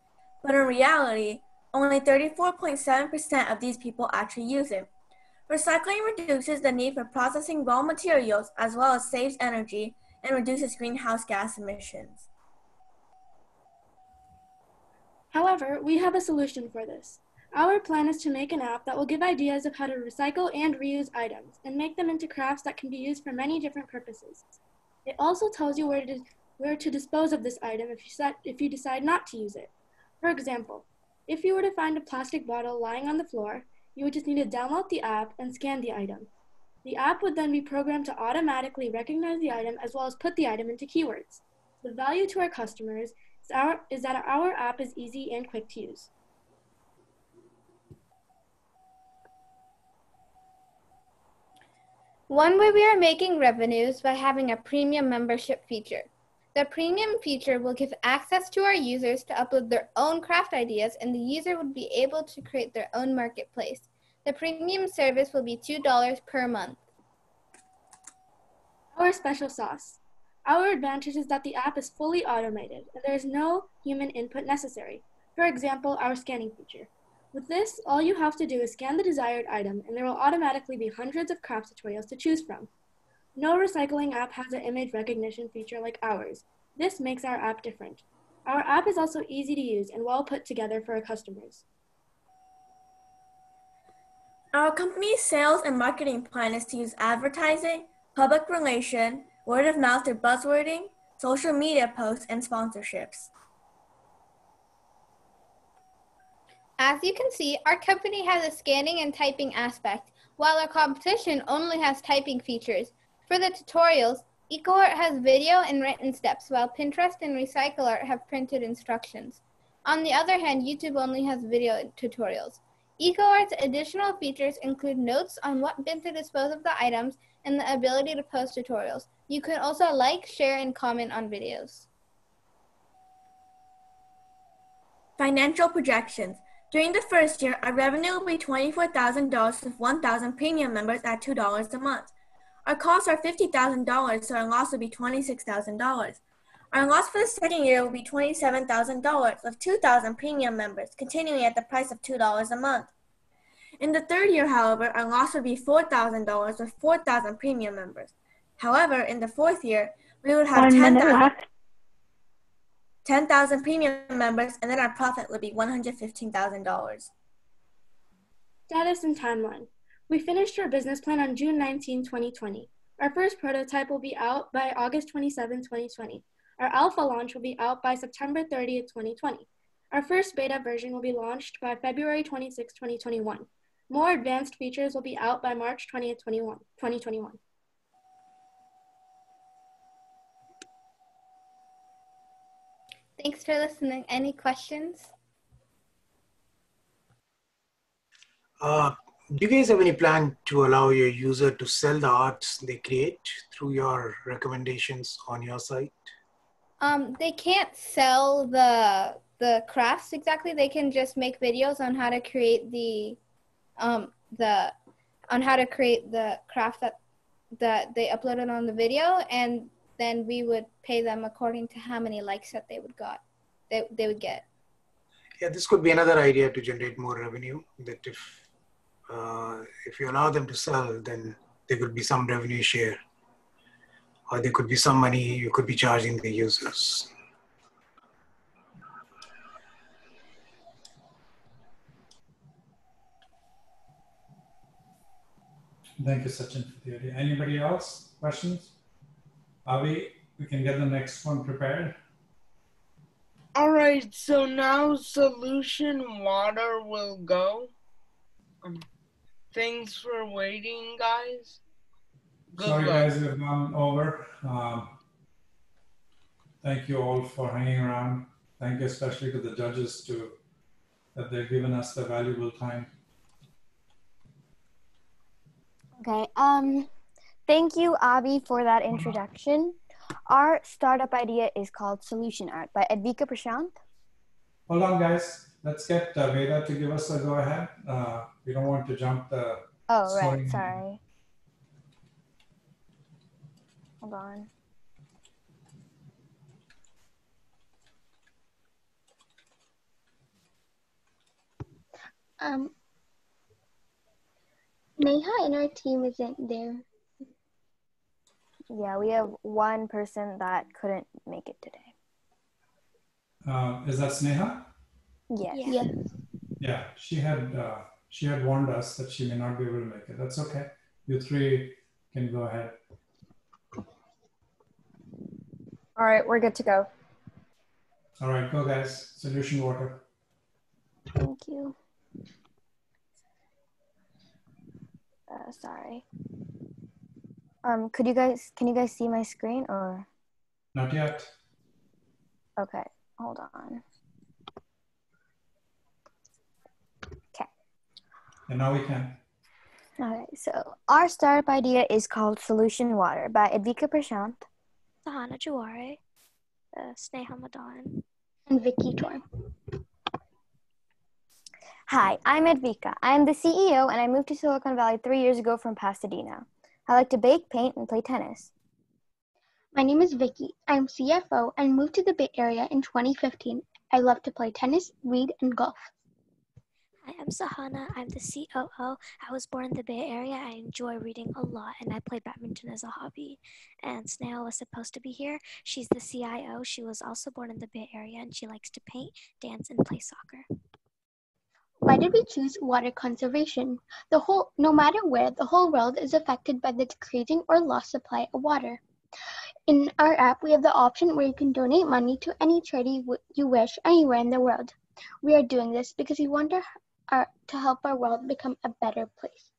but in reality, only 34.7% of these people actually use it. Recycling reduces the need for processing raw materials as well as saves energy and reduces greenhouse gas emissions. However, we have a solution for this. Our plan is to make an app that will give ideas of how to recycle and reuse items and make them into crafts that can be used for many different purposes. It also tells you where to dispose of this item if you decide not to use it. For example, if you were to find a plastic bottle lying on the floor, you would just need to download the app and scan the item. The app would then be programmed to automatically recognize the item as well as put the item into keywords. The value to our customers is that our app is easy and quick to use. One way we are making revenue is by having a premium membership feature. The premium feature will give access to our users to upload their own craft ideas, and the user would be able to create their own marketplace. The premium service will be $2 per month. Our special sauce. Our advantage is that the app is fully automated and there is no human input necessary. For example, our scanning feature. With this, all you have to do is scan the desired item and there will automatically be hundreds of craft tutorials to choose from. No recycling app has an image recognition feature like ours. This makes our app different. Our app is also easy to use and well put together for our customers. Our company's sales and marketing plan is to use advertising, public relation, word of mouth through buzzwording, social media posts, and sponsorships. As you can see, our company has a scanning and typing aspect, while our competition only has typing features. For the tutorials, EcoArt has video and written steps, while Pinterest and RecycleArt have printed instructions. On the other hand, YouTube only has video tutorials. EcoArt's additional features include notes on what bin to dispose of the items and the ability to post tutorials. You can also like, share, and comment on videos. Financial projections. During the first year, our revenue will be $24,000 with 1,000 premium members at $2 a month. Our costs are $50,000, so our loss will be $26,000. Our loss for the second year will be $27,000 with 2,000 premium members, continuing at the price of $2 a month. In the third year, however, our loss will be $4,000 with 4,000 premium members. However, in the fourth year, we would have 10,000 premium members, and then our profit would be $115,000. Status and timeline. We finished our business plan on June 19, 2020. Our first prototype will be out by August 27, 2020. Our alpha launch will be out by September 30, 2020. Our first beta version will be launched by February 26, 2021. More advanced features will be out by March 20, 2021. Thanks for listening. Any questions? Do you guys have any plan to allow your user to sell the arts they create through your recommendations on your site? They can't sell the crafts exactly. They can just make videos on how to create the craft that they uploaded on the video, and then we would pay them according to how many likes that they would get. Yeah, this could be another idea to generate more revenue. That if you allow them to sell, then there could be some revenue share, or there could be some money you could be charging the users. Thank you, Sachin, for the idea. Anybody else? Questions? Avi, we can get the next one prepared. All right, so now solution water will go. Thanks for waiting, guys. Good Sorry, luck. guys, we've gone over. Thank you all for hanging around. Thank you especially to the judges that they've given us their valuable time. Okay. Thank you, Avi, for that introduction. Our startup idea is called Solution Art by Advika Prashant. Hold on, guys. Let's get Veda to give us a go ahead. We don't want to jump the right. Sorry. Hold on. Neha in our team isn't there. Yeah, we have one person that couldn't make it today. Is that Sneha? Yes. Yes. Yeah, she had warned us that she may not be able to make it. That's okay. You three can go ahead. All right, we're good to go. All right, go guys. Solution water. Thank you. Sorry. Can you guys see my screen or? Not yet. Okay, hold on. Okay. And now we can. Okay, so our startup idea is called Solution Water by Advika Prashant, Sahana Jaware, Sneha Madan, and Vicky Torm. Hi, I'm Advika. I am the CEO and I moved to Silicon Valley 3 years ago from Pasadena. I like to bake, paint, and play tennis. My name is Vicky. I'm CFO and moved to the Bay Area in 2015. I love to play tennis, read, and golf. Hi, I'm Sahana. I'm the COO. I was born in the Bay Area. I enjoy reading a lot, and I play badminton as a hobby. And Snail was supposed to be here. She's the CIO. She was also born in the Bay Area, and she likes to paint, dance, and play soccer. Why did we choose water conservation? No matter where, the whole world is affected by the decreasing or lost supply of water. In our app, we have the option where you can donate money to any charity you wish anywhere in the world. We are doing this because we want to help our world become a better place.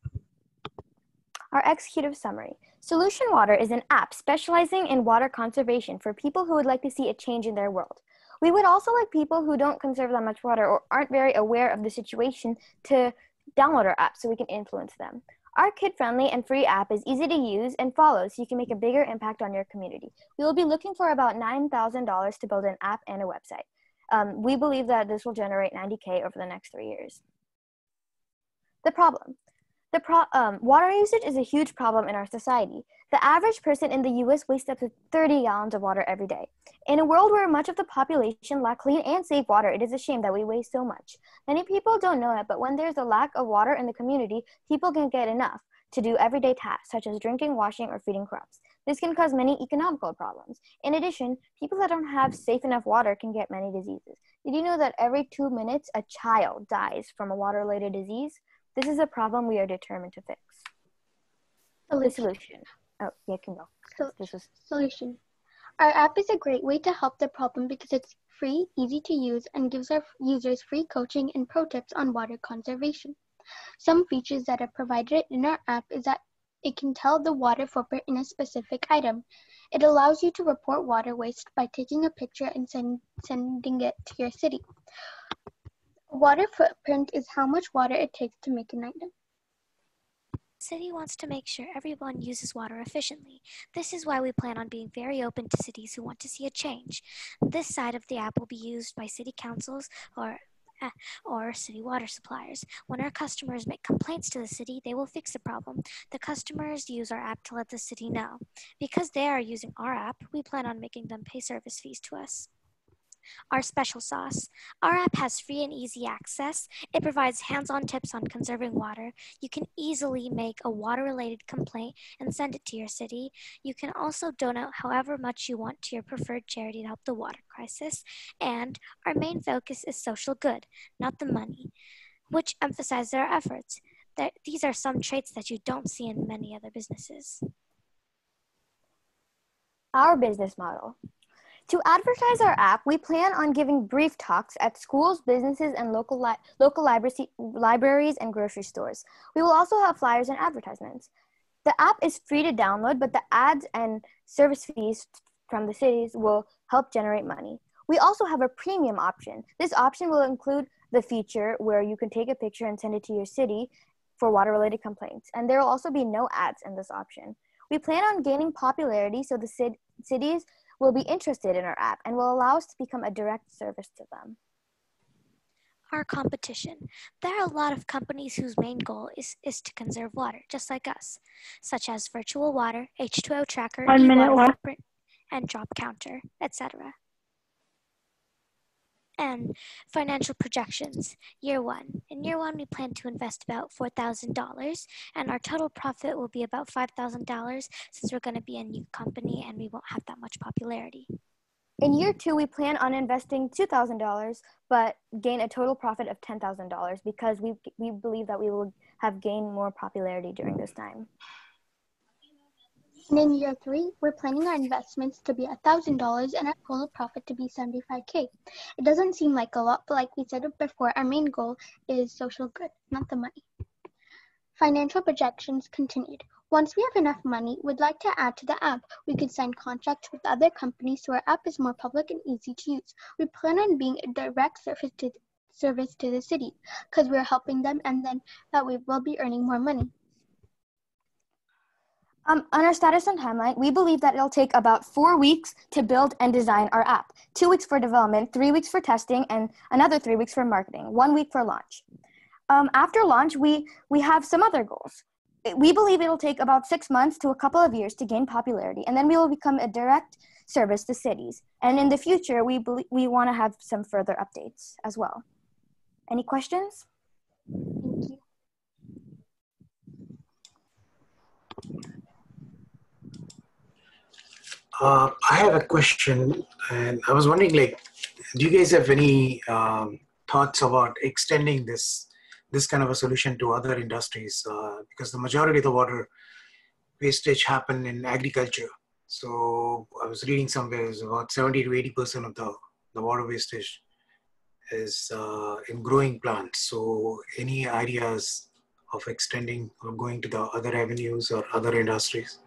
Our executive summary. Solution Water is an app specializing in water conservation for people who would like to see a change in their world. We would also like people who don't conserve that much water or aren't very aware of the situation to download our app so we can influence them. Our kid-friendly and free app is easy to use and follow so you can make a bigger impact on your community. We will be looking for about $9,000 to build an app and a website. We believe that this will generate $90K over the next 3 years. The problem. Water usage is a huge problem in our society. The average person in the US wastes up to 30 gallons of water every day. In a world where much of the population lack clean and safe water, it is a shame that we waste so much. Many people don't know it, but when there's a lack of water in the community, people can't get enough to do everyday tasks such as drinking, washing, or feeding crops. This can cause many economical problems. In addition, people that don't have safe enough water can get many diseases. Did you know that every 2 minutes a child dies from a water-related disease? This is a problem we are determined to fix. The solution. Oh, yeah, can go. Solution. Our app is a great way to help the problem because it's free, easy to use, and gives our users free coaching and pro tips on water conservation. Some features that are provided in our app is that it can tell the water footprint in a specific item. It allows you to report water waste by taking a picture and sending it to your city. Water footprint is how much water it takes to make an item. The city wants to make sure everyone uses water efficiently. This is why we plan on being very open to cities who want to see a change. This side of the app will be used by city councils or city water suppliers. When our customers make complaints to the city, they will fix the problem. The customers use our app to let the city know. Because they are using our app, we plan on making them pay service fees to us. Our special sauce. Our app has free and easy access. It provides hands-on tips on conserving water. You can easily make a water-related complaint and send it to your city. You can also donate however much you want to your preferred charity to help the water crisis. And our main focus is social good, not the money, which emphasizes our efforts. These are some traits that you don't see in many other businesses. Our business model. To advertise our app, we plan on giving brief talks at schools, businesses, and local libraries and grocery stores. We will also have flyers and advertisements. The app is free to download, but the ads and service fees from the cities will help generate money. We also have a premium option. This option will include the feature where you can take a picture and send it to your city for water-related complaints. And there will also be no ads in this option. We plan on gaining popularity so the cities will be interested in our app and will allow us to become a direct service to them. Our competition. There are a lot of companies whose main goal is to conserve water, just like us, such as Virtual Water, H2O Tracker, e-water footprint, and Drop Counter, etc. And financial projections. Year one. In year one, we plan to invest about $4,000, and our total profit will be about $5,000 since we're going to be a new company and we won't have that much popularity. In year 2, we plan on investing $2,000, but gain a total profit of $10,000 because we believe that we will have gained more popularity during this time. And in year 3, we're planning our investments to be $1,000 and our total profit to be $75K. It doesn't seem like a lot, but like we said before, our main goal is social good, not the money. Financial projections continued. Once we have enough money, we'd like to add to the app. We could sign contracts with other companies so our app is more public and easy to use. We plan on being a direct service to the city because we're helping them, and then that we will be earning more money. On our status and timeline, we believe that it'll take about 4 weeks to build and design our app, 2 weeks for development, 3 weeks for testing, and another 3 weeks for marketing, 1 week for launch. After launch, we have some other goals. We believe it'll take about 6 months to a couple of years to gain popularity, and then we will become a direct service to cities. And in the future, we want to have some further updates as well. Any questions? Thank you. I have a question, and I was wondering, like, do you guys have any thoughts about extending this kind of a solution to other industries? Because the majority of the water wastage happen in agriculture. So I was reading somewhere is about 70 to 80% of the water wastage is in growing plants. So any ideas of extending or going to the other avenues or other industries?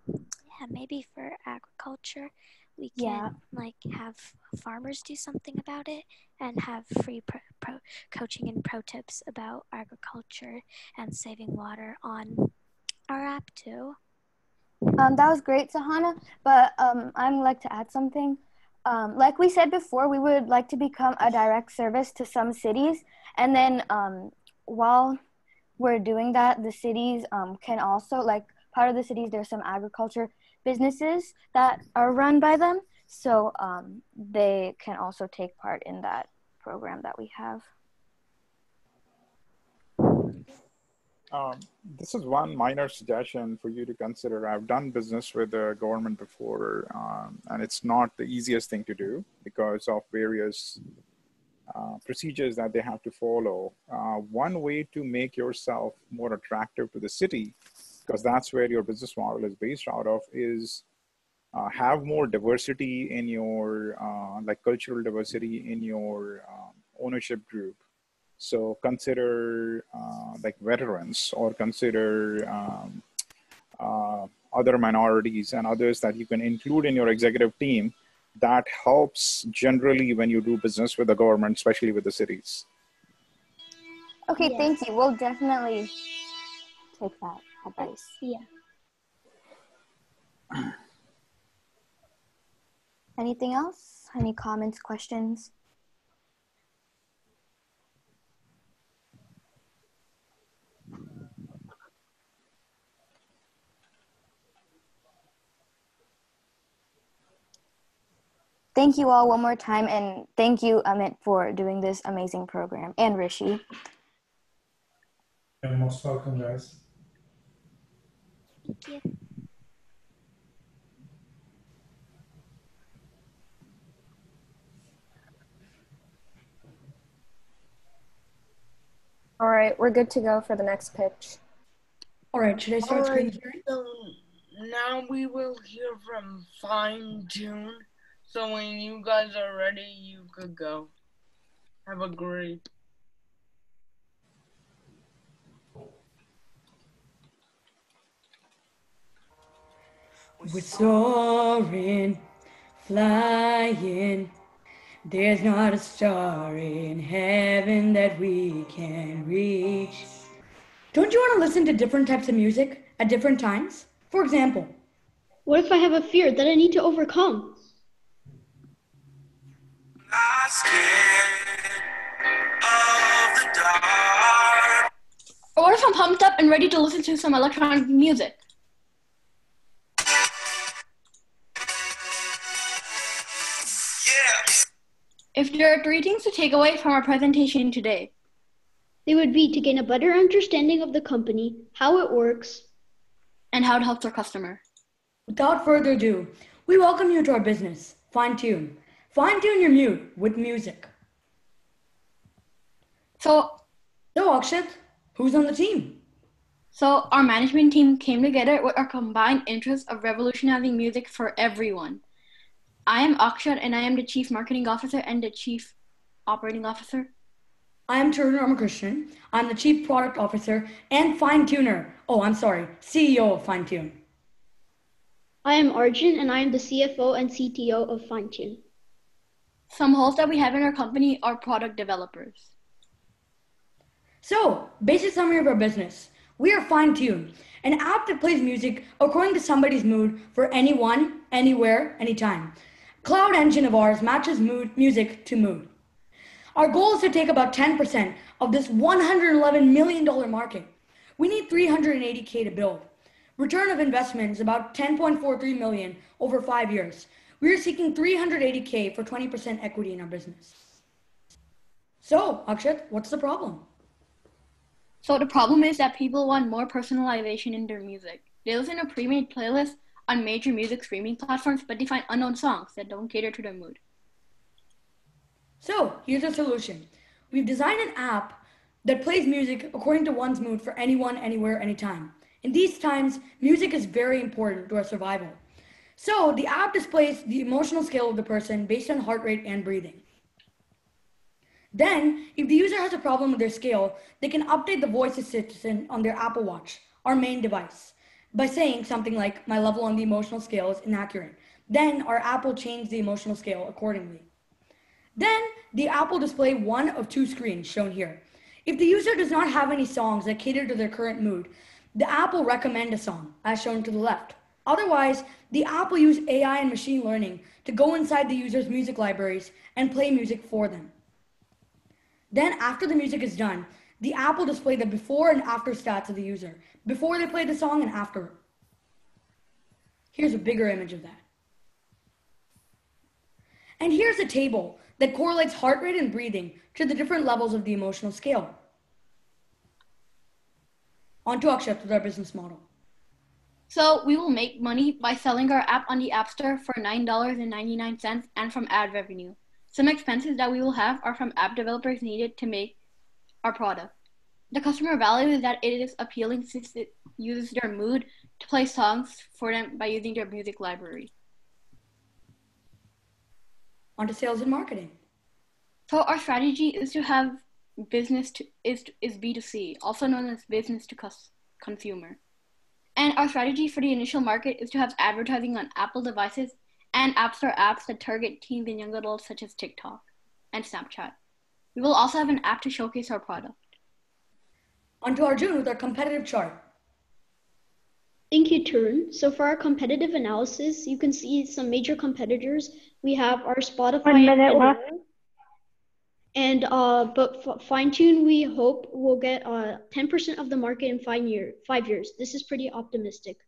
Yeah, maybe for agriculture, we can like have farmers do something about it and have free coaching and pro tips about agriculture and saving water on our app too. That was great, Sahana, but I'd like to add something. Like we said before, we would like to become a direct service to some cities, and then while we're doing that, the cities can also, like part of the cities, there's some agriculture businesses that are run by them, so they can also take part in that program that we have. This is one minor suggestion for you to consider. I've done business with the government before, and it's not the easiest thing to do because of various procedures that they have to follow. One way to make yourself more attractive to the city, because that's where your business model is based out of, is have more diversity in your, like cultural diversity in your ownership group. So consider like veterans, or consider other minorities and others that you can include in your executive team. That helps generally when you do business with the government, especially with the cities. Okay, thank you. We'll definitely take that advice. Yeah. Anything else? Any comments, questions? Thank you all one more time, and thank you, Amit, for doing this amazing program, and Rishi. You're most welcome, guys. Thank you. All right, we're good to go for the next pitch. All right, should I start screen Alright, sharing? so now we will hear from Fine Tune. So when you guys are ready, you could go. Have a great. We're soaring, flying. There's not a star in heaven that we can reach. Don't you want to listen to different types of music at different times? For example, what if I have a fear that I need to overcome? Or what if I'm pumped up and ready to listen to some electronic music? If there are 3 things to take away from our presentation today, they would be to gain a better understanding of the company, how it works, and how it helps our customer. Without further ado, we welcome you to our business. Fine tune. Fine tune your mood with music. So Akshat, who's on the team? So our management team came together with our combined interest of revolutionizing music for everyone. I am Akshat and I am the Chief Marketing Officer and the Chief Operating Officer. I am Tarun Ramakrishnan. I'm the Chief Product Officer and Fine Tuner. CEO of Fine Tune. I am Arjun and I am the CFO and CTO of Fine Tune. Some holes that we have in our company are product developers. So, basic summary of our business. We are Fine Tune, an app that plays music according to somebody's mood for anyone, anywhere, anytime. Cloud engine of ours matches music to mood. Our goal is to take about 10% of this $111 million market. We need 380K to build. Return of investment is about 10.43 million over 5 years. We are seeking 380K for 20% equity in our business. So, Akshat, what's the problem? So the problem is that people want more personalization in their music. They listen to pre-made playlists on major music streaming platforms, but they find unknown songs that don't cater to their mood. So here's a solution. We've designed an app that plays music according to one's mood for anyone, anywhere, anytime. In these times, music is very important to our survival. So the app displays the emotional scale of the person based on heart rate and breathing. Then, if the user has a problem with their scale, they can update the voice assistant on their Apple Watch, our main device, by saying something like, my level on the emotional scale is inaccurate. Then our app will change the emotional scale accordingly. Then the app will display one of two screens shown here. If the user does not have any songs that cater to their current mood, the app will recommend a song, as shown to the left. Otherwise, the app will use AI and machine learning to go inside the user's music libraries and play music for them. Then after the music is done, the app will display the before and after stats of the user, before they play the song and after. Here's a bigger image of that. And here's a table that correlates heart rate and breathing to the different levels of the emotional scale. On to Akshat with our business model. So we will make money by selling our app on the App Store for $9.99 and from ad revenue. Some expenses that we will have are from app developers needed to make our product. The customer value is that it is appealing since it uses their mood to play songs for them by using their music library. On to sales and marketing. So our strategy is to have is B2C, also known as business to consumer. And our strategy for the initial market is to have advertising on Apple devices and App Store apps that target teens and young adults such as TikTok and Snapchat. We will also have an app to showcase our product. On to Arjun with our competitive chart. Thank you, Tarun. So for our competitive analysis, you can see some major competitors. We have our Spotify 1 minute left. And but Fine Tune, we hope will get 10% of the market in 5 years. This is pretty optimistic.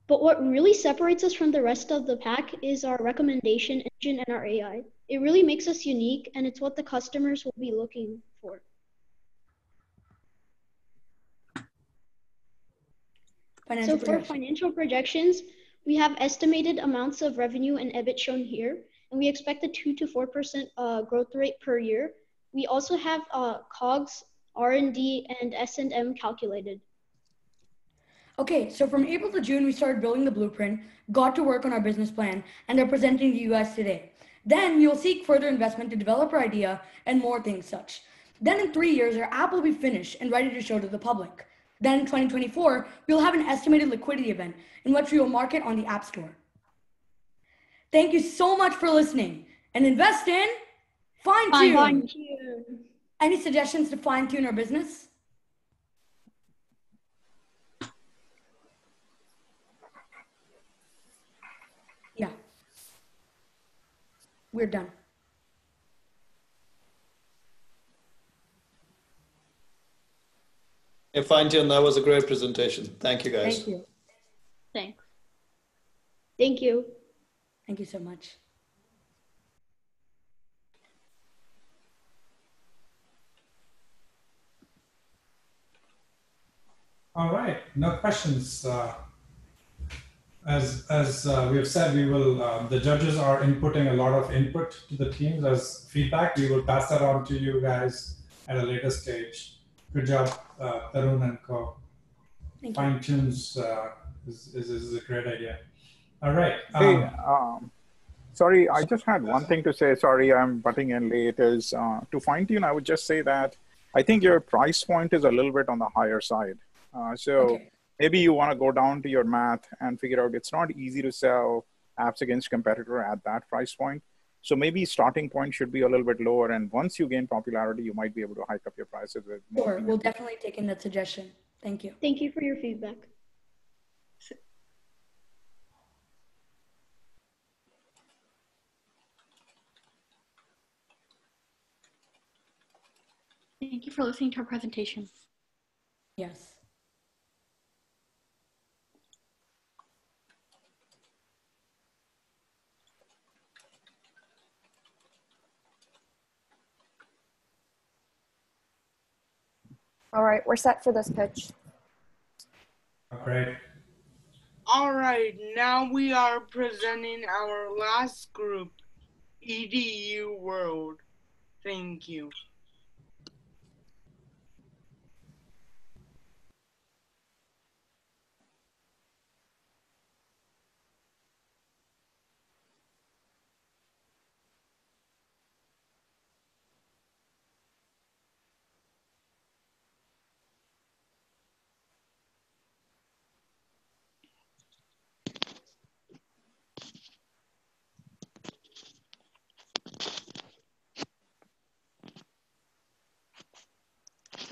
But what really separates us from the rest of the pack is our recommendation engine and our AI. It really makes us unique, and it's what the customers will be looking for. So for financial projections, we have estimated amounts of revenue and EBIT shown here, and we expect a 2 to 4% growth rate per year. We also have COGS, R&D, and S&M calculated. Okay, so from April to June, we started building the blueprint, got to work on our business plan, and are presenting to you guys today. Then we will seek further investment to develop our idea and more things such. Then in 3 years, our app will be finished and ready to show to the public. Then in 2024, we'll have an estimated liquidity event in which we will market on the App Store. Thank you so much for listening, and invest in Fine Tune. Fine Tune. Any suggestions to fine tune our business? Yeah. We're done. Yeah, Fine Tune, that was a great presentation. Thank you, guys. Thank you. Thanks. Thank you. Thank you so much. All right, no questions. as we have said, we will. The judges are inputting a lot of input to the teams as feedback. We will pass that on to you guys at a later stage. Good job, Tarun and Co. Fine tunes is a great idea. All right. Hey, sorry, I just had one thing to say. Sorry, I'm butting in late. Is to fine tune, I would just say that I think your price point is a little bit on the higher side. So maybe you want to go down to your math and figure out it's not easy to sell apps against competitor at that price point. So maybe starting point should be a little bit lower. And once you gain popularity, you might be able to hike up your prices with more. Sure, we'll definitely take in that suggestion. Thank you. Thank you for your feedback. Thank you for listening to our presentation. Yes. All right, we're set for this pitch. Great. All right, now we are presenting our last group, EDU World. Thank you.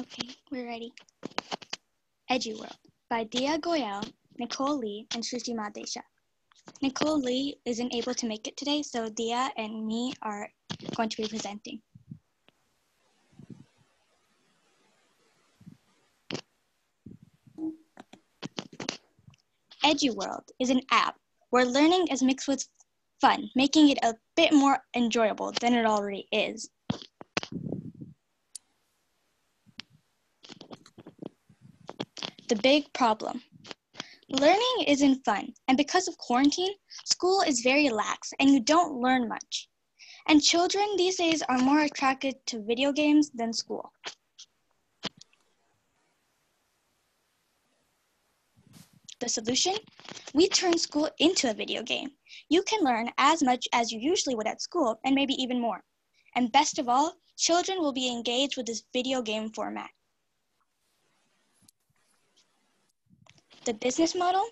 Okay, we're ready. EduWorld by Dia Goyal, Nicole Lee, and Shrishti Madesha. Nicole Lee isn't able to make it today, so Dia and me are going to be presenting. EduWorld is an app where learning is mixed with fun, making it a bit more enjoyable than it already is. The big problem. Learning isn't fun, and because of quarantine, school is very lax and you don't learn much. And children these days are more attracted to video games than school. The solution? We turn school into a video game. You can learn as much as you usually would at school, and maybe even more. And best of all, children will be engaged with this video game format. The business model?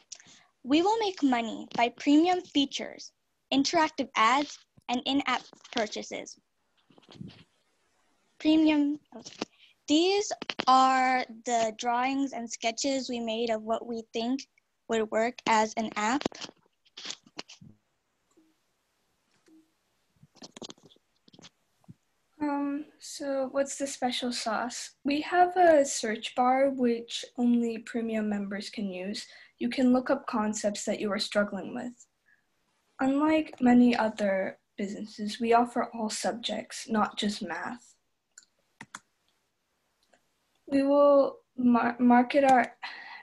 We will make money by premium features, interactive ads, and in-app purchases. Premium. These are the drawings and sketches we made of what we think would work as an app. So what's the special sauce? We have a search bar which only premium members can use. You can look up concepts that you are struggling with. Unlike many other businesses, we offer all subjects, not just math. We will market our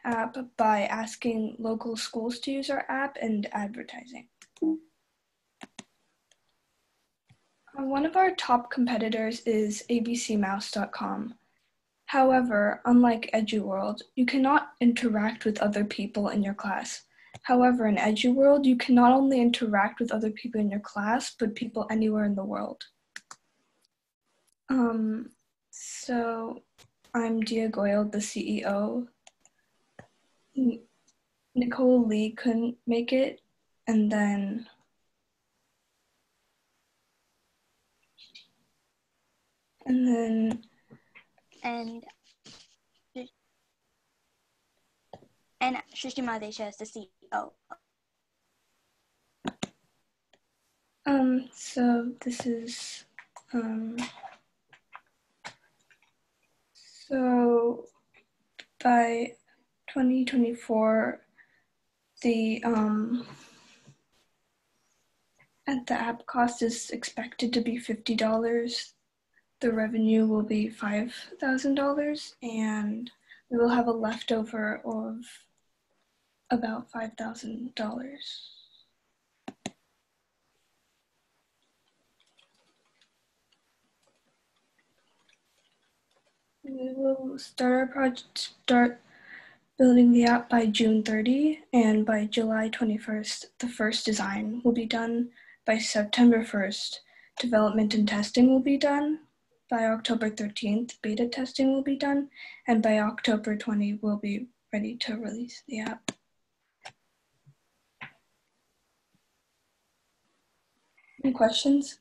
app by asking local schools to use our app and advertising. One of our top competitors is abcmouse.com. However, unlike EduWorld, you cannot interact with other people in your class. However, in EduWorld, you can not only interact with other people in your class, but people anywhere in the world. So I'm Dia Goyal, the CEO. Nicole Lee couldn't make it, and then Shrishti Madesha is the CEO. So this is, so by 2024, the app cost is expected to be $50. The revenue will be $5,000, and we will have a leftover of about $5,000. We will start building the app by June 30, and by July 21st, the first design will be done. By September 1st, development and testing will be done. By October 13th, beta testing will be done. And by October 20, we'll be ready to release the app. Any questions?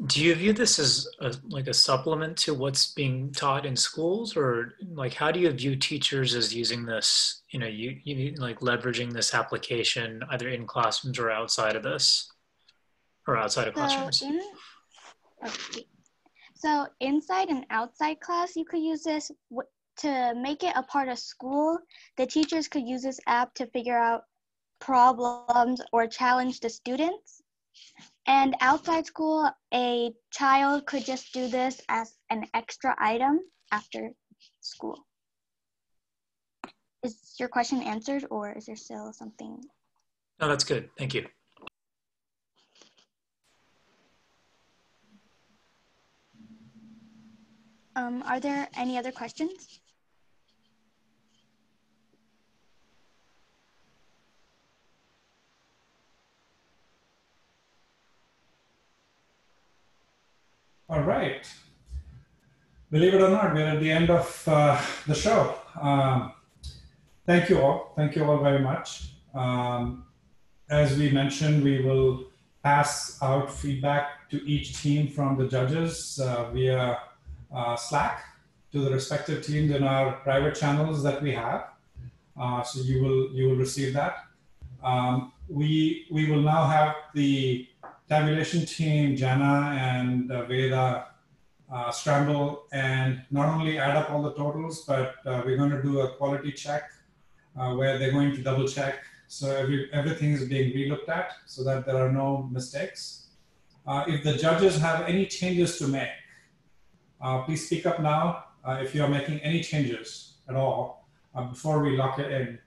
Do you view this as like a supplement to what's being taught in schools, or like how do you view teachers as using this? You know, you like leveraging this application either in classrooms or outside of this, or outside of classrooms. So inside and outside class, you could use this to make it a part of school. The teachers could use this app to figure out problems or challenge the students. And outside school, a child could just do this as an extra item after school. Is your question answered, or is there still something? No, that's good. Thank you. Are there any other questions? All right. Believe it or not, we're at the end of the show. Thank you all. Thank you all very much. As we mentioned, we will pass out feedback to each team from the judges via Slack to the respective teams in our private channels that we have. So you will receive that. We will now have the tabulation team, Jana and Veda, scramble and not only add up all the totals, but we're going to do a quality check where they're going to double check. So everything is being relooked at so that there are no mistakes. If the judges have any changes to make, please speak up now if you are making any changes at all before we lock it in.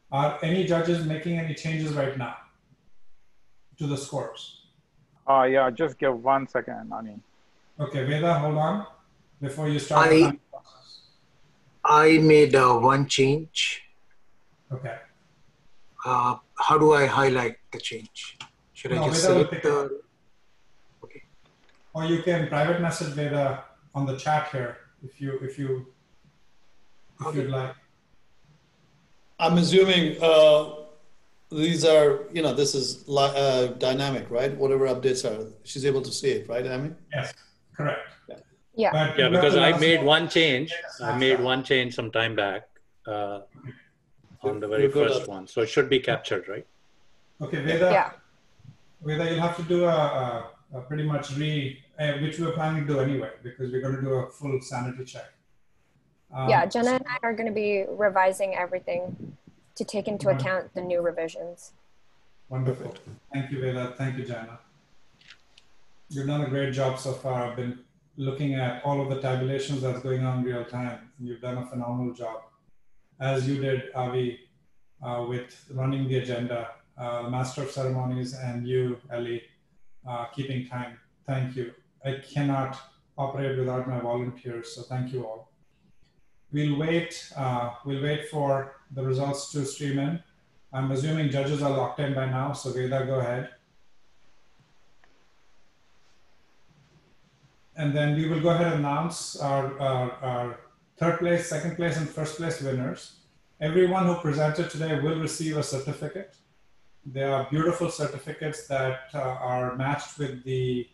Are any judges making any changes right now to the scores? Yeah, just give 1 second, Ani. Okay, Veda, hold on before you start the time process. I made one change. Okay. How do I highlight the change? Should I just select the... Okay. Or you can private message Veda on the chat here if you'd like. I'm assuming these are, this is dynamic, right? Whatever updates are, she's able to see it, right, Amy? Yes, correct. Yeah. Yeah, because I made one change. I made one change some time back on the very first one. So it should be captured, right? Okay, Veda. Veda, you'll have to do a pretty much which we're planning to do anyway, because we're going to do a full sanity check. Yeah, Jenna and I are going to be revising everything to take into account the new revisions. Wonderful. Thank you, Veda. Thank you, Jana. You've done a great job so far. I've been looking at all of the tabulations that's going on in real time. You've done a phenomenal job, as you did, Avi, with running the agenda, Master of Ceremonies, and you, Ellie, keeping time. Thank you. I cannot operate without my volunteers, so thank you all. We'll wait for the results to stream in. I'm assuming judges are locked in by now, so Veda, go ahead. And then we will go ahead and announce our third place, second place, and first place winners. Everyone who presented today will receive a certificate. They are beautiful certificates that are matched with the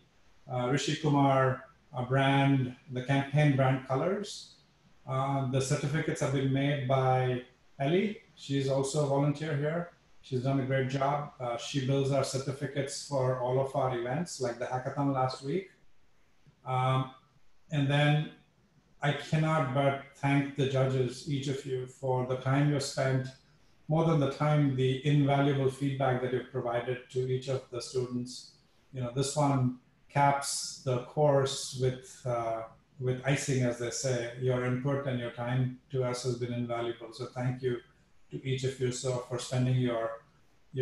Rishi Kumar brand, the campaign brand colors. The certificates have been made by Ellie. She's also a volunteer here. She's done a great job. She builds our certificates for all of our events, like the hackathon last week. And then I cannot but thank the judges, each of you, for the time you spent, more than the time, the invaluable feedback that you've provided to each of the students. This one caps the course with icing, as they say. Your input and your time to us has been invaluable. So thank you to each of you for spending your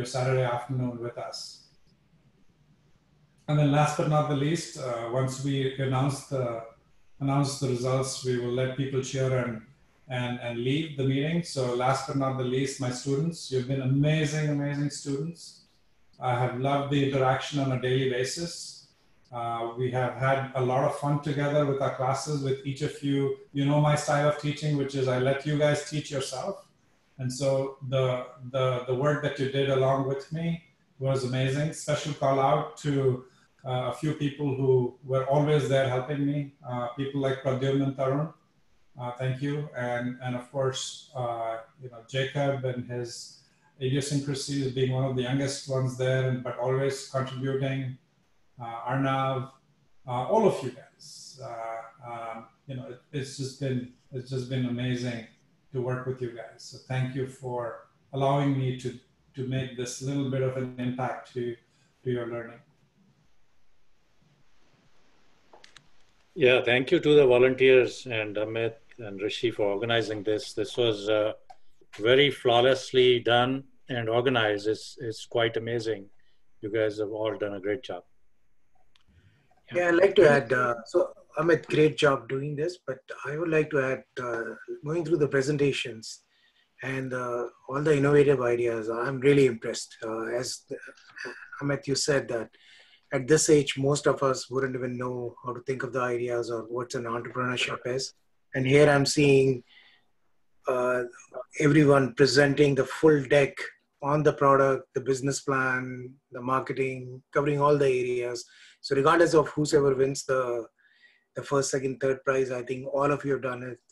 Saturday afternoon with us. And then last but not the least, once we announce the results, we will let people cheer and leave the meeting. So last but not the least, my students, you've been amazing, amazing students. I have loved the interaction on a daily basis. We have had a lot of fun together with our classes, with each of you. You know my style of teaching, which is I let you guys teach yourself. And so the work that you did along with me was amazing. Special call out to a few people who were always there helping me, people like Pradyumna and Tarun. Thank you. And of course, Jacob and his idiosyncrasies, being one of the youngest ones there, but always contributing. Arnav, all of you guys. It's just been amazing to work with you guys. So thank you for allowing me to make this little bit of an impact to your learning. Yeah, thank you to the volunteers and Amit and Rishi for organizing this. This was very flawlessly done and organized. It's quite amazing. You guys have all done a great job. Yeah, I'd like to add, so Amit, great job doing this, but I would like to add, going through the presentations and all the innovative ideas, I'm really impressed. As Amit, you said that at this age, most of us wouldn't even know how to think of the ideas or what's an entrepreneurship is. And here I'm seeing everyone presenting the full deck on the product, the business plan, the marketing, covering all the areas. So regardless of whoever wins the first, second, third prize, I think all of you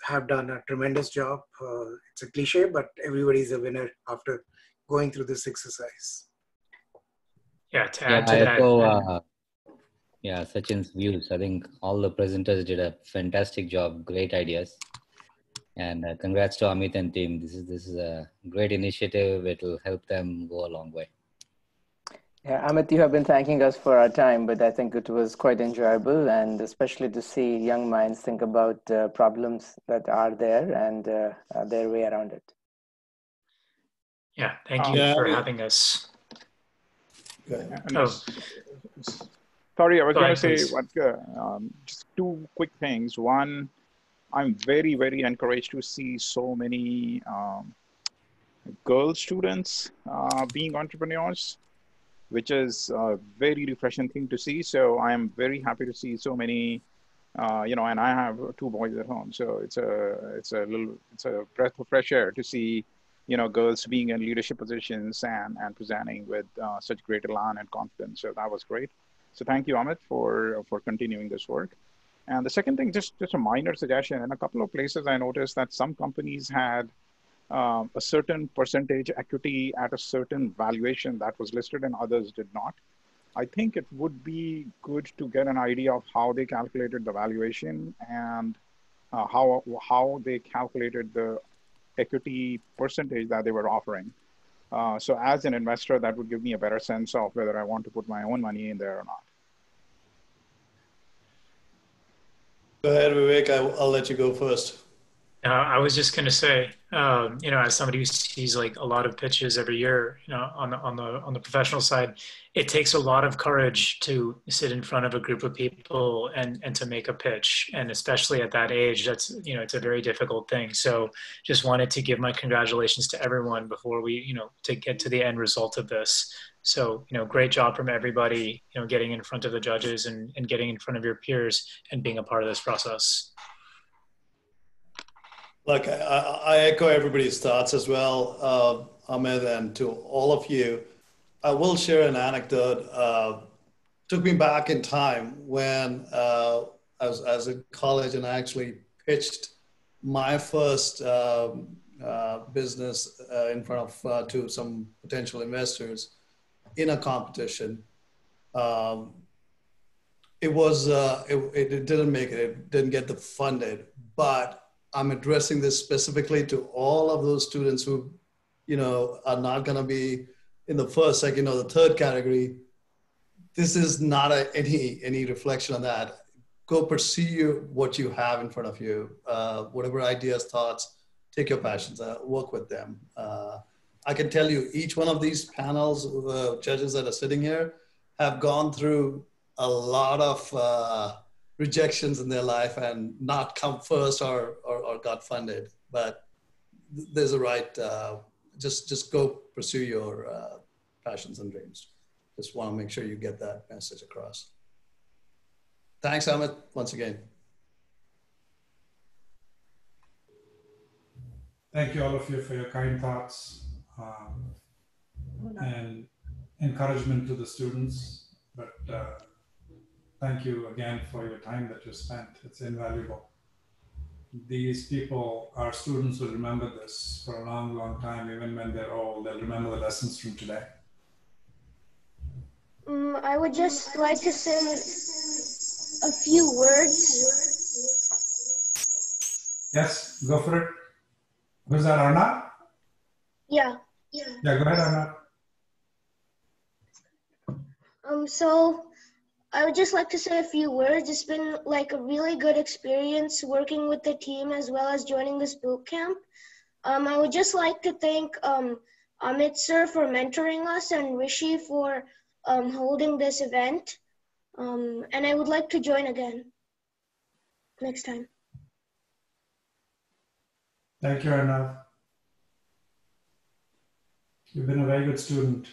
have done a tremendous job. It's a cliche, but everybody's a winner after going through this exercise. Yeah, to add to that. Echo, Sachin's views. I think all the presenters did a fantastic job, great ideas. And congrats to Amit and team. This is a great initiative. It will help them go a long way. Yeah, Amit, you have been thanking us for our time, but I think it was quite enjoyable, and especially to see young minds think about problems that are there and their way around it. Yeah, thank you for having us. Sorry, I was going to say please. just two quick things. One, I'm very, very encouraged to see so many girl students being entrepreneurs, which is a very refreshing thing to see. So I am very happy to see so many, and I have 2 boys at home. So it's a breath of fresh air to see, girls being in leadership positions and presenting with such great elan and confidence. So that was great. So thank you, Amit, for continuing this work. And the second thing, just a minor suggestion. In a couple of places, I noticed that some companies had a certain percentage equity at a certain valuation that was listed and others did not. I think it would be good to get an idea of how they calculated the valuation and how they calculated the equity percentage that they were offering. So as an investor, that would give me a better sense of whether I want to put my own money in there or not. Go ahead, Vivek. I'll let you go first. I was just going to say, as somebody who sees like a lot of pitches every year, on the professional side, it takes a lot of courage to sit in front of a group of people and to make a pitch. And especially at that age, that's, it's a very difficult thing. So just wanted to give my congratulations to everyone before we, to get to the end result of this. So, great job from everybody, getting in front of the judges and getting in front of your peers and being a part of this process. Look, I echo everybody's thoughts as well, Amit, and to all of you. I will share an anecdote. Took me back in time when I was in college and I actually pitched my first business in front of to some potential investors in a competition. It didn't make it. It didn't get the funded, but I'm addressing this specifically to all of those students who, are not going to be in the first, second, or the third category. This is not any reflection on that. go pursue what you have in front of you, whatever ideas, thoughts, take your passions, work with them. I can tell you each one of these panels, judges that are sitting here, have gone through a lot of rejections in their life and not come first or got funded. But there's a right, just go pursue your passions and dreams. Just want to make sure you get that message across. Thanks, Amit, once again. Thank you, all of you, for your kind thoughts and encouragement to the students. But thank you again for your time that you spent. It's invaluable. These people, our students, will remember this for a long, long time. Even when they're old, they'll remember the lessons from today. I would just like to say a few words. Yes, go for it. Who's that, Arna? Yeah. Yeah, go ahead, Arna. So I would just like to say a few words. It's been like a really good experience working with the team as well as joining this boot camp. I would just like to thank Amit sir for mentoring us and Rishi for holding this event. And I would like to join again next time. Thank you, Arnav. You've been a very good student.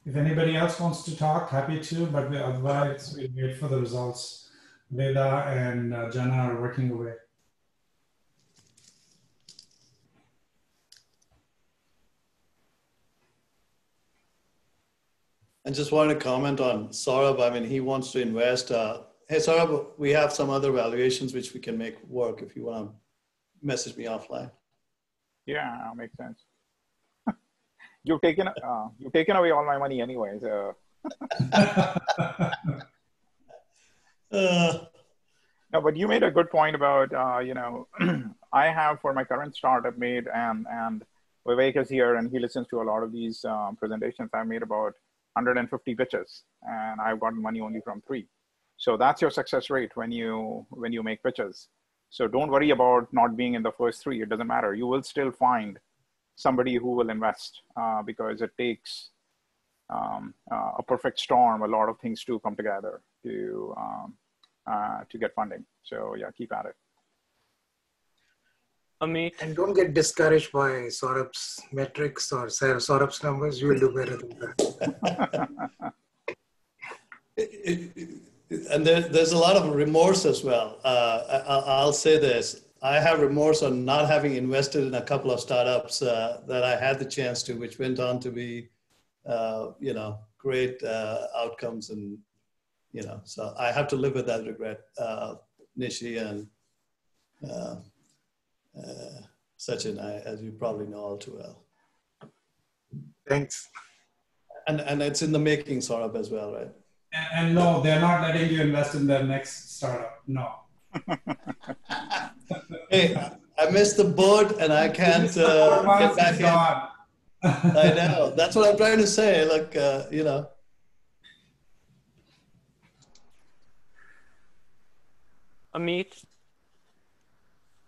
If anybody else wants to talk, happy to, but otherwise we'll wait for the results. Veda and Jana are working away. I just want to comment on Saurabh. I mean, he wants to invest. Hey, Saurabh, we have some other valuations which we can make work if you want to message me offline. Yeah, makes sense. You've taken away all my money anyway. So. No, but you made a good point about you know, I have for my current startup made and Vivek is here and he listens to a lot of these presentations. I made about 150 pitches and I've gotten money only from 3. So that's your success rate when you make pitches. So don't worry about not being in the first 3. It doesn't matter. You will still find somebody who will invest because it takes a perfect storm, a lot of things to come together to get funding. So yeah, keep at it. Amit. And don't get discouraged by Saurabh's metrics or Saurabh's numbers. You will do better than that. And there's a lot of remorse as well. I'll say this. I have remorse on not having invested in a couple of startups that I had the chance to, which went on to be, you know, great outcomes. And, you know, so I have to live with that regret, Nishi and Sachin, as you probably know all too well. Thanks. And it's in the making, Saurabh, as well, right? And no, they're not letting you invest in their next startup. No. Hey, I missed the boat and I can't get back in. I know. That's what I'm trying to say. Like, you know. Amit,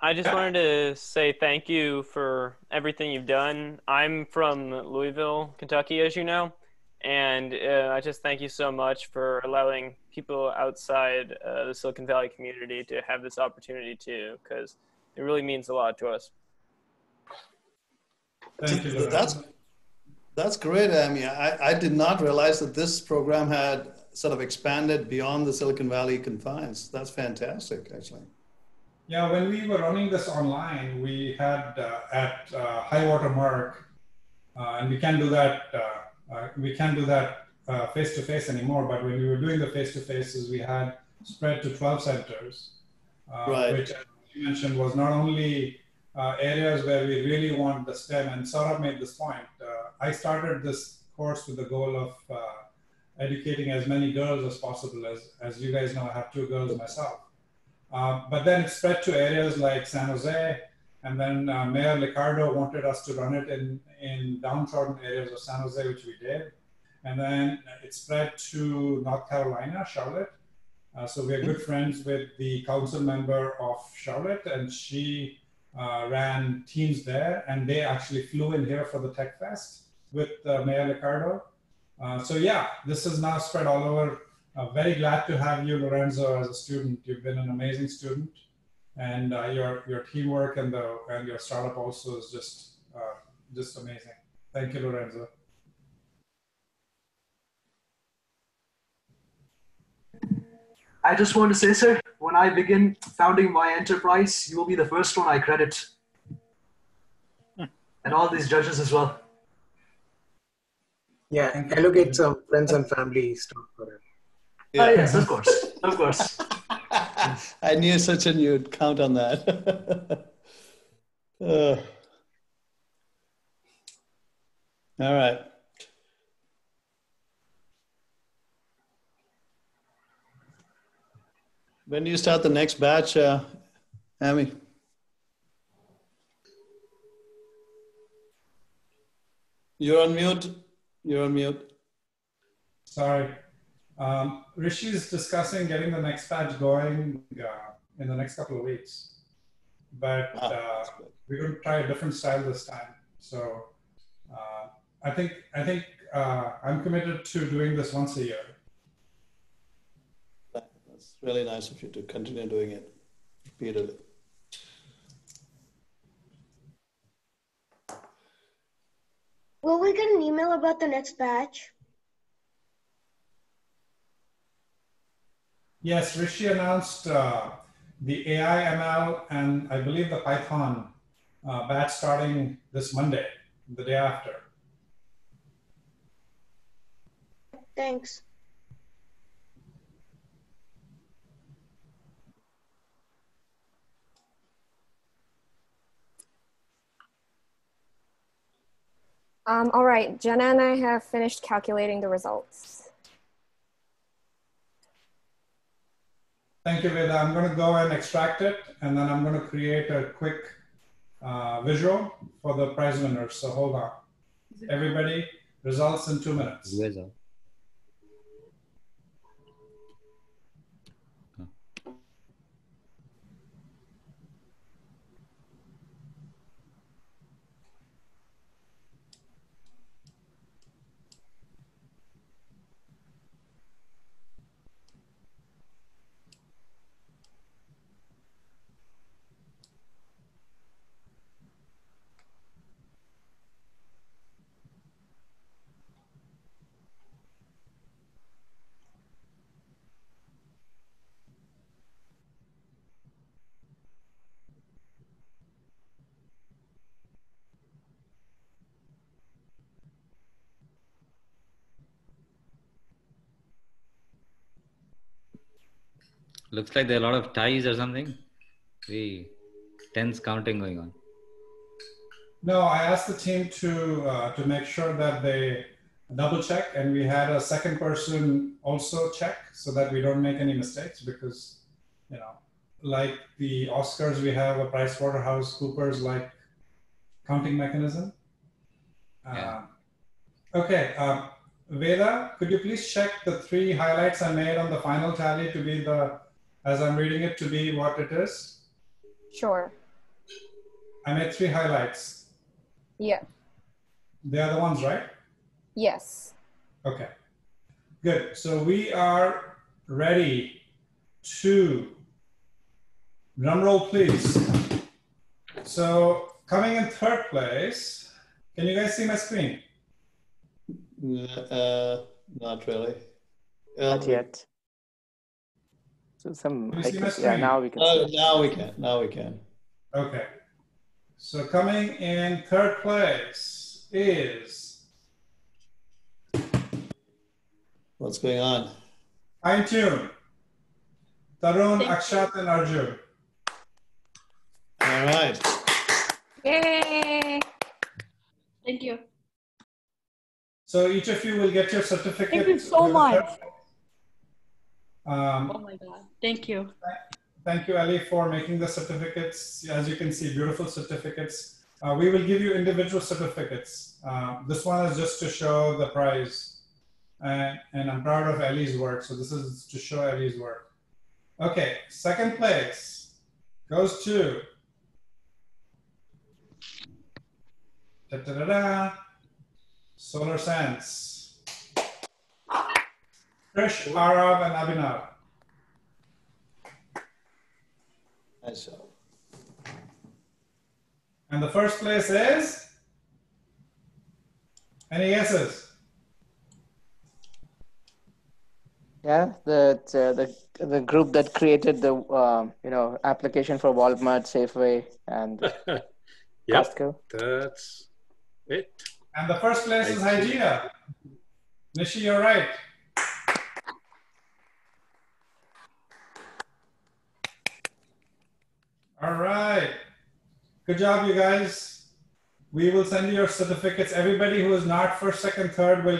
I just wanted to say thank you for everything you've done. I'm from Louisville, Kentucky, as you know. And I just thank you so much for allowing people outside the Silicon Valley community to have this opportunity too, because it really means a lot to us. Thank you. That's great. I mean, I did not realize that this program had sort of expanded beyond the Silicon Valley confines. That's fantastic, actually. Yeah, when we were running this online, we had at high water mark, and we can't do that. We can't do that face-to-face anymore, but when we were doing the face-to-faces, we had spread to 12 centers, right. Which, as you mentioned, was not only areas where we really want the STEM, and Saurabh made this point. I started this course with the goal of educating as many girls as possible. As you guys know, I have 2 girls myself. But then it spread to areas like San Jose, and then Mayor Liccardo wanted us to run it in downtrodden areas of San Jose, which we did. and then it spread to North Carolina, Charlotte. So we are good friends with the council member of Charlotte, and she ran teams there, and they actually flew in here for the Tech Fest with Mayor Ricardo. So yeah, this is now spread all over. Very glad to have you, Lorenzo, as a student. You've been an amazing student, and your teamwork and your startup also is just amazing. Thank you, Lorenzo. I just want to say, sir, when I begin founding my enterprise, you will be the first one I credit. And all these judges as well. Yeah, allocate some friends and family stuff for it. Yeah. Oh, yes, of course. Of course. I knew Sachin you'd count on that. All right. When do you start the next batch, Amy? You're on mute. You're on mute. Sorry. Rishi is discussing getting the next batch going in the next couple of weeks. But we're going to try a different style this time. So I think I'm committed to doing this once a year. That's really nice of you to continue doing it repeatedly. Will we get an email about the next batch? Yes, Rishi announced the AI, ML, and I believe the Python batch starting this Monday, the day after. Thanks. All right, Jenna and I have finished calculating the results. Thank you, Veda. I'm going to go and extract it, and then I'm going to create a quick visual for the prize winners. So hold on. Everybody, results in 2 minutes. Looks like there are a lot of ties or something. Very tense counting going on. No, I asked the team to make sure that they double check, and we had a second person also check so that we don't make any mistakes, because, you know, like the Oscars, we have a PricewaterhouseCoopers like counting mechanism. Okay, Veda, could you please check the 3 highlights I made on the final tally to be as I'm reading it, to be what it is? Sure. I made 3 highlights. Yeah. They are the ones, right? Yes. Okay, good. So we are ready to, drum roll please. So coming in 3rd place, can you guys see my screen? Not really. Not yet. So yeah, now we can see. Now we can. Now we can. Okay. So coming in 3rd place is... What's going on? Fine Tune. Tarun, Akshat, and Arjun. All right. Yay! Thank you. So each of you will get your certificate. Thank you so much. Oh my God. Thank you. Thank you, Ali, for making the certificates. As you can see, beautiful certificates. We will give you individual certificates. This one is just to show the prize. and I'm proud of Ellie's work. So this is to show Ellie's work. Okay, second place goes to Solar Sense. Krish, Arav, and Abhinav. Nice. And the first place is? Any guesses? Yeah, the group that created the application for Walmart, Safeway, and Yep, Costco. that's it. And the first place is Hygiea. Nishi, you're right. All right. Good job, you guys. We will send you your certificates. Everybody who is not first, second, third will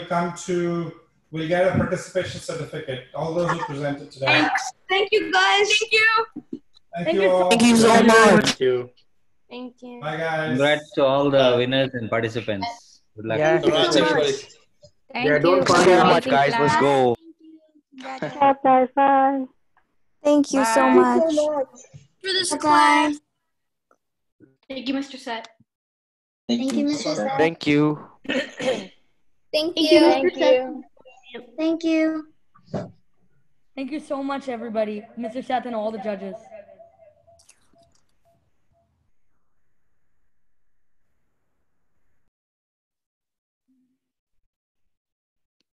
get a participation certificate. All those who presented today. Thanks. Thank you, guys. Thank you. Thank you all. Thank you so much. Thank you. Thank you. Bye, guys. Congrats to all the winners and participants. Good luck. Yeah, Congrats, everybody. Thank Yeah, you. don't party so hard. much, guys. Let's go. Thank you so Bye. much. For this Bye-bye. class. Thank you, Mr. Seth. Thank you, Mr. Seth. Thank you. Thank you, you. Mr. Seth. Thank you. Thank you so much, everybody. Mr. Seth and all the judges.